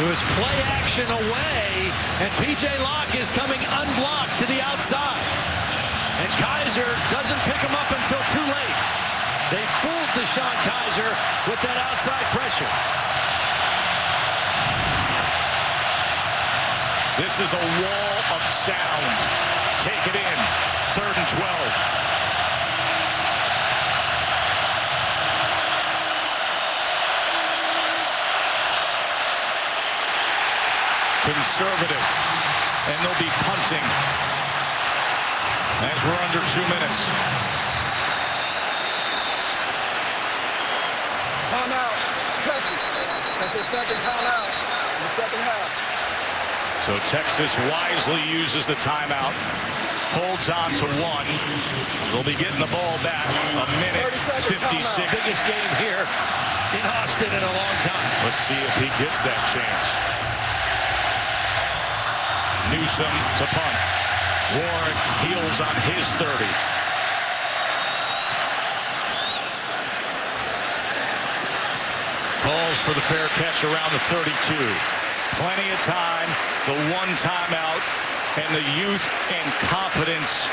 B: It was play action away, and P.J. Locke is coming unblocked to the outside. And Kizer doesn't pick him up until too late. They fooled DeShone Kizer with that outside pressure.
A: This is a wall of sound. Take it in. 3rd and 12. Conservative. And they'll be punting as we're under 2 minutes.
C: Timeout. Texas. That's their second timeout in the second half.
A: So Texas wisely uses the timeout, holds on to 1. They'll be getting the ball back. A minute 56.
B: Biggest game here in Austin in a long time.
A: Let's see if he gets that chance. Newsom to punt. Warren heels on his 30. Calls for the fair catch around the 32. Plenty of time, the 1 timeout, and the youth and confidence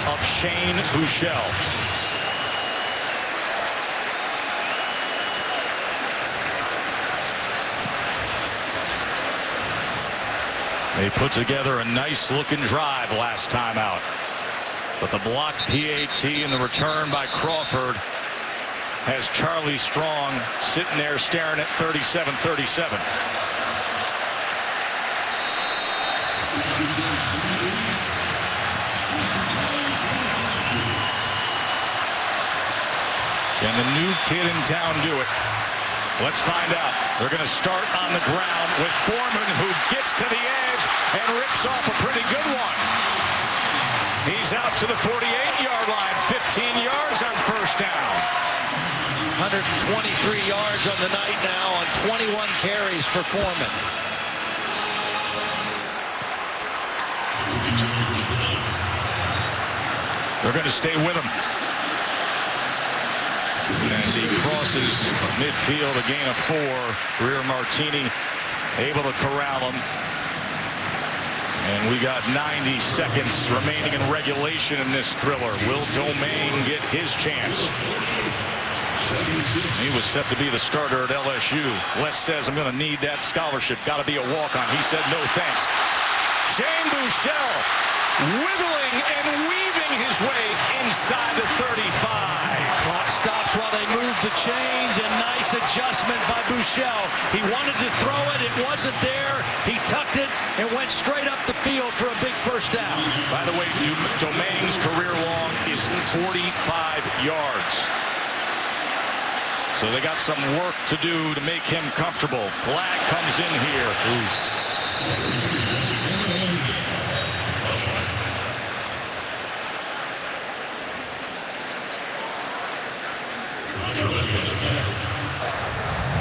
A: of Shane Buechele. They put together a nice-looking drive last time out. But the blocked PAT and the return by Crawford has Charlie Strong sitting there staring at 37-37. Can the new kid in town do it? Let's find out. They're going to start on the ground with Foreman, who gets to the edge and rips off a pretty good one. He's out to the 48-yard line, 15 yards on 1st down.
B: 123 yards on the night now on 21 carries for Foreman.
A: They're going to stay with him. As he crosses midfield, a gain of 4. Rear Martini able to corral him. And we got 90 seconds remaining in regulation in this thriller. Will Domain get his chance? He was set to be the starter at LSU. Les says, I'm going to need that scholarship. Got to be a walk-on. He said, no thanks. Shane Buechele wiggling and weaving his way inside the 35.
B: Clock stops while they move the chains, and nice adjustment by Buechele. He wanted to throw it. It wasn't there. He tucked it and went straight up the field for a big 1st down.
A: By the way, Domain's career long is 45 yards. So they got some work to do to make him comfortable. Flag comes in here.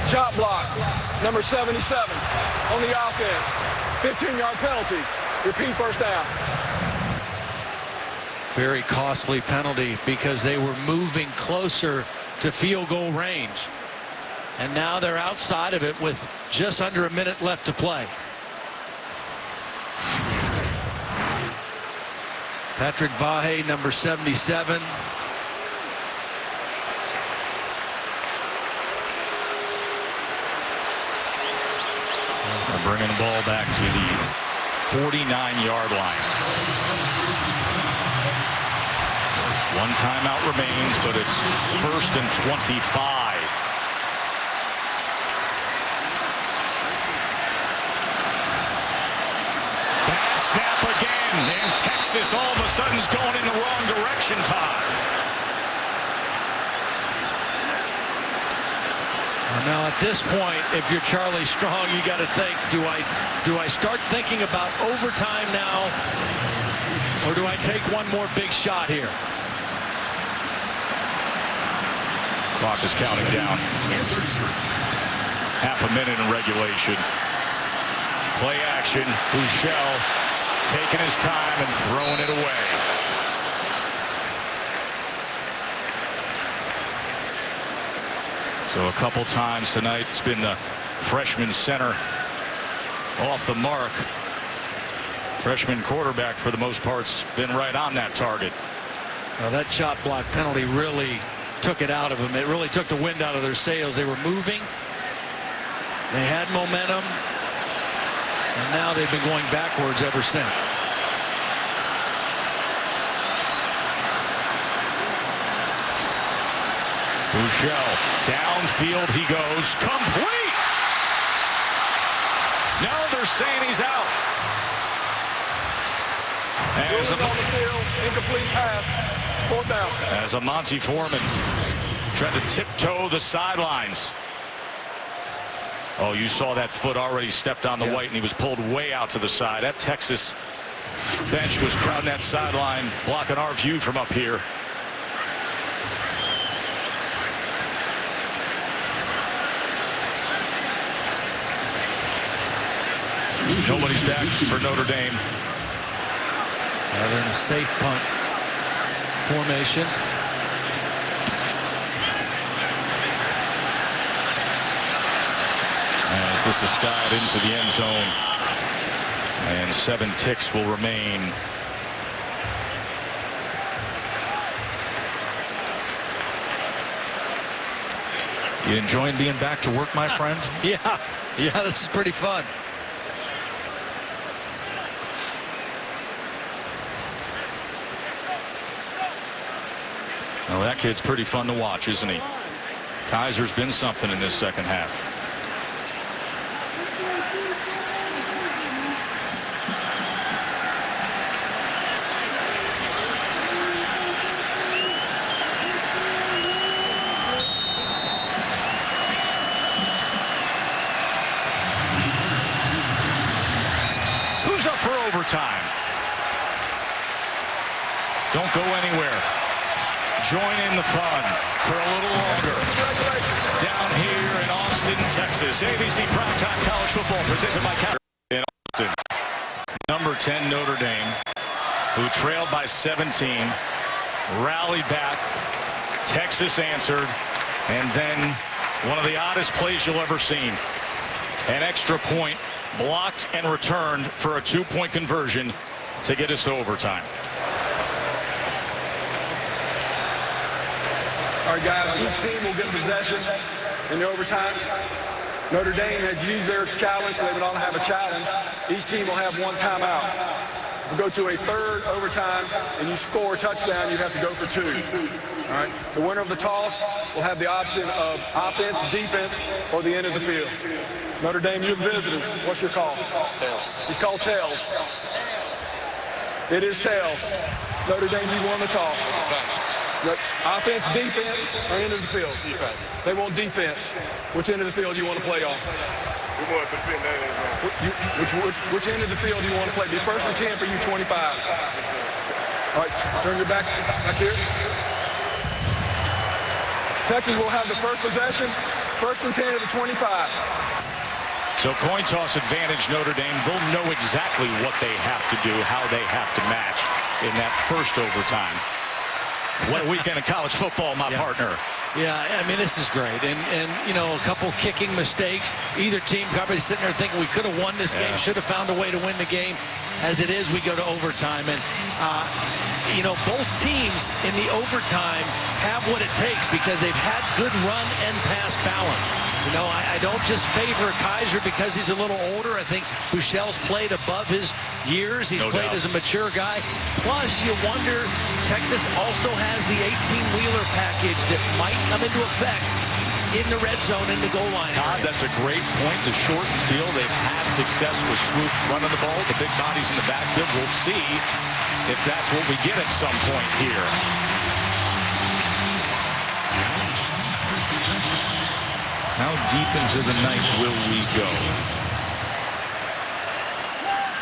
C: Chop block, number 77 on the offense. 15-yard penalty. Repeat first down.
B: Very costly penalty because they were moving closer to field goal range. And now they're outside of it with just under a minute left to play. Patrick Vahe, number 77.
A: They're bringing the ball back to the 49-yard line. One timeout remains, but it's 1st and 25. Bad snap again, and Texas all of a sudden is going in the wrong direction, Todd.
B: Now at this point, if you're Charlie Strong, you got to think, do I start thinking about overtime now, or do I take one more big shot here?
A: Clock is counting down. Half a minute in regulation. Play action. Bouchel taking his time and throwing it away. So a couple times tonight, it's been the freshman center off the mark. Freshman quarterback, for the most part's been right on that target.
B: Well, that chop block penalty really took it out of them. It really took the wind out of their sails. They were moving. They had momentum. And now they've been going backwards ever since.
A: Bouchel, downfield he goes, complete! No, they're saying he's out.
C: As on the field, incomplete pass, 4th down.
A: As a Monty Foreman tried to tiptoe the sidelines. Oh, you saw that foot already stepped on the white, and he was pulled way out to the side. That Texas bench was crowding that sideline, blocking our view from up here. Nobody's back for Notre Dame.
B: They're in a safe punt formation.
A: As this is skied into the end zone, and 7 ticks will remain. You enjoying being back to work, my friend?
B: Yeah, this is pretty fun.
A: Well, that kid's pretty fun to watch, isn't he? Kizer's been something in this second half. Who's up for overtime? Don't go anywhere. Join in the fun for a little longer. Down here in Austin, Texas. ABC Primetime College Football presented by Kizer in Austin. Number 10 Notre Dame, who trailed by 17, rallied back. Texas answered, and then one of the oddest plays you'll ever seen. An extra point blocked and returned for a 2-point conversion to get us to overtime.
C: All right, guys, each team will get possession in the overtime. Notre Dame has used their challenge, so they would all have a challenge. Each team will have 1 timeout. If you go to a 3rd overtime and you score a touchdown, you have to go for 2. All right, the winner of the toss will have the option of offense, defense, or the end of the field. Notre Dame, you're visitors. What's your call? Tails. It's called tails. It is tails. Notre Dame, you won the toss. Offense, defense, or end of the field? Defense. They want defense. Which end of the field do you want to play on?
I: We want to defend that end zone.
C: Which end of the field do you want to play? Be 1st and 10 for you, 25. All right, turn your back here. Texas will have the first possession, 1st and 10 at the 25.
A: So coin toss advantage Notre Dame. They'll know exactly what they have to do, how they have to match in that first overtime. What a weekend of college football, my partner.
B: Yeah, I mean, this is great. And you know, a couple kicking mistakes. Either team probably sitting there thinking we could have won this game, should have found a way to win the game. As it is, we go to overtime. And, you know, both teams in the overtime have what it takes because they've had good run and pass balance. You know, I don't just favor Kizer because he's a little older. I think Buechele's played above his years. He's played as a mature guy. Plus, you wonder, Texas also has the 18-wheeler package that might come into effect in the red zone in the goal line.
A: Todd, that's a great point. The shortened field, they've had success with swoops running the ball. The big bodies in the backfield. We'll see if that's what we get at some point here. How deep into the night will we go?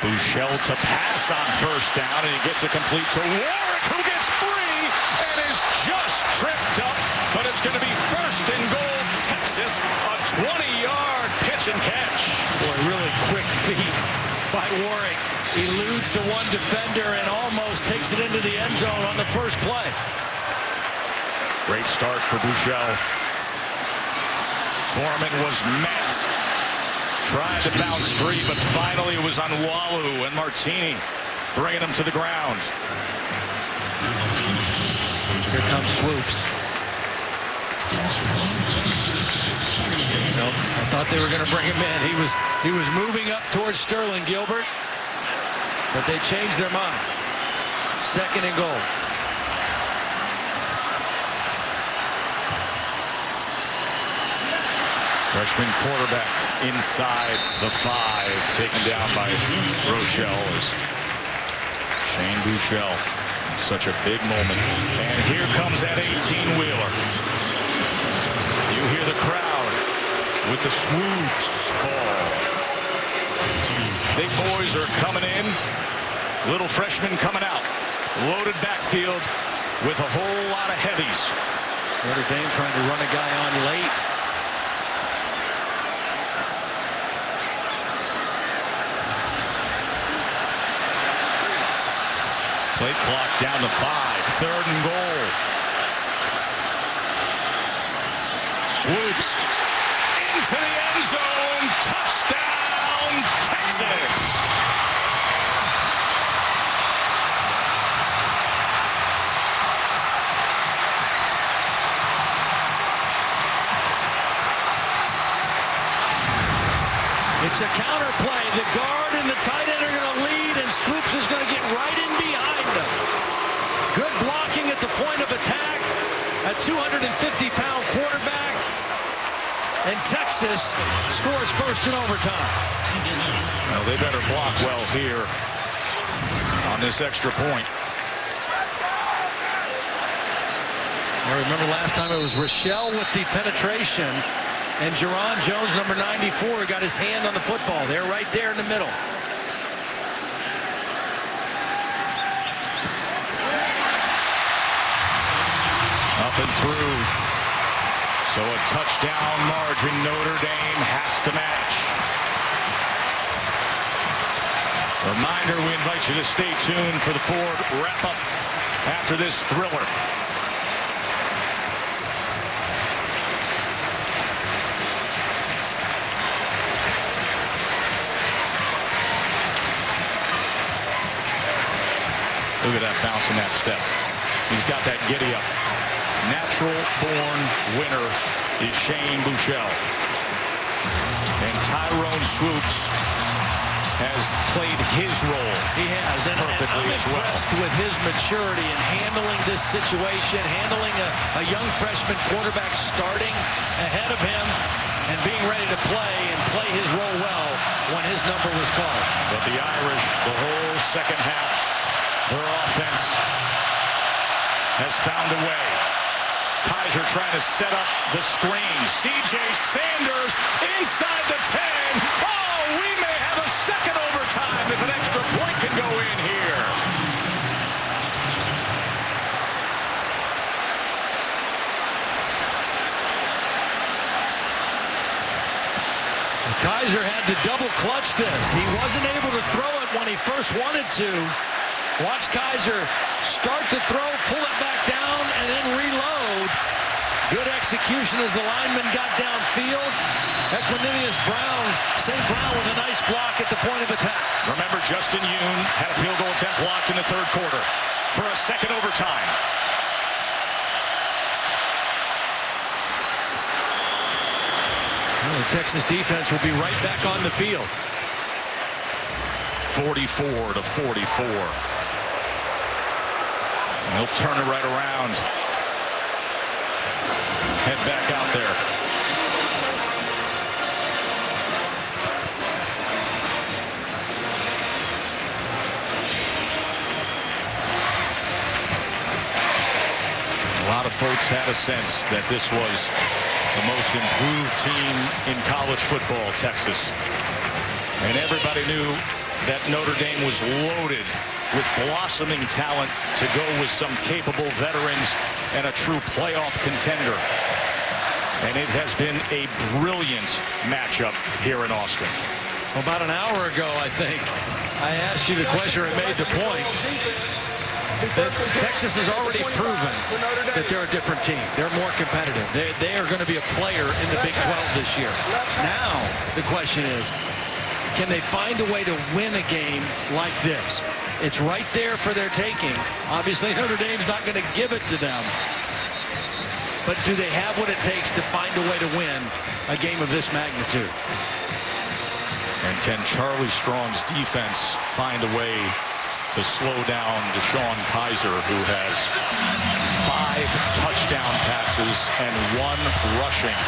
A: Buechele to pass on first down, and he gets it complete to Warwick, who gets free and is just tripped up, but it's going to be first and goal, Texas, a 20-yard pitch and catch.
B: Boy, really quick feet by Warwick. Eludes the one defender and almost takes it into the end zone on the first play.
A: Great start for Buechele. Foreman was met. Tried to bounce free, but finally it was on Walu and Martini bringing him to the ground.
B: Here comes Swoops. Nope, I thought they were going to bring him in. He was moving up towards Sterling Gilbert, but they changed their mind. Second and goal.
A: Freshman quarterback inside the 5, taken down by Rochelle. Shane Buechele. Such a big moment. And here comes that 18-wheeler. You hear the crowd with the swoops call. Big boys are coming in. Little freshmen coming out. Loaded backfield with a whole lot of heavies.
B: Notre Dame trying to run a guy on late.
A: Play clock down to 5. Third and goal. Swoops into the end zone. Touchdown, Texas.
B: It's a counter play. The guard and the tight end are going to lead, and Swoops is going to get right in behind them. Good blocking at the point of attack. A 250-pound quarterback. And Texas scores first in overtime.
A: Well, they better block well here on this extra point.
B: I remember last time it was Rochelle with the penetration. And Jerron Jones, number 94, got his hand on the football. They're right there in the middle.
A: Up and through. So a touchdown margin. Notre Dame has to match. Reminder, we invite you to stay tuned for the Ford wrap-up after this thriller. Look at that bounce in that step. He's got that giddy up. Natural-born winner is Shane Buechele. And Tyrone Swoops has played his role.
B: He has, and I'm impressed with his maturity in handling this situation, handling a young freshman quarterback starting ahead of him and being ready to play his role well when his number was called.
A: But the Irish, the whole second half, their offense has found a way. Kizer trying to set up the screen. C.J. Sanders inside the 10. Oh, we may have a second overtime if an extra point can go in here.
B: Kizer had to double clutch this. He wasn't able to throw it when he first wanted to. Watch Kizer start to throw, pull it back down, and then reload. Good execution as the lineman got downfield. Equanimous Brown, St. Brown with a nice block at the point of attack.
A: Remember, Justin Yoon had a field goal attempt blocked in the third quarter for a second overtime.
B: The Texas defense will be right back on the field.
A: 44-44. And he'll turn it right around. Head back out there. A lot of folks had a sense that this was the most improved team in college football, Texas. And everybody knew that Notre Dame was loaded with blossoming talent to go with some capable veterans and a true playoff contender. And it has been a brilliant matchup here in Austin.
B: About an hour ago, I think, I asked you the question and made the point that Texas has already proven that they're a different team. They're more competitive. They are going to be a player in the Big 12 this year. Now, the question is, can they find a way to win a game like this? It's right there for their taking. Obviously, Notre Dame's not going to give it to them. But do they have what it takes to find a way to win a game of this magnitude?
A: And can Charlie Strong's defense find a way to slow down DeShone Kizer, who has 5 touchdown passes and 1 rushing?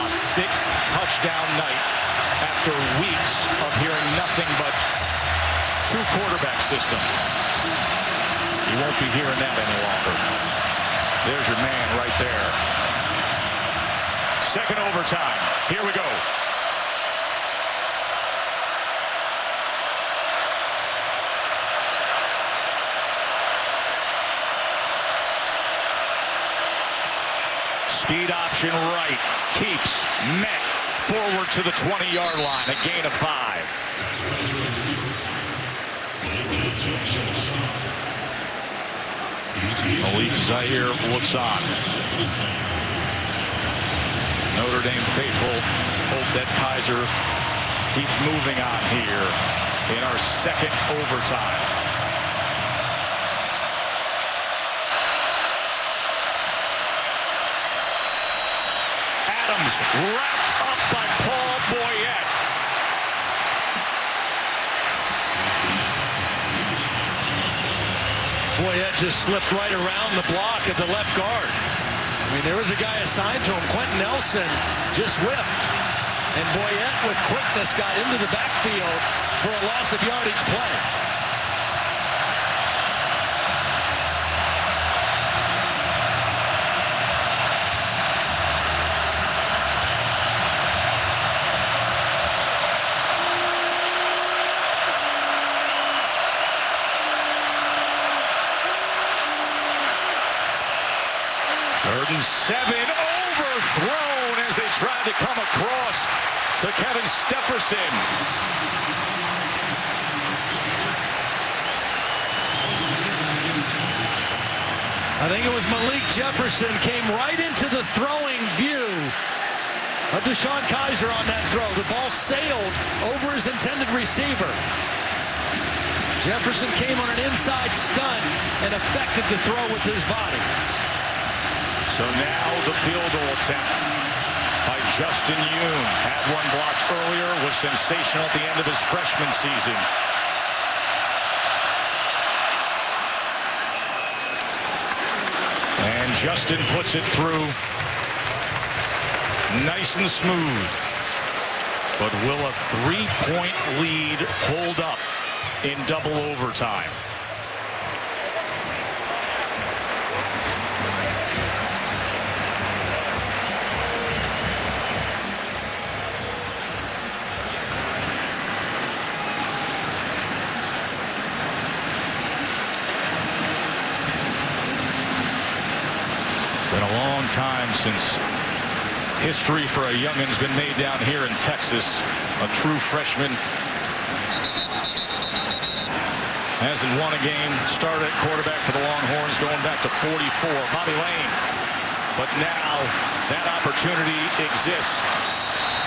A: A 6-touchdown night after weeks of hearing nothing but 2-quarterback system. You won't be hearing that any longer. There's your man right there. Second overtime. Here we go. Speed option right. Keeps met forward to the 20-yard line. A gain of 5. Malik Zaire looks on. Notre Dame faithful hope that Kizer keeps moving on here in our second overtime. Adams wrapped up by Paul Boyette.
B: Boyette just slipped right around the block at the left guard. I mean, there was a guy assigned to him. Quentin Nelson just whiffed. And Boyette with quickness got into the backfield for a loss of yardage play.
A: Third and 7, overthrown as they tried to come across to Kevin Stepherson.
B: I think it was Malik Jefferson came right into the throwing view of DeShone Kizer on that throw. The ball sailed over his intended receiver. Jefferson came on an inside stunt and affected the throw with his body.
A: So now the field goal attempt by Justin Yoon. Had one blocked earlier, was sensational at the end of his freshman season. And Justin puts it through. Nice and smooth. But will a 3-point lead hold up in double overtime? Been a long time since history for a youngin's been made down here in Texas. a true freshman. Hasn't won a game. Started at quarterback for the Longhorns going back to 44. Bobby Lane. But now that opportunity exists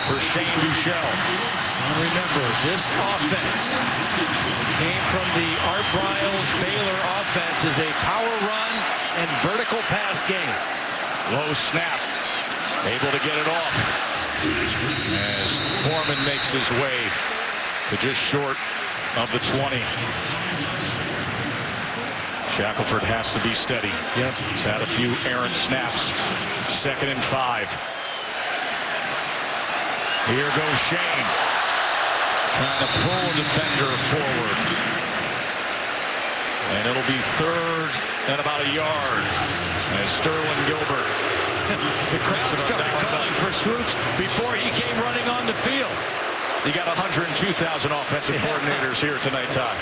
A: for Shane Buechele.
B: And remember, this offense came from the Art Briles Baylor offense as a power run and vertical pass game.
A: Low snap. Able to get it off as Foreman makes his way to just short of the 20. Shackelford has to be steady.
B: Yep.
A: He's had a few errant snaps. 2nd and 5. Here goes Shane. Trying to pull a defender forward. And it'll be 3rd and about a yard as Sterling Gilbert.
B: The crowd started calling for Swoops before he came running on the field.
A: You got 102,000 offensive coordinators here tonight, Todd.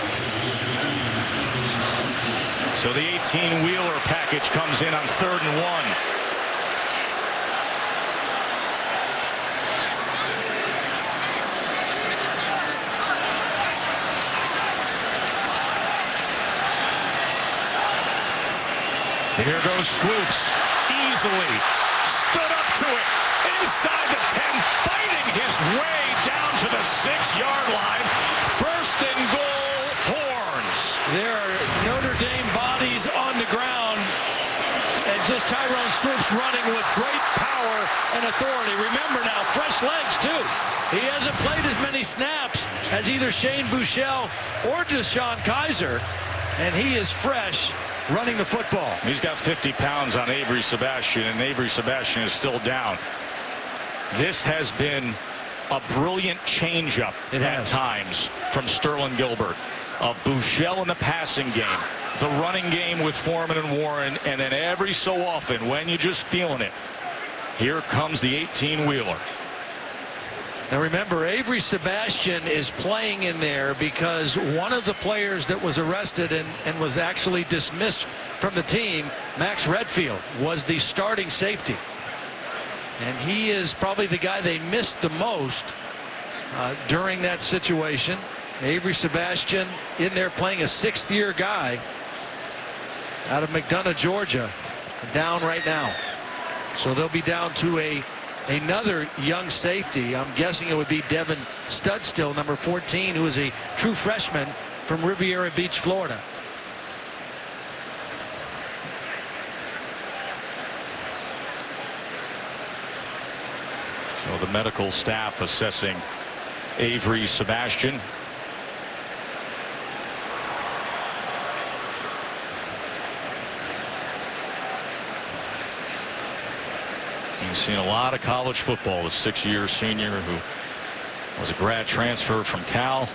A: So the 18-wheeler package comes in on 3rd and 1. Here goes Swoops. Easily stood up to it. Inside the 10, fighting his way down to the 6-yard line. 1st and goal, Horns.
B: There are Notre Dame bodies on the ground. And just Tyrone Swoops running with great power and authority. Remember now, fresh legs too. He hasn't played as many snaps as either Shane Buechele or Deshaun Kizer. And he is fresh running the football.
A: He's got 50 pounds on Avery Sebastian, and Avery Sebastian is still down. This has been a brilliant changeup at times from Sterling Gilbert. Of Buechele in the passing game, the running game with Foreman and Warren, and then every so often, when you're just feeling it, here comes the 18-wheeler.
B: Now remember, Avery Sebastian is playing in there because one of the players that was arrested and was actually dismissed from the team, Max Redfield, was the starting safety. And he is probably the guy they missed the most during that situation. Avery Sebastian in there playing a 6th-year guy out of McDonough, Georgia, down right now. So they'll be down to another young safety. I'm guessing it would be Devin Studstill, number 14, who is a true freshman from Riviera Beach, Florida.
A: So the medical staff assessing Avery Sebastian. He's seen a lot of college football. The 6-year senior who was a grad transfer from Cal.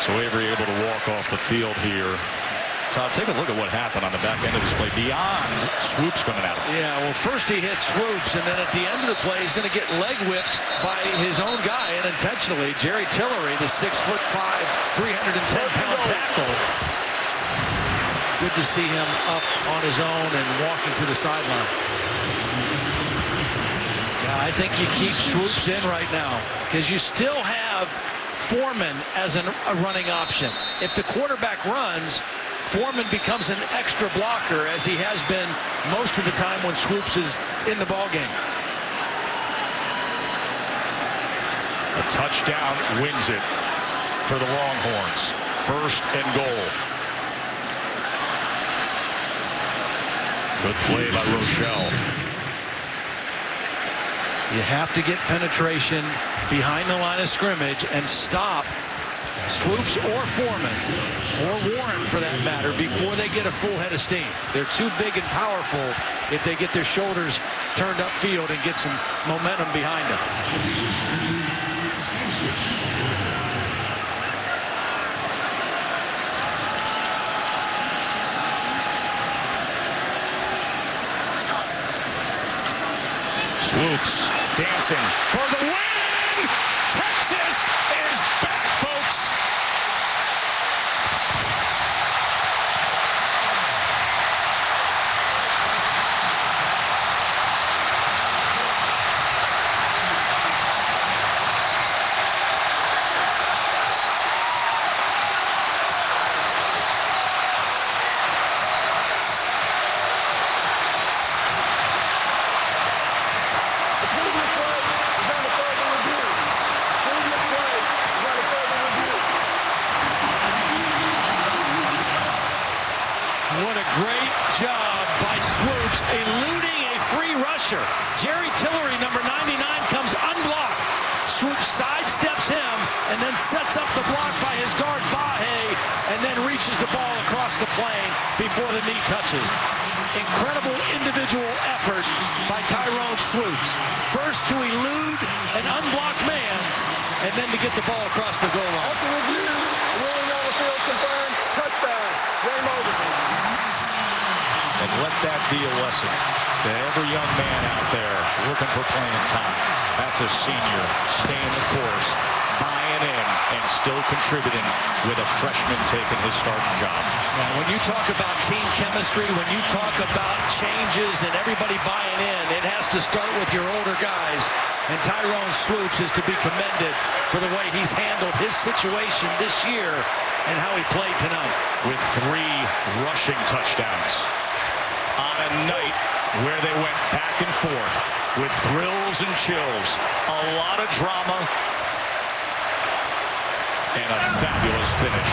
A: So Avery able to walk off the field here. Todd, take a look at what happened on the back end of this play beyond Swoops coming at him.
B: Yeah, well, first he hit Swoops, and then at the end of the play, he's going to get leg whipped by his own guy, and intentionally, Jerry Tillery, the 6'5", 310-pound tackle. Good to see him up on his own and walking to the sideline. Yeah, I think you keep Swoops in right now because you still have Foreman as a running option. If the quarterback runs, Foreman becomes an extra blocker, as he has been most of the time when Swoops is in the ballgame.
A: A touchdown wins it for the Longhorns. 1st and goal. Good play by Rochelle.
B: You have to get penetration behind the line of scrimmage and stop Swoops or Foreman, or Warren for that matter, before they get a full head of steam. They're too big and powerful if they get their shoulders turned upfield and get some momentum behind them.
A: Swoops dancing for the win! Texas is back, folks!
B: pressure. Jerry Tillery, number 99, comes unblocked. Swoops sidesteps him and then sets up the block by his guard, Vahe, and then reaches the ball across the plane before the knee touches. Incredible individual effort by Tyrone Swoops. First to elude an unblocked man, and then to get the ball across the goal line.
C: After review, ruling on the field confirmed, touchdown, game over.
A: And let that be a lesson to every young man out there looking for playing time. That's a senior staying the course, buying in, and still contributing with a freshman taking his starting job.
B: Now, when you talk about team chemistry, when you talk about changes and everybody buying in, it has to start with your older guys. And Tyrone Swoops is to be commended for the way he's handled his situation this year and how he played tonight.
A: With 3 rushing touchdowns on a night where they went back and forth with thrills and chills, a lot of drama, and a fabulous finish.